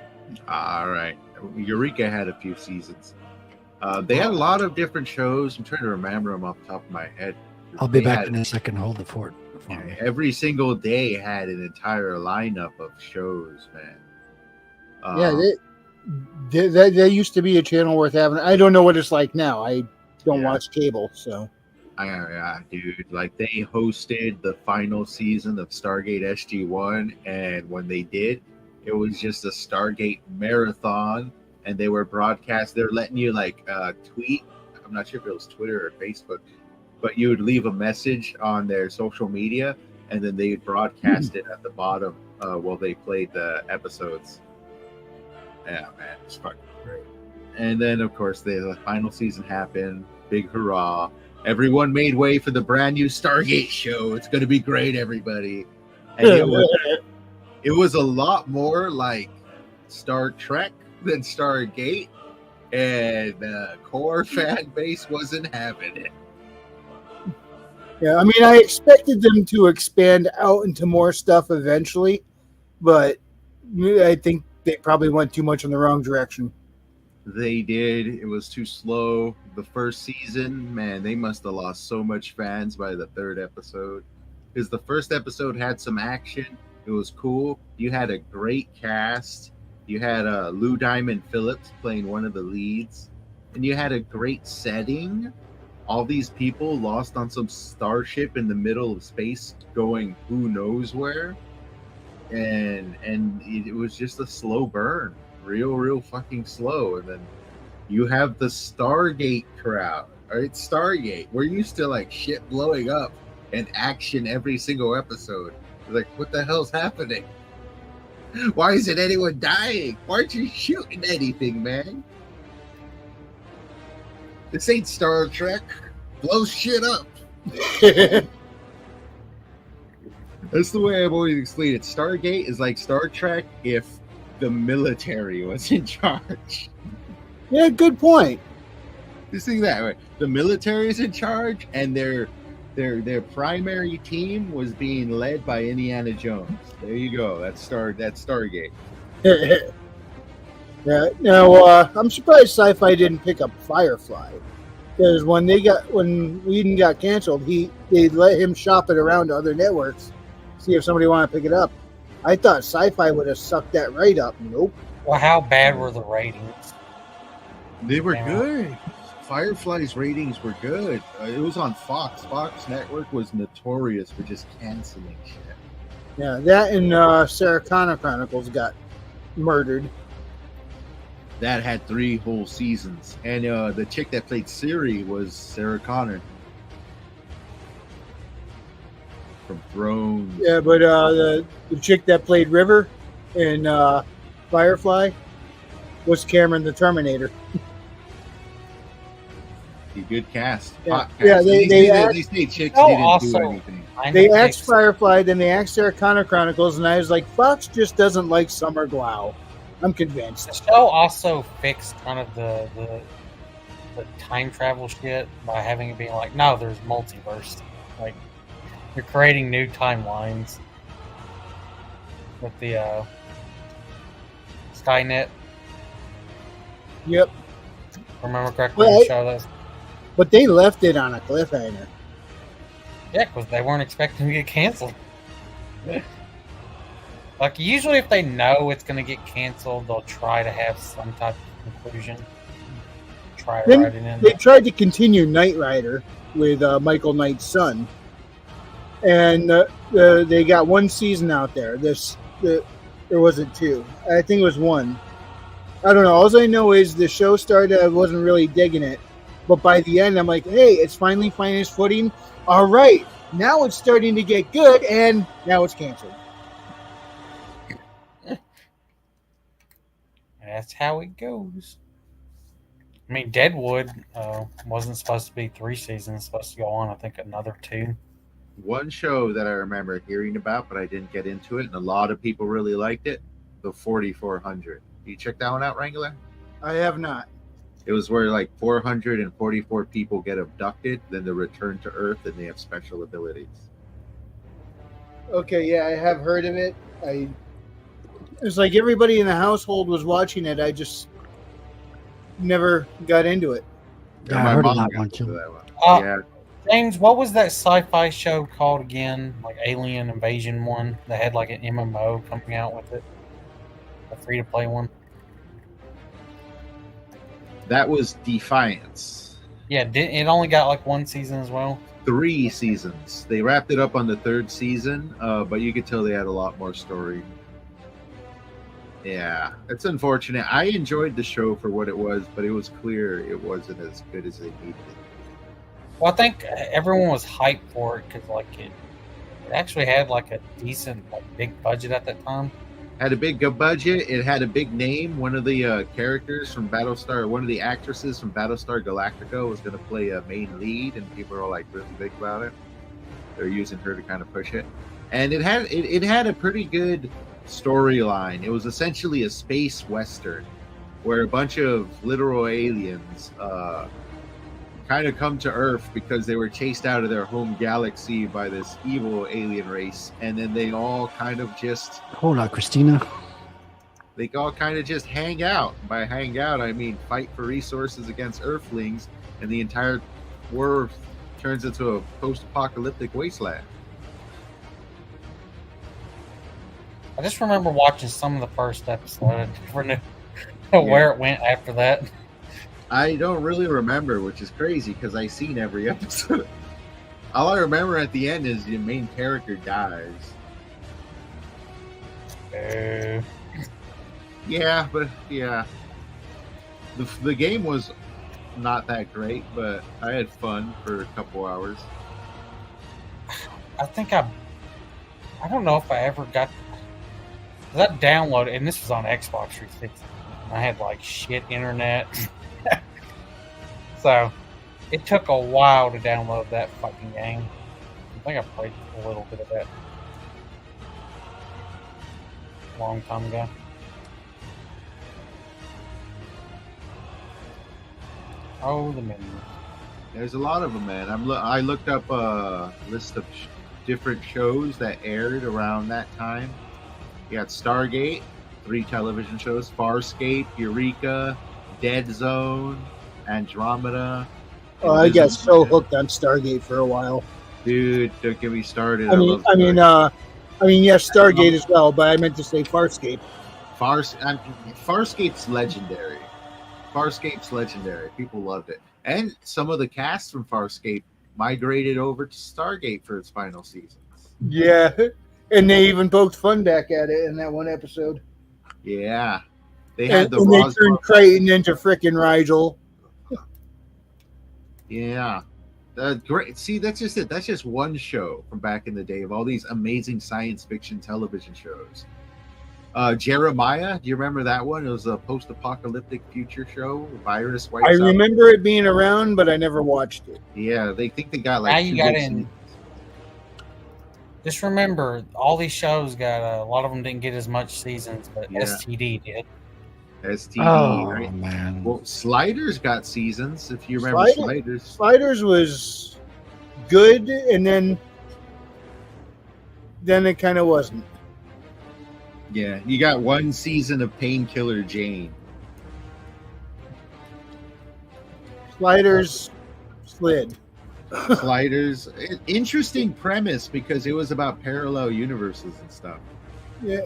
[SPEAKER 8] All right. Eureka had a few seasons. They had a lot of different shows. I'm trying to remember them off the top of my head.
[SPEAKER 3] I'll be back in a second. Hold the fort.
[SPEAKER 8] Every single day had an entire lineup of shows, man.
[SPEAKER 5] There used to be a channel worth having. I don't know what it's like now. I don't watch cable, so.
[SPEAKER 8] Yeah, dude. Like, they hosted the final season of Stargate SG-1, and when they did, it was just a Stargate marathon, and they were broadcast. They're letting you, like, tweet. I'm not sure if it was Twitter or Facebook, but you would leave a message on their social media, and then they would broadcast it at the bottom while they played the episodes. Yeah, man, it's fucking great. And then, of course, the final season happened. Big hurrah. Everyone made way for the brand new Stargate show. It's going to be great, everybody. And it was a lot more like Star Trek than Stargate. And the core fan base wasn't having it.
[SPEAKER 5] Yeah, I mean, I expected them to expand out into more stuff eventually, but I think they probably went too much in the wrong direction.
[SPEAKER 8] They did. It was too slow. The first season, man, they must have lost so much fans by the third episode. Because the first episode had some action. It was cool. You had a great cast. You had Lou Diamond Phillips playing one of the leads. And you had a great setting. All these people lost on some starship in the middle of space going who knows where. And it was just a slow burn. Real fucking slow. And then you have the Stargate crowd. All right, Stargate. We're used to like shit blowing up and action every single episode. Like, what the hell's happening? Why isn't anyone dying? Why aren't you shooting anything, man? This ain't Star Trek. Blow shit up. That's the way I've always explained it. Stargate is like Star Trek if the military was in charge.
[SPEAKER 5] Yeah, good point.
[SPEAKER 8] Just think that way. The military is in charge, and their primary team was being led by Indiana Jones. There you go. That's Stargate.
[SPEAKER 5] Yeah. Now I'm surprised Sci-Fi didn't pick up Firefly, because when Whedon got canceled, they let him shop it around to other networks, see if somebody wanted to pick it up. I thought Sci-Fi would have sucked that right up. Nope.
[SPEAKER 4] Well, how bad were the ratings?
[SPEAKER 8] They were good. Firefly's ratings were good. It was on Fox. Fox Network was notorious for just canceling shit.
[SPEAKER 5] Yeah, that and Sarah Connor Chronicles got murdered.
[SPEAKER 8] That had 3 whole seasons. And the chick that played Siri was Sarah Connor from Thrones.
[SPEAKER 5] Yeah, but the chick that played River in Firefly was Cameron the Terminator.
[SPEAKER 8] good cast.
[SPEAKER 5] Yeah.
[SPEAKER 8] Hot
[SPEAKER 5] Yeah,
[SPEAKER 8] cast.
[SPEAKER 5] they
[SPEAKER 8] At least they chicks
[SPEAKER 4] Oh,
[SPEAKER 8] didn't do
[SPEAKER 4] also,
[SPEAKER 8] anything.
[SPEAKER 5] They axed Firefly, then they axed Sarah Connor Chronicles, and I was like, Fox just doesn't like Summer Glau. I'm
[SPEAKER 4] The
[SPEAKER 5] convinced.
[SPEAKER 4] show also fixed kind of the time travel shit by having it being like, no, there's multiverse. Like, you're creating new timelines with the Skynet.
[SPEAKER 5] Yep.
[SPEAKER 4] Remember correctly?
[SPEAKER 5] Well,
[SPEAKER 4] The show that.
[SPEAKER 5] But they left it on a cliffhanger.
[SPEAKER 4] Yeah, because they weren't expecting to get canceled. Like, usually if they know it's going to get canceled, they'll try to have some type of conclusion. Try
[SPEAKER 5] Then
[SPEAKER 4] writing in
[SPEAKER 5] they
[SPEAKER 4] there.
[SPEAKER 5] tried to continue Knight Rider with Michael Knight's son, and they got one season out there. There wasn't two. I think it was one. I don't know. All I know is the show started. I wasn't really digging it, but by the end, I'm like, hey, it's finally finding its footing. All right, now it's starting to get good, and now it's canceled.
[SPEAKER 4] That's how it goes. I mean, Deadwood wasn't supposed to be 3 seasons. It's supposed to go on, I think, another 2.
[SPEAKER 8] One show that I remember hearing about, but I didn't get into it, and a lot of people really liked it, the 4400. You check that one out, Wrangler?
[SPEAKER 5] I have not.
[SPEAKER 8] It was where like 444 people get abducted, then they return to Earth, and they have special abilities.
[SPEAKER 5] Okay, yeah, I have heard of it. It's like everybody in the household was watching it. I just never got into it.
[SPEAKER 3] Yeah, I
[SPEAKER 8] my
[SPEAKER 3] heard of
[SPEAKER 8] mom
[SPEAKER 3] that
[SPEAKER 8] got
[SPEAKER 3] one
[SPEAKER 8] into
[SPEAKER 3] too.
[SPEAKER 8] that one.
[SPEAKER 4] Uh,
[SPEAKER 8] Yeah,
[SPEAKER 4] James, what was that sci-fi show called again? Like Alien Invasion one that had like an MMO coming out with it, a free-to-play one.
[SPEAKER 8] that was Defiance.
[SPEAKER 4] Yeah, it only got like 1 season as well.
[SPEAKER 8] 3 seasons. They wrapped it up on the 3rd season, but you could tell they had a lot more story. Yeah, it's unfortunate. I enjoyed the show for what it was, but it was clear it wasn't as good as they needed it.
[SPEAKER 4] Well, I think everyone was hyped for it because like it actually had like a decent like big budget at that time.
[SPEAKER 8] Had a big budget. It had a big name. One of the characters from Battlestar, one of the actresses from Battlestar Galactica was going to play a main lead, and people are like really big about it. They're using her to kind of push it, and it had a pretty good storyline. It was essentially a space western where a bunch of literal aliens kind of come to Earth because they were chased out of their home galaxy by this evil alien race, and then they all kind of just
[SPEAKER 3] Hold on, Christina.
[SPEAKER 8] hang out. By hang out, I mean fight for resources against Earthlings, and the entire world turns into a post-apocalyptic wasteland.
[SPEAKER 4] I just remember watching some of the first episode. I never knew where it went after that.
[SPEAKER 8] I don't really remember, which is crazy because I seen every episode. All I remember at the end is the main character dies. Yeah, but yeah, the game was not that great, but I had fun for a couple hours.
[SPEAKER 4] I think I don't know if I ever got that download, and this was on Xbox 360. I had like shit internet. So it took a while to download that fucking game. I think I played a little bit of that a long time ago. Oh, the menu.
[SPEAKER 8] There's a lot of them, man. I looked up a list of different shows that aired around that time. You got Stargate, 3 television shows, Farscape, Eureka, Dead Zone, Andromeda.
[SPEAKER 5] I got so hooked on Stargate for a while.
[SPEAKER 8] Dude, don't get me started.
[SPEAKER 5] I mean, yes, Stargate as well, but I meant to say Farscape.
[SPEAKER 8] Farscape's legendary. Farscape's legendary. People loved it. And some of the cast from Farscape migrated over to Stargate for its final seasons.
[SPEAKER 5] Yeah, and they even poked fun back at it in that one episode.
[SPEAKER 8] Yeah. They had
[SPEAKER 5] and they turned Crichton into frickin' Rigel.
[SPEAKER 8] Yeah. Great. See, that's just it. That's just one show from back in the day of all these amazing science fiction television shows. Jeremiah, do you remember that one? It was a post-apocalyptic future show. Virus wipes
[SPEAKER 5] I
[SPEAKER 8] out.
[SPEAKER 5] remember it being around, but I never watched it.
[SPEAKER 8] Yeah, they think they got like.
[SPEAKER 4] Now you
[SPEAKER 8] 2
[SPEAKER 4] got
[SPEAKER 8] good
[SPEAKER 4] in.
[SPEAKER 8] seasons.
[SPEAKER 4] Just remember, all these shows got a lot of them didn't get as much seasons, but
[SPEAKER 8] Yeah.
[SPEAKER 4] STD did.
[SPEAKER 8] STD,
[SPEAKER 3] Oh,
[SPEAKER 8] right?
[SPEAKER 3] man.
[SPEAKER 8] Well, Sliders got seasons. If you remember Sliders.
[SPEAKER 5] Sliders was good, and then it kind of wasn't.
[SPEAKER 8] Yeah, you got 1 season of Painkiller Jane.
[SPEAKER 5] Sliders slid.
[SPEAKER 8] Sliders, interesting premise because it was about parallel universes and stuff.
[SPEAKER 5] Yeah.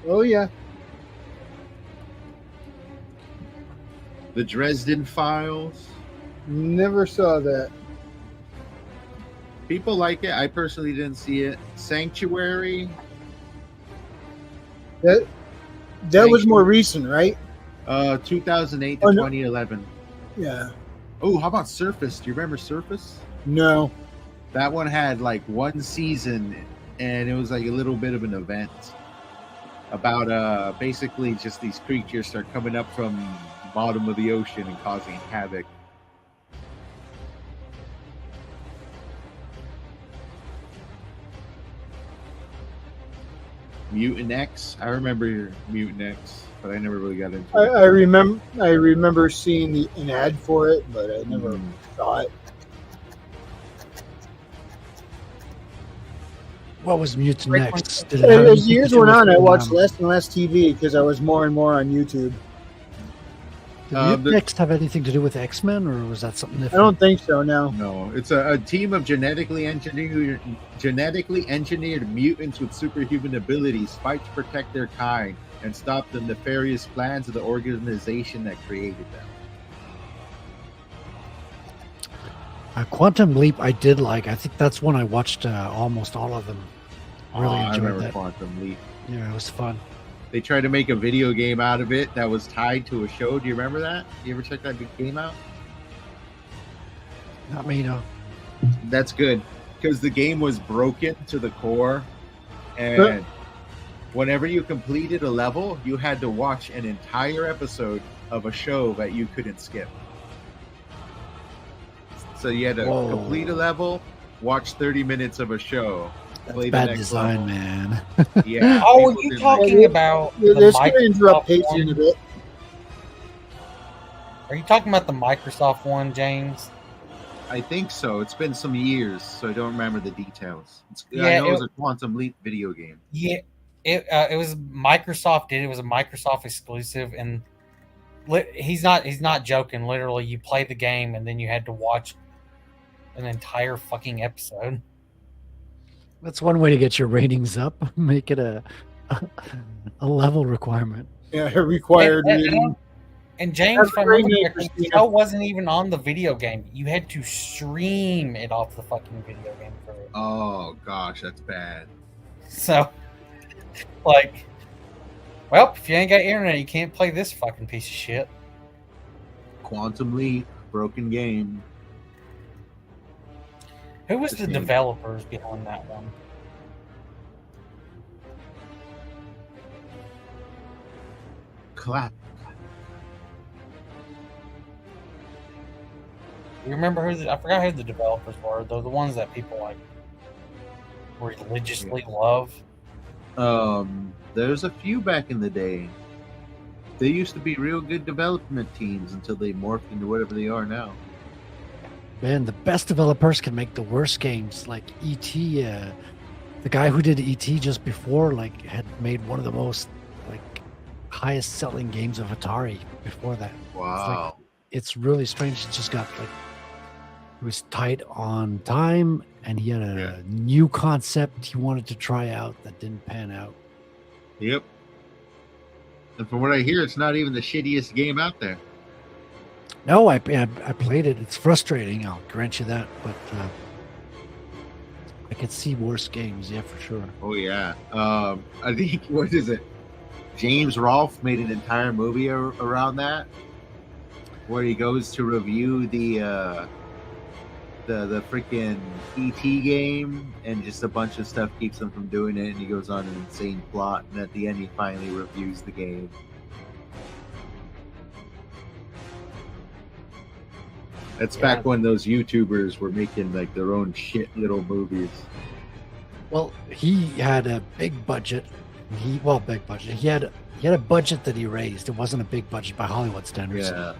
[SPEAKER 5] Oh yeah.
[SPEAKER 8] The Dresden Files.
[SPEAKER 5] Never saw that.
[SPEAKER 8] People like it. I personally didn't see it. Sanctuary.
[SPEAKER 5] That was more recent, right?
[SPEAKER 8] 2008 to
[SPEAKER 5] Oh, no.
[SPEAKER 8] 2011.
[SPEAKER 5] Yeah.
[SPEAKER 8] Oh, how about Surface? Do you remember Surface?
[SPEAKER 5] No.
[SPEAKER 8] That one had like 1 season, and it was like a little bit of an event about basically just these creatures start coming up from the bottom of the ocean and causing havoc. Mutant X. I remember Mutant X, but I never really got into it.
[SPEAKER 5] I remember seeing an ad for it, but I never saw it.
[SPEAKER 3] What was Mutant X? Did it have
[SPEAKER 5] As
[SPEAKER 3] anything
[SPEAKER 5] years
[SPEAKER 3] to do
[SPEAKER 5] went
[SPEAKER 3] with,
[SPEAKER 5] on, I watched less and less TV because I was more and more on YouTube.
[SPEAKER 3] Did Mutant X have anything to do with X-Men, or was that something
[SPEAKER 5] I
[SPEAKER 3] different?
[SPEAKER 5] don't think so. No.
[SPEAKER 8] No, it's a team of genetically engineered mutants with superhuman abilities fight to protect their kind and stop the nefarious plans of the organization that created them.
[SPEAKER 3] Quantum Leap, I did like. I think that's one I watched almost all of them. Really
[SPEAKER 8] I
[SPEAKER 3] enjoyed
[SPEAKER 8] remember
[SPEAKER 3] that.
[SPEAKER 8] Quantum Leap.
[SPEAKER 3] Yeah, it was fun.
[SPEAKER 8] They tried to make a video game out of it that was tied to a show. Do you remember that? You ever check that game out?
[SPEAKER 3] Not me, no.
[SPEAKER 8] That's good because the game was broken to the core, and whenever you completed a level, you had to watch an entire episode of a show that you couldn't skip. So you had to complete a level, watch 30 minutes of a show, play the
[SPEAKER 3] Bad
[SPEAKER 8] next
[SPEAKER 3] design,
[SPEAKER 8] level.
[SPEAKER 3] man.
[SPEAKER 8] Yeah.
[SPEAKER 4] Oh, are
[SPEAKER 8] people
[SPEAKER 4] you
[SPEAKER 8] didn't
[SPEAKER 4] talking
[SPEAKER 8] like it.
[SPEAKER 4] about
[SPEAKER 5] Yeah,
[SPEAKER 4] the
[SPEAKER 5] this could interrupt
[SPEAKER 4] Microsoft
[SPEAKER 5] pacing a
[SPEAKER 4] one?
[SPEAKER 5] bit.
[SPEAKER 4] Are you talking about the Microsoft one, James?
[SPEAKER 8] I think so. It's been some years, so I don't remember the details. I
[SPEAKER 4] Yeah,
[SPEAKER 8] know it was a Quantum Leap video game.
[SPEAKER 4] Yeah, it was Microsoft did. It was a Microsoft exclusive, and he's not joking. Literally, you play the game, and then you had to watch an entire fucking episode.
[SPEAKER 3] That's one way to get your ratings up. Make it a level requirement.
[SPEAKER 5] Yeah, required reading.
[SPEAKER 4] And James,
[SPEAKER 5] That's
[SPEAKER 4] if I
[SPEAKER 5] great,
[SPEAKER 4] remember correctly, the
[SPEAKER 5] Christina.
[SPEAKER 4] show wasn't even on the video game. You had to stream it off the fucking video game for it.
[SPEAKER 8] Oh gosh, that's bad.
[SPEAKER 4] So, like, well, if you ain't got internet, you can't play this fucking piece of shit.
[SPEAKER 8] Quantum Leap, broken game.
[SPEAKER 4] Who was
[SPEAKER 8] It's
[SPEAKER 4] the
[SPEAKER 8] a shame.
[SPEAKER 4] developers behind that one?
[SPEAKER 8] Clap.
[SPEAKER 4] You remember I forgot who the developers were. They're the ones that people like religiously love.
[SPEAKER 8] There's a few back in the day. They used to be real good development teams until they morphed into whatever they are now.
[SPEAKER 3] Man, the best developers can make the worst games. Like E.T., the guy who did E.T. just before, like, had made one of the most, like, highest selling games of Atari before that.
[SPEAKER 8] Wow.
[SPEAKER 3] It's really strange. It just got, like, it was tight on time, and he had a new concept he wanted to try out that didn't pan out.
[SPEAKER 8] Yep. And from what I hear, it's not even the shittiest game out there.
[SPEAKER 3] No, I played it. It's frustrating. I'll grant you that, but I could see worse games. Yeah, for sure.
[SPEAKER 8] Oh yeah. I think what is it? James Rolfe made an entire movie around that, where he goes to review the the freaking ET game, and just a bunch of stuff keeps him from doing it, and he goes on an insane plot, and at the end he finally reviews the game. That's back when those YouTubers were making like their own shit little movies.
[SPEAKER 3] Well, he had a big budget. Big budget. He had a budget that he raised. It wasn't a big budget by Hollywood standards.
[SPEAKER 8] Yeah.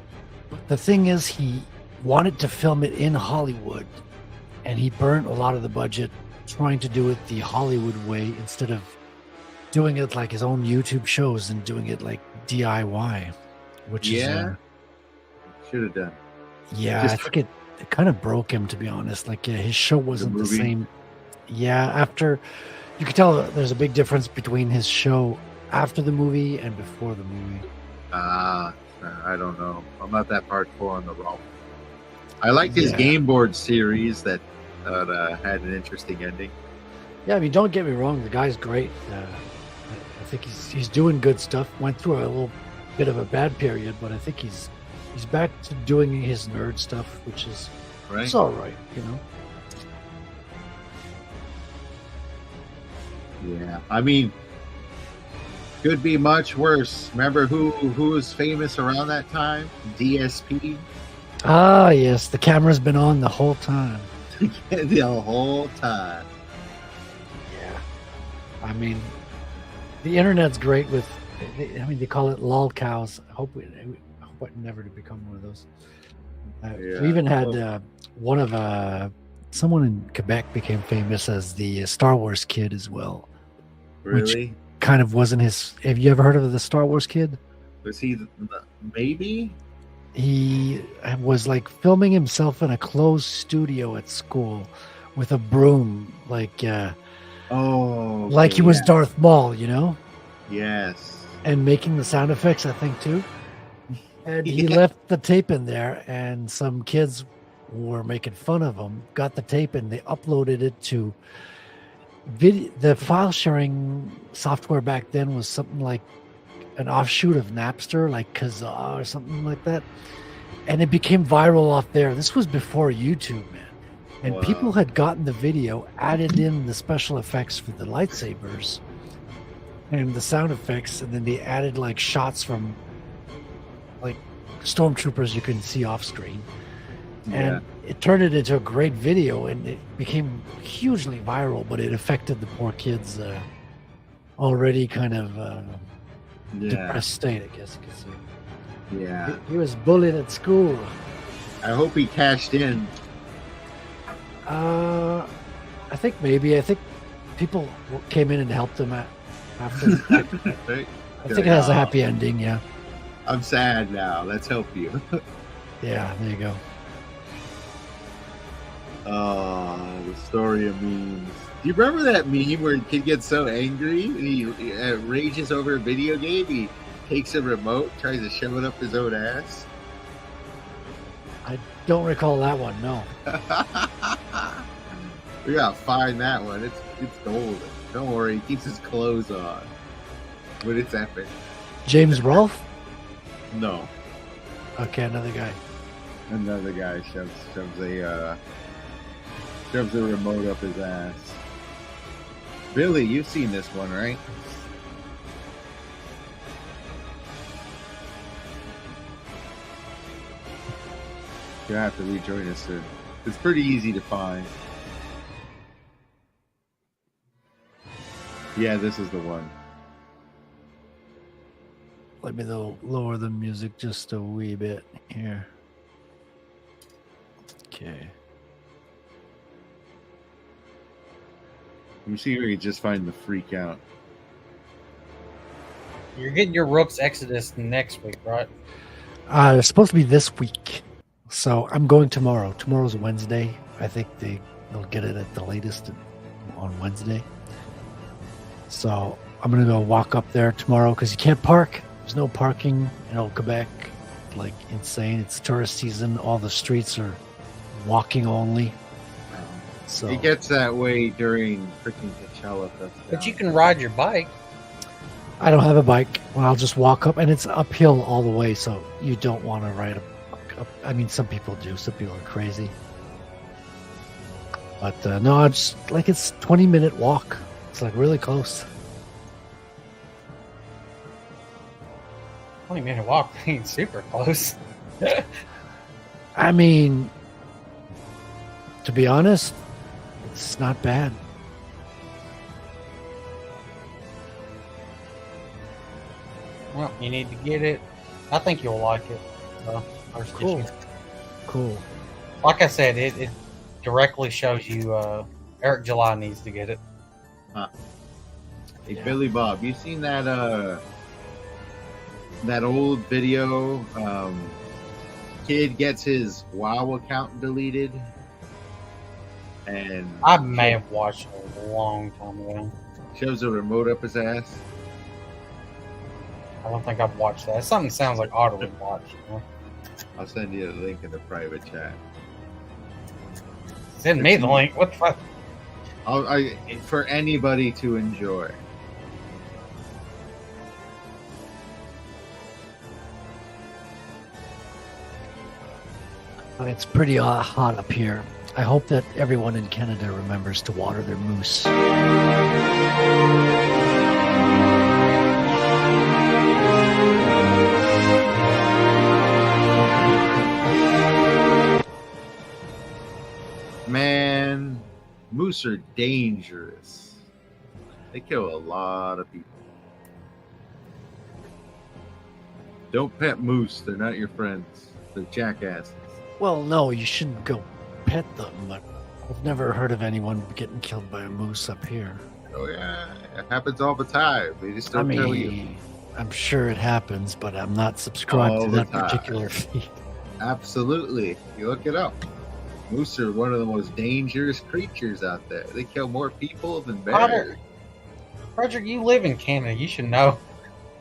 [SPEAKER 3] But the thing is, he wanted to film it in Hollywood, and he burnt a lot of the budget trying to do it the Hollywood way instead of doing it like his own YouTube shows and doing it like DIY, which is
[SPEAKER 8] should have done.
[SPEAKER 3] Yeah, I think it kind of broke him, to be honest. Like, his show wasn't the same. Yeah, after you could tell there's a big difference between his show after the movie and before the movie.
[SPEAKER 8] I don't know. I'm not that hardcore on the ROM. I liked his game board series that had an interesting ending.
[SPEAKER 3] Yeah, I mean, don't get me wrong, the guy's great. I think he's doing good stuff. Went through a little bit of a bad period, but I think he's back to doing his nerd stuff, which is it's all right, you know.
[SPEAKER 8] Yeah, I mean, could be much worse. Remember who was famous around that time? DSP.
[SPEAKER 3] Ah, yes, the camera's been on the whole time.
[SPEAKER 8] The whole time.
[SPEAKER 3] Yeah, I mean, the internet's great with. I mean, they call it lolcows. I hope it never to become one of those. We even had one of someone in Quebec became famous as the Star Wars kid as well.
[SPEAKER 8] Really?
[SPEAKER 3] Which kind of wasn't his. Have you ever heard of the Star Wars kid?
[SPEAKER 8] Was he maybe?
[SPEAKER 3] He was like filming himself in a closed studio at school with a broom, like he was Darth Maul, you know?
[SPEAKER 8] Yes.
[SPEAKER 3] And making the sound effects, I think, too. And he left the tape in there, and some kids were making fun of him, got the tape, and they uploaded it to the file sharing software back then was something like an offshoot of Napster, like Kazaa or something like that. And it became viral off there. This was before YouTube, man. And people had gotten the video, added in the special effects for the lightsabers and the sound effects, and then they added like shots from like stormtroopers you can see off screen. And it turned it into a great video, and it became hugely viral, but it affected the poor kids already kind of depressed state, I guess you could say.
[SPEAKER 8] Yeah.
[SPEAKER 3] He was bullied at school.
[SPEAKER 8] I hope he cashed in.
[SPEAKER 3] I think maybe. I think people came in and helped him after. I think it has a happy ending, yeah.
[SPEAKER 8] I'm sad now. Let's help you.
[SPEAKER 3] Yeah, there you go.
[SPEAKER 8] The story of memes. Do you remember that meme where a kid gets so angry and he rages over a video game? He takes a remote, tries to shove it up his own ass.
[SPEAKER 3] I don't recall that one. No.
[SPEAKER 8] We gotta find that one. It's golden. Don't worry, he keeps his clothes on, but it's epic.
[SPEAKER 3] James Rolfe?
[SPEAKER 8] No.
[SPEAKER 3] Okay, another guy.
[SPEAKER 8] Another guy shoves a remote up his ass. Billy, you've seen this one, right? You'll have to rejoin us soon. It's pretty easy to find. Yeah, this is the one.
[SPEAKER 3] Let me lower the music just a wee bit here. Okay.
[SPEAKER 8] You see where you just find the freak out.
[SPEAKER 4] You're getting your Rooks Exodus next week, right?
[SPEAKER 3] It's supposed to be this week. So I'm going tomorrow. Tomorrow's Wednesday. I think they'll get it at the latest on Wednesday. So I'm going to go walk up there tomorrow because you can't park. There's no parking in old Quebec. Like insane. It's tourist season. All the streets are walking only. So
[SPEAKER 8] it gets that way during freaking Coachella Festival.
[SPEAKER 4] But you can ride your bike.
[SPEAKER 3] I don't have a bike. Well, I'll just walk up, and it's uphill all the way, so you don't want to ride up. I mean, some people do. Some people are crazy. But no, it's like it's 20-minute walk. It's like really close.
[SPEAKER 4] 20-minute walk ain't super close.
[SPEAKER 3] I mean, to be honest, it's not bad.
[SPEAKER 4] Well, you need to get it. I think you'll like it. First
[SPEAKER 3] Cool.
[SPEAKER 4] issue.
[SPEAKER 3] Cool.
[SPEAKER 4] Like I said, it directly shows you Eric July needs to get it.
[SPEAKER 8] Huh. Hey, Billy Bob, you seen that that old video? Kid gets his WoW account deleted, and
[SPEAKER 4] I may have watched it a long time ago.
[SPEAKER 8] shoves a remote up his ass.
[SPEAKER 4] I don't think I've watched that. Something sounds like ought to watch. You know?
[SPEAKER 8] I'll send you a link in the private chat.
[SPEAKER 4] Send me the link. What the fuck?
[SPEAKER 8] For anybody to enjoy.
[SPEAKER 3] It's pretty hot up here. I hope that everyone in Canada remembers to water their moose.
[SPEAKER 8] Man, moose are dangerous. They kill a lot of people. Don't pet moose. They're not your friends. They're jackasses.
[SPEAKER 3] Well, no, you shouldn't go pet them, but I've never heard of anyone getting killed by a moose up here.
[SPEAKER 8] Oh, yeah. It happens all the time. They just don't tell you.
[SPEAKER 3] I'm sure it happens, but I'm not subscribed
[SPEAKER 8] All
[SPEAKER 3] to
[SPEAKER 8] the
[SPEAKER 3] that
[SPEAKER 8] time.
[SPEAKER 3] particular feed.
[SPEAKER 8] Absolutely. You look it up. Moose are one of the most dangerous creatures out there. They kill more people than bears.
[SPEAKER 4] Frederick, you live in Canada. You should know.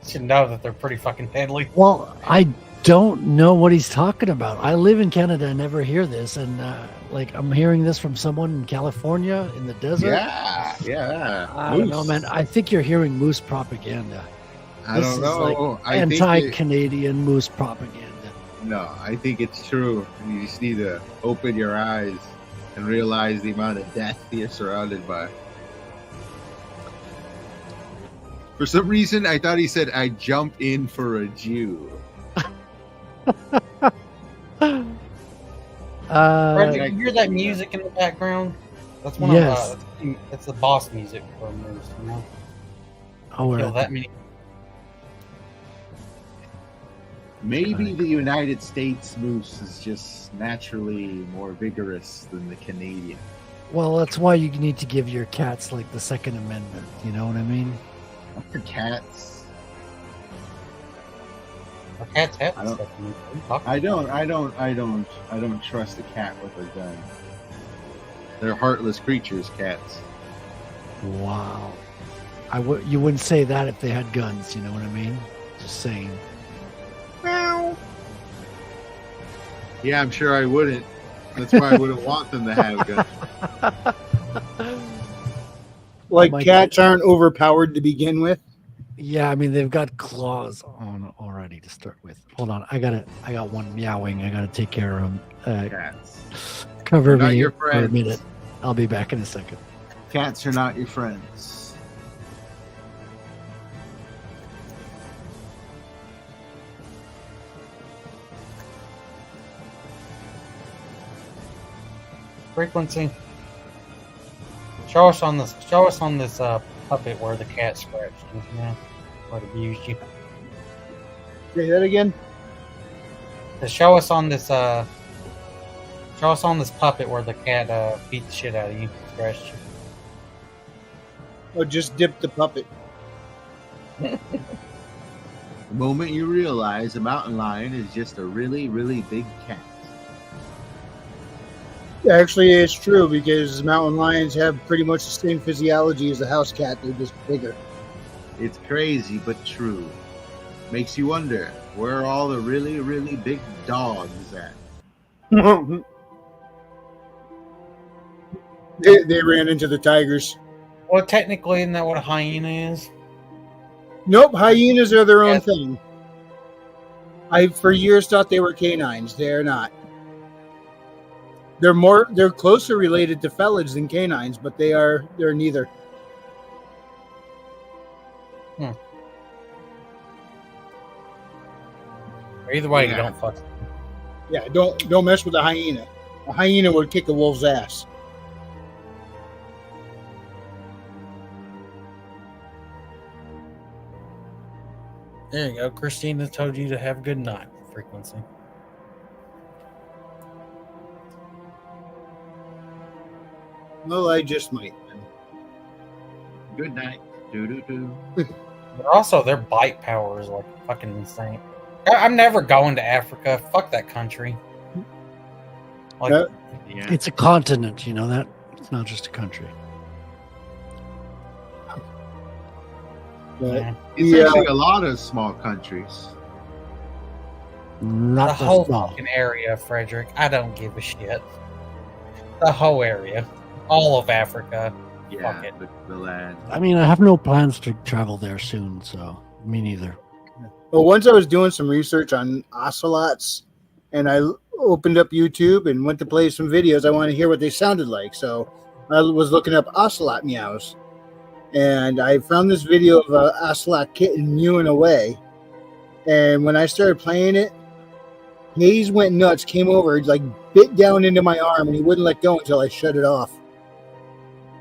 [SPEAKER 4] You should know that they're pretty fucking deadly.
[SPEAKER 3] Well, I don't know what he's talking about. I live in Canada and never hear this, and I'm hearing this from someone in California in the desert.
[SPEAKER 8] Yeah.
[SPEAKER 3] I don't know, man. I think you're hearing moose propaganda.
[SPEAKER 8] I don't know.
[SPEAKER 3] Like
[SPEAKER 8] I think
[SPEAKER 3] anti-Canadian moose propaganda.
[SPEAKER 8] No, I think it's true. You just need to open your eyes and realize the amount of death you're surrounded by. For some reason, I thought he said, I jump in for a Jew.
[SPEAKER 4] Frederick, you hear that music in the background? That's one
[SPEAKER 3] Yes.
[SPEAKER 4] of that's the boss music for a moose, you know?
[SPEAKER 3] Oh,
[SPEAKER 4] Kill that many.
[SPEAKER 8] Maybe the United States moose is just naturally more vigorous than the Canadian.
[SPEAKER 3] Well, that's why you need to give your cats like the Second Amendment. You know what I mean?
[SPEAKER 8] For cats.
[SPEAKER 4] Our cats have
[SPEAKER 8] I don't-
[SPEAKER 4] stuff in it. What are you talking
[SPEAKER 8] I don't trust a cat with a gun. They're heartless creatures, cats.
[SPEAKER 3] Wow. You wouldn't say that if they had guns. You know what I mean? Just saying.
[SPEAKER 8] Yeah, I'm sure I wouldn't. That's why I wouldn't want them to have guns.
[SPEAKER 5] Like
[SPEAKER 3] My
[SPEAKER 5] cats aren't overpowered to begin with.
[SPEAKER 3] Yeah, I mean they've got claws on already to start with. Hold on, I got one meowing. I gotta take care of him.
[SPEAKER 8] Cats.
[SPEAKER 3] Cover
[SPEAKER 8] Not
[SPEAKER 3] me
[SPEAKER 8] your
[SPEAKER 3] for a
[SPEAKER 8] friends.
[SPEAKER 3] minute. I'll be back in a second.
[SPEAKER 8] Cats are not your friends.
[SPEAKER 4] Frequency. Show us on this puppet where the cat scratched you, you know, where it abused you.
[SPEAKER 5] Say that again.
[SPEAKER 4] Show us on this puppet where the cat beat the shit out of you, scratched you.
[SPEAKER 5] Or just dip the puppet.
[SPEAKER 8] The moment you realize a mountain lion is just a really, really big cat.
[SPEAKER 5] Actually, it's true because mountain lions have pretty much the same physiology as a house cat. They're just bigger.
[SPEAKER 8] It's crazy, but true. Makes you wonder, where are all the really, really big dogs at?
[SPEAKER 5] They ran into the tigers.
[SPEAKER 4] Well, technically, isn't that what a hyena is?
[SPEAKER 5] Nope, hyenas are their own thing. I for years thought they were canines. They're not. They're closer related to felids than canines, but they're neither.
[SPEAKER 4] Either way, you don't fuck.
[SPEAKER 5] Yeah, don't mess with a hyena. A hyena would kick a wolf's ass.
[SPEAKER 4] There you go. Christina told you to have good night frequency.
[SPEAKER 5] Well, I just might.
[SPEAKER 8] Good night. Do.
[SPEAKER 4] But also, their bite power is like fucking insane. I'm never going to Africa. Fuck that country. Like,
[SPEAKER 3] It's a continent, you know that? It's not just a country.
[SPEAKER 8] It's actually a lot of small countries.
[SPEAKER 3] Not
[SPEAKER 4] the whole
[SPEAKER 3] small.
[SPEAKER 4] fucking area, Frederick. I don't give a shit. The whole area. All of Africa.
[SPEAKER 8] Yeah,
[SPEAKER 4] Fuck it.
[SPEAKER 8] the land.
[SPEAKER 3] I mean, I have no plans to travel there soon, so me neither.
[SPEAKER 5] Well, once I was doing some research on ocelots, and I opened up YouTube and went to play some videos. I wanted to hear what they sounded like, so I was looking up ocelot meows, and I found this video of an ocelot kitten mewing away. And when I started playing it, Hayes went nuts, came over, like bit down into my arm, and he wouldn't let go until I shut it off.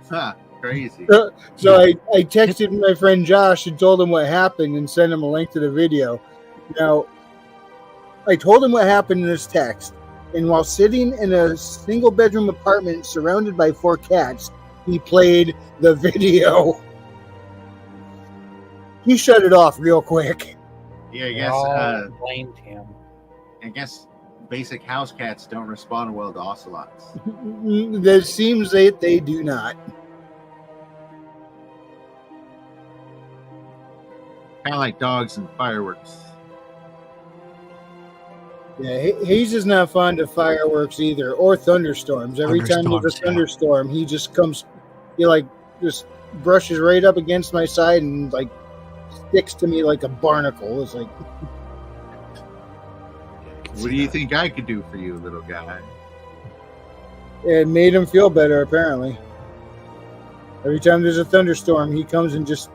[SPEAKER 8] Huh, crazy.
[SPEAKER 5] So I texted my friend Josh and told him what happened and sent him a link to the video. Now, I told him what happened in this text, and while sitting in a single-bedroom apartment surrounded by 4 cats, he played the video. He shut it off real quick.
[SPEAKER 8] Yeah, I guess.
[SPEAKER 4] Blamed him.
[SPEAKER 8] I guess basic house cats don't respond well to ocelots.
[SPEAKER 5] It seems that they do not.
[SPEAKER 8] Kind of like dogs and fireworks.
[SPEAKER 5] Yeah, Hayes is not fond of fireworks either, or thunderstorms. Every time there's a thunderstorm, he just comes, just brushes right up against my side and like sticks to me like a barnacle. It's like,
[SPEAKER 8] What do you think I could do for you, little guy?
[SPEAKER 5] it made him feel better, apparently. Every time there's a thunderstorm, he comes and just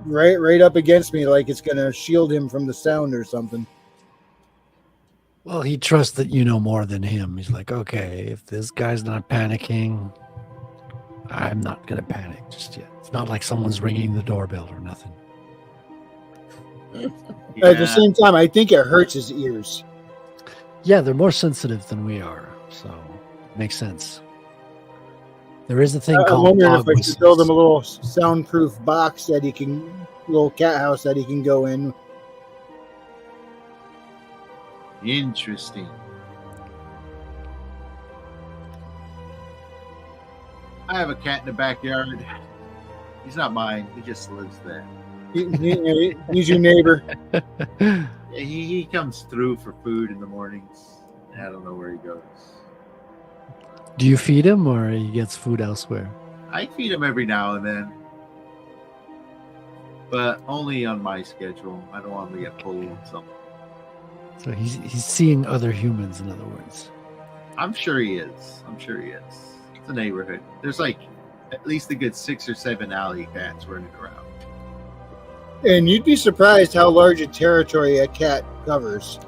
[SPEAKER 5] right up against me like it's gonna shield him from the sound or something.
[SPEAKER 3] Well, he trusts that you know more than him. He's like, okay, if this guy's not panicking, I'm not going to panic just yet. It's not like someone's ringing the doorbell or nothing.
[SPEAKER 5] At the same time, I think it hurts his ears.
[SPEAKER 3] Yeah, they're more sensitive than we are, so it makes sense. There is a thing
[SPEAKER 5] I'm
[SPEAKER 3] called
[SPEAKER 5] wondering
[SPEAKER 3] dog
[SPEAKER 5] if I should
[SPEAKER 3] whistles.
[SPEAKER 5] build him a little soundproof box that he can, little cat house that he can go in.
[SPEAKER 8] Interesting. I have a cat in the backyard. He's not mine. He just lives there.
[SPEAKER 5] He's your neighbor.
[SPEAKER 8] He comes through for food in the mornings. I don't know where he goes.
[SPEAKER 3] Do you feed him or he gets food elsewhere?
[SPEAKER 8] I feed him every now and then, but only on my schedule. I don't want him to get full of something.
[SPEAKER 3] So he's seeing other humans, in other words.
[SPEAKER 8] I'm sure he is. It's a neighborhood. There's like at least a good 6 or 7 alley cats running around.
[SPEAKER 5] And you'd be surprised how large a territory a cat covers.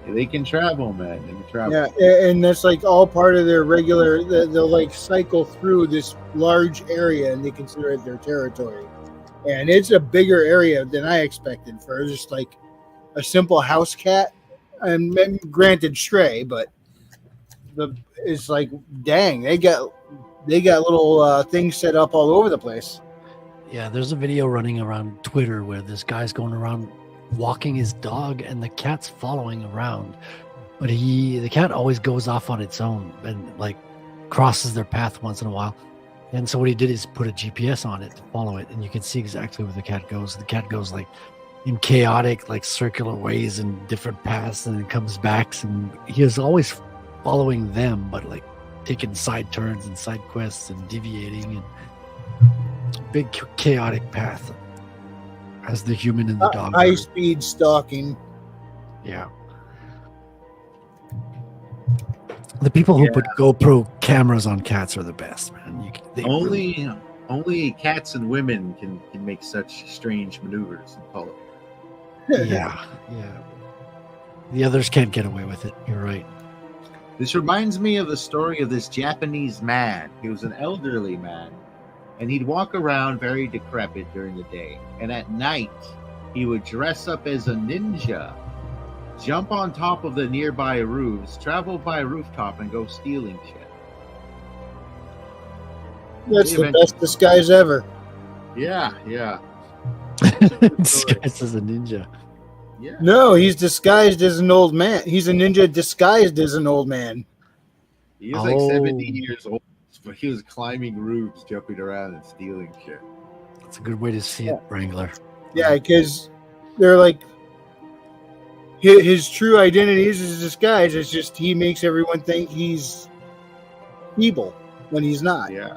[SPEAKER 8] Yeah, they can travel, man. They can travel.
[SPEAKER 5] Yeah, and that's like all part of their regular. They'll like cycle through this large area, and they consider it their territory. And it's a bigger area than I expected for just like a simple house cat. And granted, stray, but it's like, dang, they got little things set up all over the place.
[SPEAKER 3] Yeah, there's a video running around Twitter where this guy's going around walking his dog and the cat's following around. But the cat always goes off on its own and like crosses their path once in a while. And so what he did is put a GPS on it to follow it, and you can see exactly where the cat goes. The cat goes like in chaotic, like circular ways and different paths, and then comes back. And he is always following them, but like taking side turns and side quests and deviating, and big chaotic path as the human and the dog.
[SPEAKER 5] High speed stalking.
[SPEAKER 3] Yeah. The people who put GoPro cameras on cats are the best, man.
[SPEAKER 8] Only cats and women can make such strange maneuvers and color.
[SPEAKER 3] Yeah. The others can't get away with it. You're right.
[SPEAKER 8] This reminds me of the story of this Japanese man. He was an elderly man, and he'd walk around very decrepit during the day. And at night, he would dress up as a ninja, jump on top of the nearby roofs, travel by a rooftop, and go stealing shit.
[SPEAKER 5] That's the best disguise ever.
[SPEAKER 8] Yeah.
[SPEAKER 3] Disguised as a ninja.
[SPEAKER 8] Yeah.
[SPEAKER 5] No, he's disguised as an old man. He's a ninja disguised as an old man.
[SPEAKER 8] He was like 70 years old, but he was climbing roofs, jumping around, and stealing shit.
[SPEAKER 3] That's a good way to see it, Wrangler.
[SPEAKER 5] Yeah, because they're like his true identity is his disguise. It's just he makes everyone think he's evil when he's not.
[SPEAKER 8] Yeah.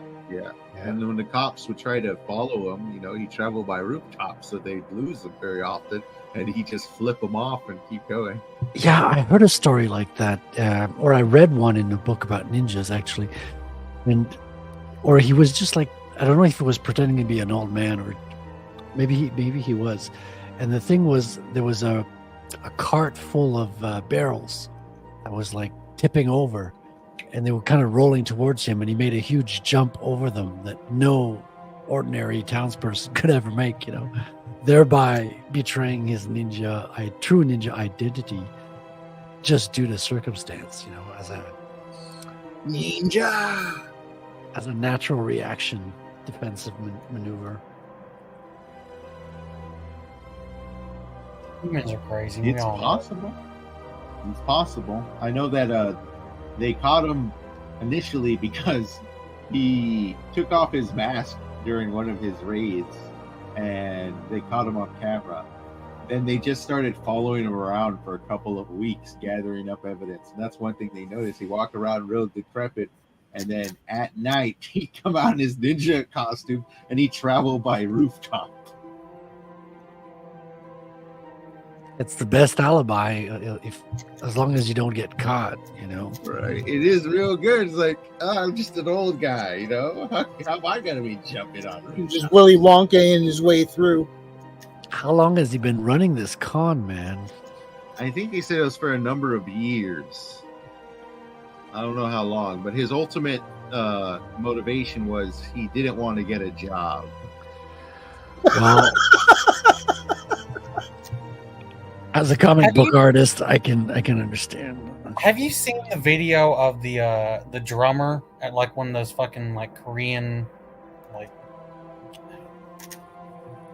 [SPEAKER 8] And when the cops would try to follow him, he'd travel by rooftops, so they'd lose him very often, and he'd just flip them off and keep going.
[SPEAKER 3] Yeah, I heard a story like that, or I read one in a book about ninjas, actually. Or he was just like, I don't know if he was pretending to be an old man, or maybe he was. And the thing was, there was a cart full of barrels that was like tipping over, and they were kind of rolling towards him, and he made a huge jump over them that no ordinary townsperson could ever make, thereby betraying his true ninja identity just due to circumstance, as a
[SPEAKER 5] ninja,
[SPEAKER 3] as a natural reaction, defensive maneuver.
[SPEAKER 4] Humans are crazy.
[SPEAKER 8] It's possible. It's possible. I know that they caught him initially because he took off his mask during one of his raids, and they caught him on camera. Then they just started following him around for a couple of weeks, gathering up evidence. And that's one thing they noticed. He walked around real decrepit, and then at night he'd come out in his ninja costume and he'd travel by rooftop.
[SPEAKER 3] It's the best alibi, as long as you don't get caught,
[SPEAKER 8] Right. It is real good. It's like, I'm just an old guy, How am I going to be jumping on rooftops?
[SPEAKER 5] Just Willy Wonka-ing his way through.
[SPEAKER 3] How long has he been running this con, man?
[SPEAKER 8] I think he said it was for a number of years. I don't know how long, but his ultimate motivation was he didn't want to get a job.
[SPEAKER 3] Well, as a comic book artist, I can understand.
[SPEAKER 4] Have you seen the video of the drummer at like one of those fucking like Korean, like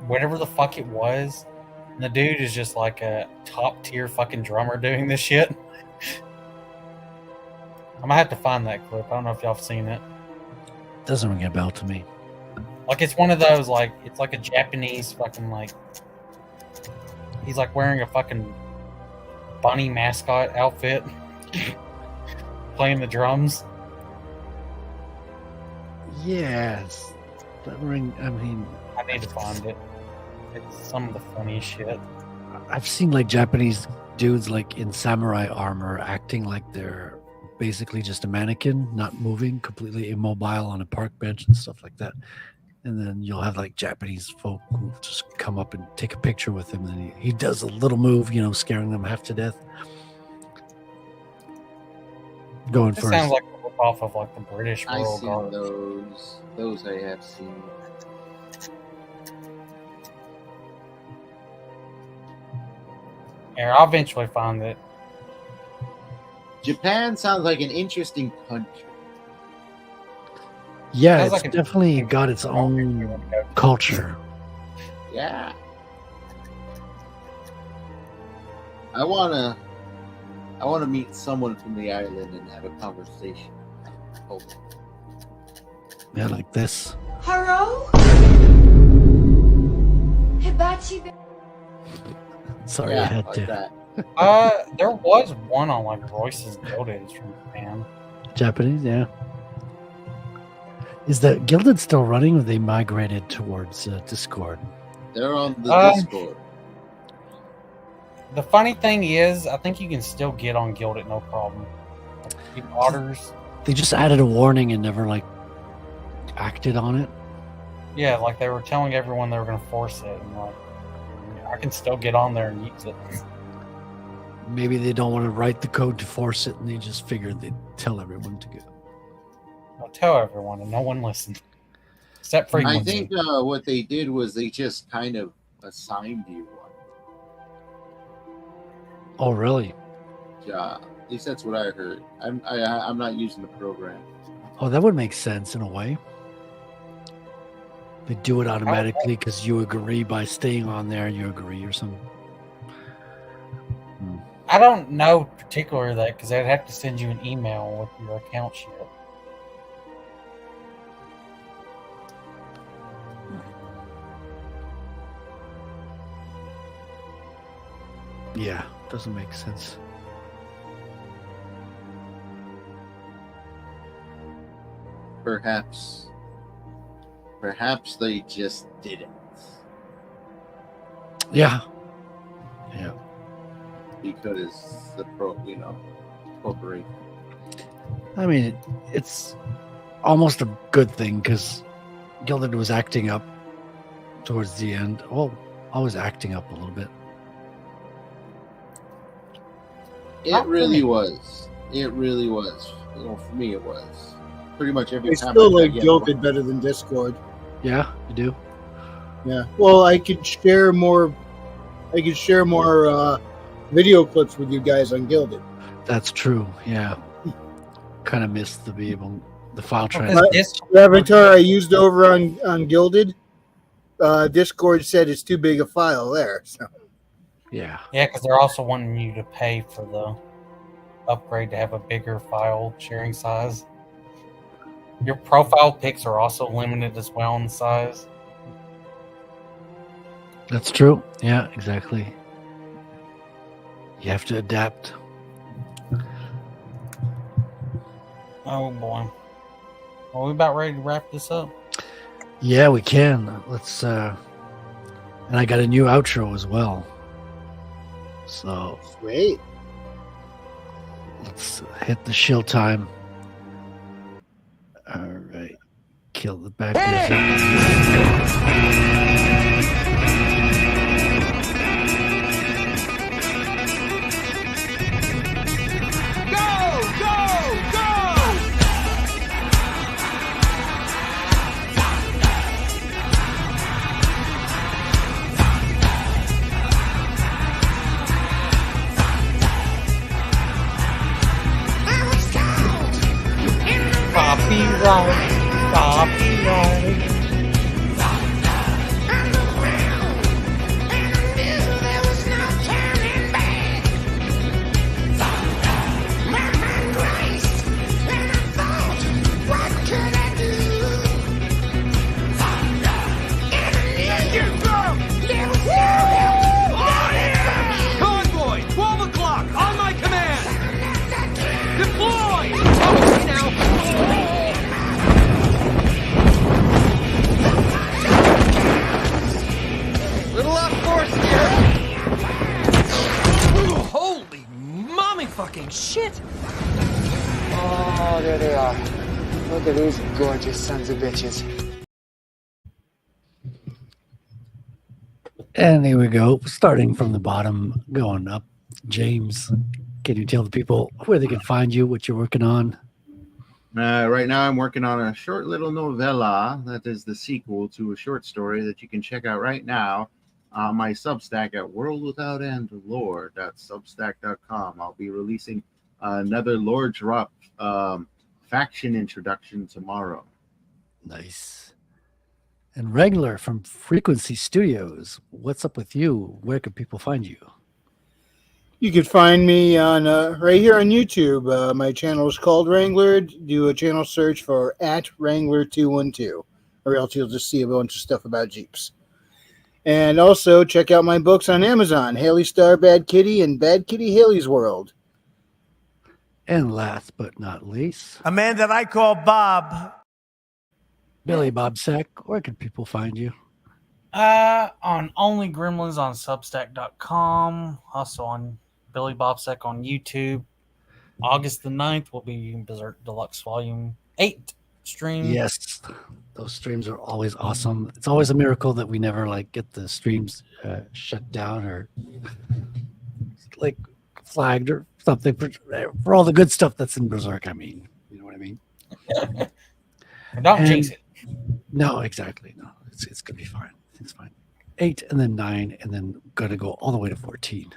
[SPEAKER 4] whatever the fuck it was? And the dude is just like a top tier fucking drummer doing this shit. I'm gonna have to find that clip. I don't know if y'all have seen it.
[SPEAKER 3] Doesn't ring a bell to me.
[SPEAKER 4] Like it's one of those like it's like a Japanese fucking like he's like wearing a fucking bunny mascot outfit, playing the drums.
[SPEAKER 3] Yes, I
[SPEAKER 4] need to find it. It's some of the funniest shit.
[SPEAKER 3] I've seen like Japanese dudes like in samurai armor acting like they're basically just a mannequin, not moving, completely immobile on a park bench and stuff like that. And then you'll have like Japanese folk who just come up and take a picture with him, and he does a little move, scaring them half to death. Going
[SPEAKER 4] This
[SPEAKER 3] first.
[SPEAKER 4] sounds like a ripoff of like the British
[SPEAKER 8] I've
[SPEAKER 4] Royal
[SPEAKER 8] seen
[SPEAKER 4] Guard.
[SPEAKER 8] those I have seen.
[SPEAKER 4] Here, I'll eventually find it.
[SPEAKER 8] Japan sounds like an interesting country.
[SPEAKER 3] Yeah,
[SPEAKER 4] Sounds
[SPEAKER 3] it's
[SPEAKER 4] like a-
[SPEAKER 3] definitely got its own culture.
[SPEAKER 8] Yeah. I wanna meet someone from the island and have a conversation.
[SPEAKER 3] Yeah, like this.
[SPEAKER 11] Hello? Hibachi.
[SPEAKER 3] Sorry,
[SPEAKER 8] Yeah,
[SPEAKER 3] I had
[SPEAKER 8] like
[SPEAKER 3] to.
[SPEAKER 8] that.
[SPEAKER 4] There was one on like Royce's Gilded from Japan.
[SPEAKER 3] Japanese, yeah. Is the Gilded still running, or they migrated towards Discord?
[SPEAKER 8] They're on the Discord.
[SPEAKER 4] The funny thing is, I think you can still get on Gilded no problem. Big otters.
[SPEAKER 3] They just added a warning and never like acted on it.
[SPEAKER 4] Yeah, like they were telling everyone they were going to force it, and like I can still get on there and use it.
[SPEAKER 3] Maybe they don't want to write the code to force it, and they just figured they'd tell everyone to go.
[SPEAKER 4] I'll tell everyone, and no one listened. Except for
[SPEAKER 8] I think what they did was they just kind of assigned you one.
[SPEAKER 3] Oh, really?
[SPEAKER 8] Yeah, at least that's what I heard. I'm not using the program.
[SPEAKER 3] Oh, that would make sense in a way. They do it automatically because you agree by staying on there. You agree or something.
[SPEAKER 4] I don't know particularly that because they'd have to send you an email with your account sheet.
[SPEAKER 3] Yeah, doesn't make sense.
[SPEAKER 8] Perhaps they just didn't.
[SPEAKER 3] Yeah. Yeah.
[SPEAKER 8] Because the corporation.
[SPEAKER 3] I mean, it's almost a good thing because Gilded was acting up towards the end. Well, I was acting up a little bit.
[SPEAKER 8] It really was. It really was. For me, it was. Pretty much every
[SPEAKER 5] I
[SPEAKER 8] time.
[SPEAKER 5] still like Gilded better than Discord.
[SPEAKER 3] Yeah, you do.
[SPEAKER 5] Yeah. Well, I could share more. Video clips with you guys on Gilded.
[SPEAKER 3] That's true. Yeah. Kind of missed the file transfer.
[SPEAKER 5] The avatar I used over on Gilded, Discord said it's too big a file there. So.
[SPEAKER 3] Yeah.
[SPEAKER 4] Yeah, because they're also wanting you to pay for the upgrade to have a bigger file sharing size. Your profile pics are also limited as well in size.
[SPEAKER 3] That's true. Yeah, exactly. You have to adapt.
[SPEAKER 4] Oh boy. Are we about ready to wrap this up?
[SPEAKER 3] Yeah, we can. Let's and I got a new outro as well. So
[SPEAKER 5] great.
[SPEAKER 3] Let's hit the shill time. All right. Kill the back
[SPEAKER 4] Copyright.
[SPEAKER 13] Convoy, 12 o'clock, on my command! Deploy! Okay, now! Little off course here! Ooh, holy mommy fucking shit!
[SPEAKER 18] Oh, there they are. Look at these gorgeous sons of bitches.
[SPEAKER 3] And here we go. Starting from the bottom, going up. James, can you tell the people where they can find you, what you're working on?
[SPEAKER 8] Right now, I'm working on a short little novella that is the sequel to a short story that you can check out right now on my Substack at worldwithoutendlore.substack.com. I'll be releasing another Lore Drop faction introduction tomorrow.
[SPEAKER 3] Nice. And Regular from Frequency Studios, what's up with you? Where can people find you?
[SPEAKER 5] You can find me on right here on YouTube. My channel is called Wrangler. Do a channel search for @Wrangler212, or else you'll just see a bunch of stuff about Jeeps. And also check out my books on Amazon: Haley Star, Bad Kitty, and Bad Kitty Haley's World.
[SPEAKER 3] And last but not least,
[SPEAKER 7] a man that I call Bob.
[SPEAKER 3] Billy Bobsack, where can people find you?
[SPEAKER 4] On Only Gremlins on Substack.com. Also on Billy Bobsack on YouTube. August the 9th will be Berserk Deluxe Volume 8 stream.
[SPEAKER 3] Yes, those streams are always awesome. It's always a miracle that we never like get the streams shut down or like flagged or something for all the good stuff that's in Berserk. I mean, you know what I mean?
[SPEAKER 4] Don't jinx it.
[SPEAKER 3] No, exactly. No, it's gonna be fine. It's fine. 8 and then 9 and then gonna go all the way to 14.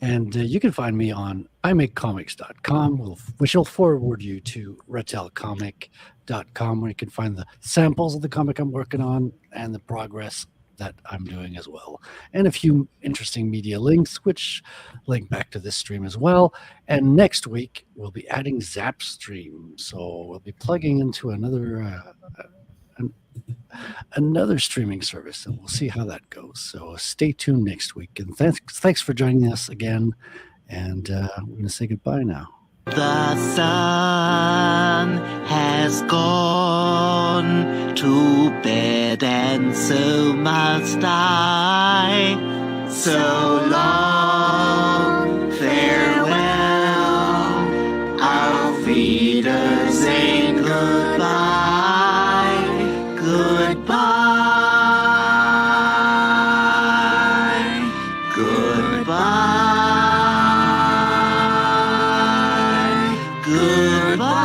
[SPEAKER 3] And you can find me on imakecomics.com, which will forward you to retelcomic.com, where you can find the samples of the comic I'm working on and the progress that I'm doing as well. And a few interesting media links, which link back to this stream as well. And next week, we'll be adding Zapstream. So we'll be plugging into another streaming service, and we'll see how that goes. So stay tuned next week. And thanks for joining us again. And we're going to say goodbye now.
[SPEAKER 19] The sun has gone to bed, and so must I. So long, farewell. Auf Wiedersehen, goodbye. Goodbye. Goodbye. Goodbye. Goodbye.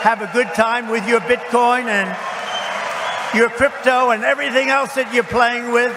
[SPEAKER 7] Have a good time with your Bitcoin and your crypto and everything else that you're playing with.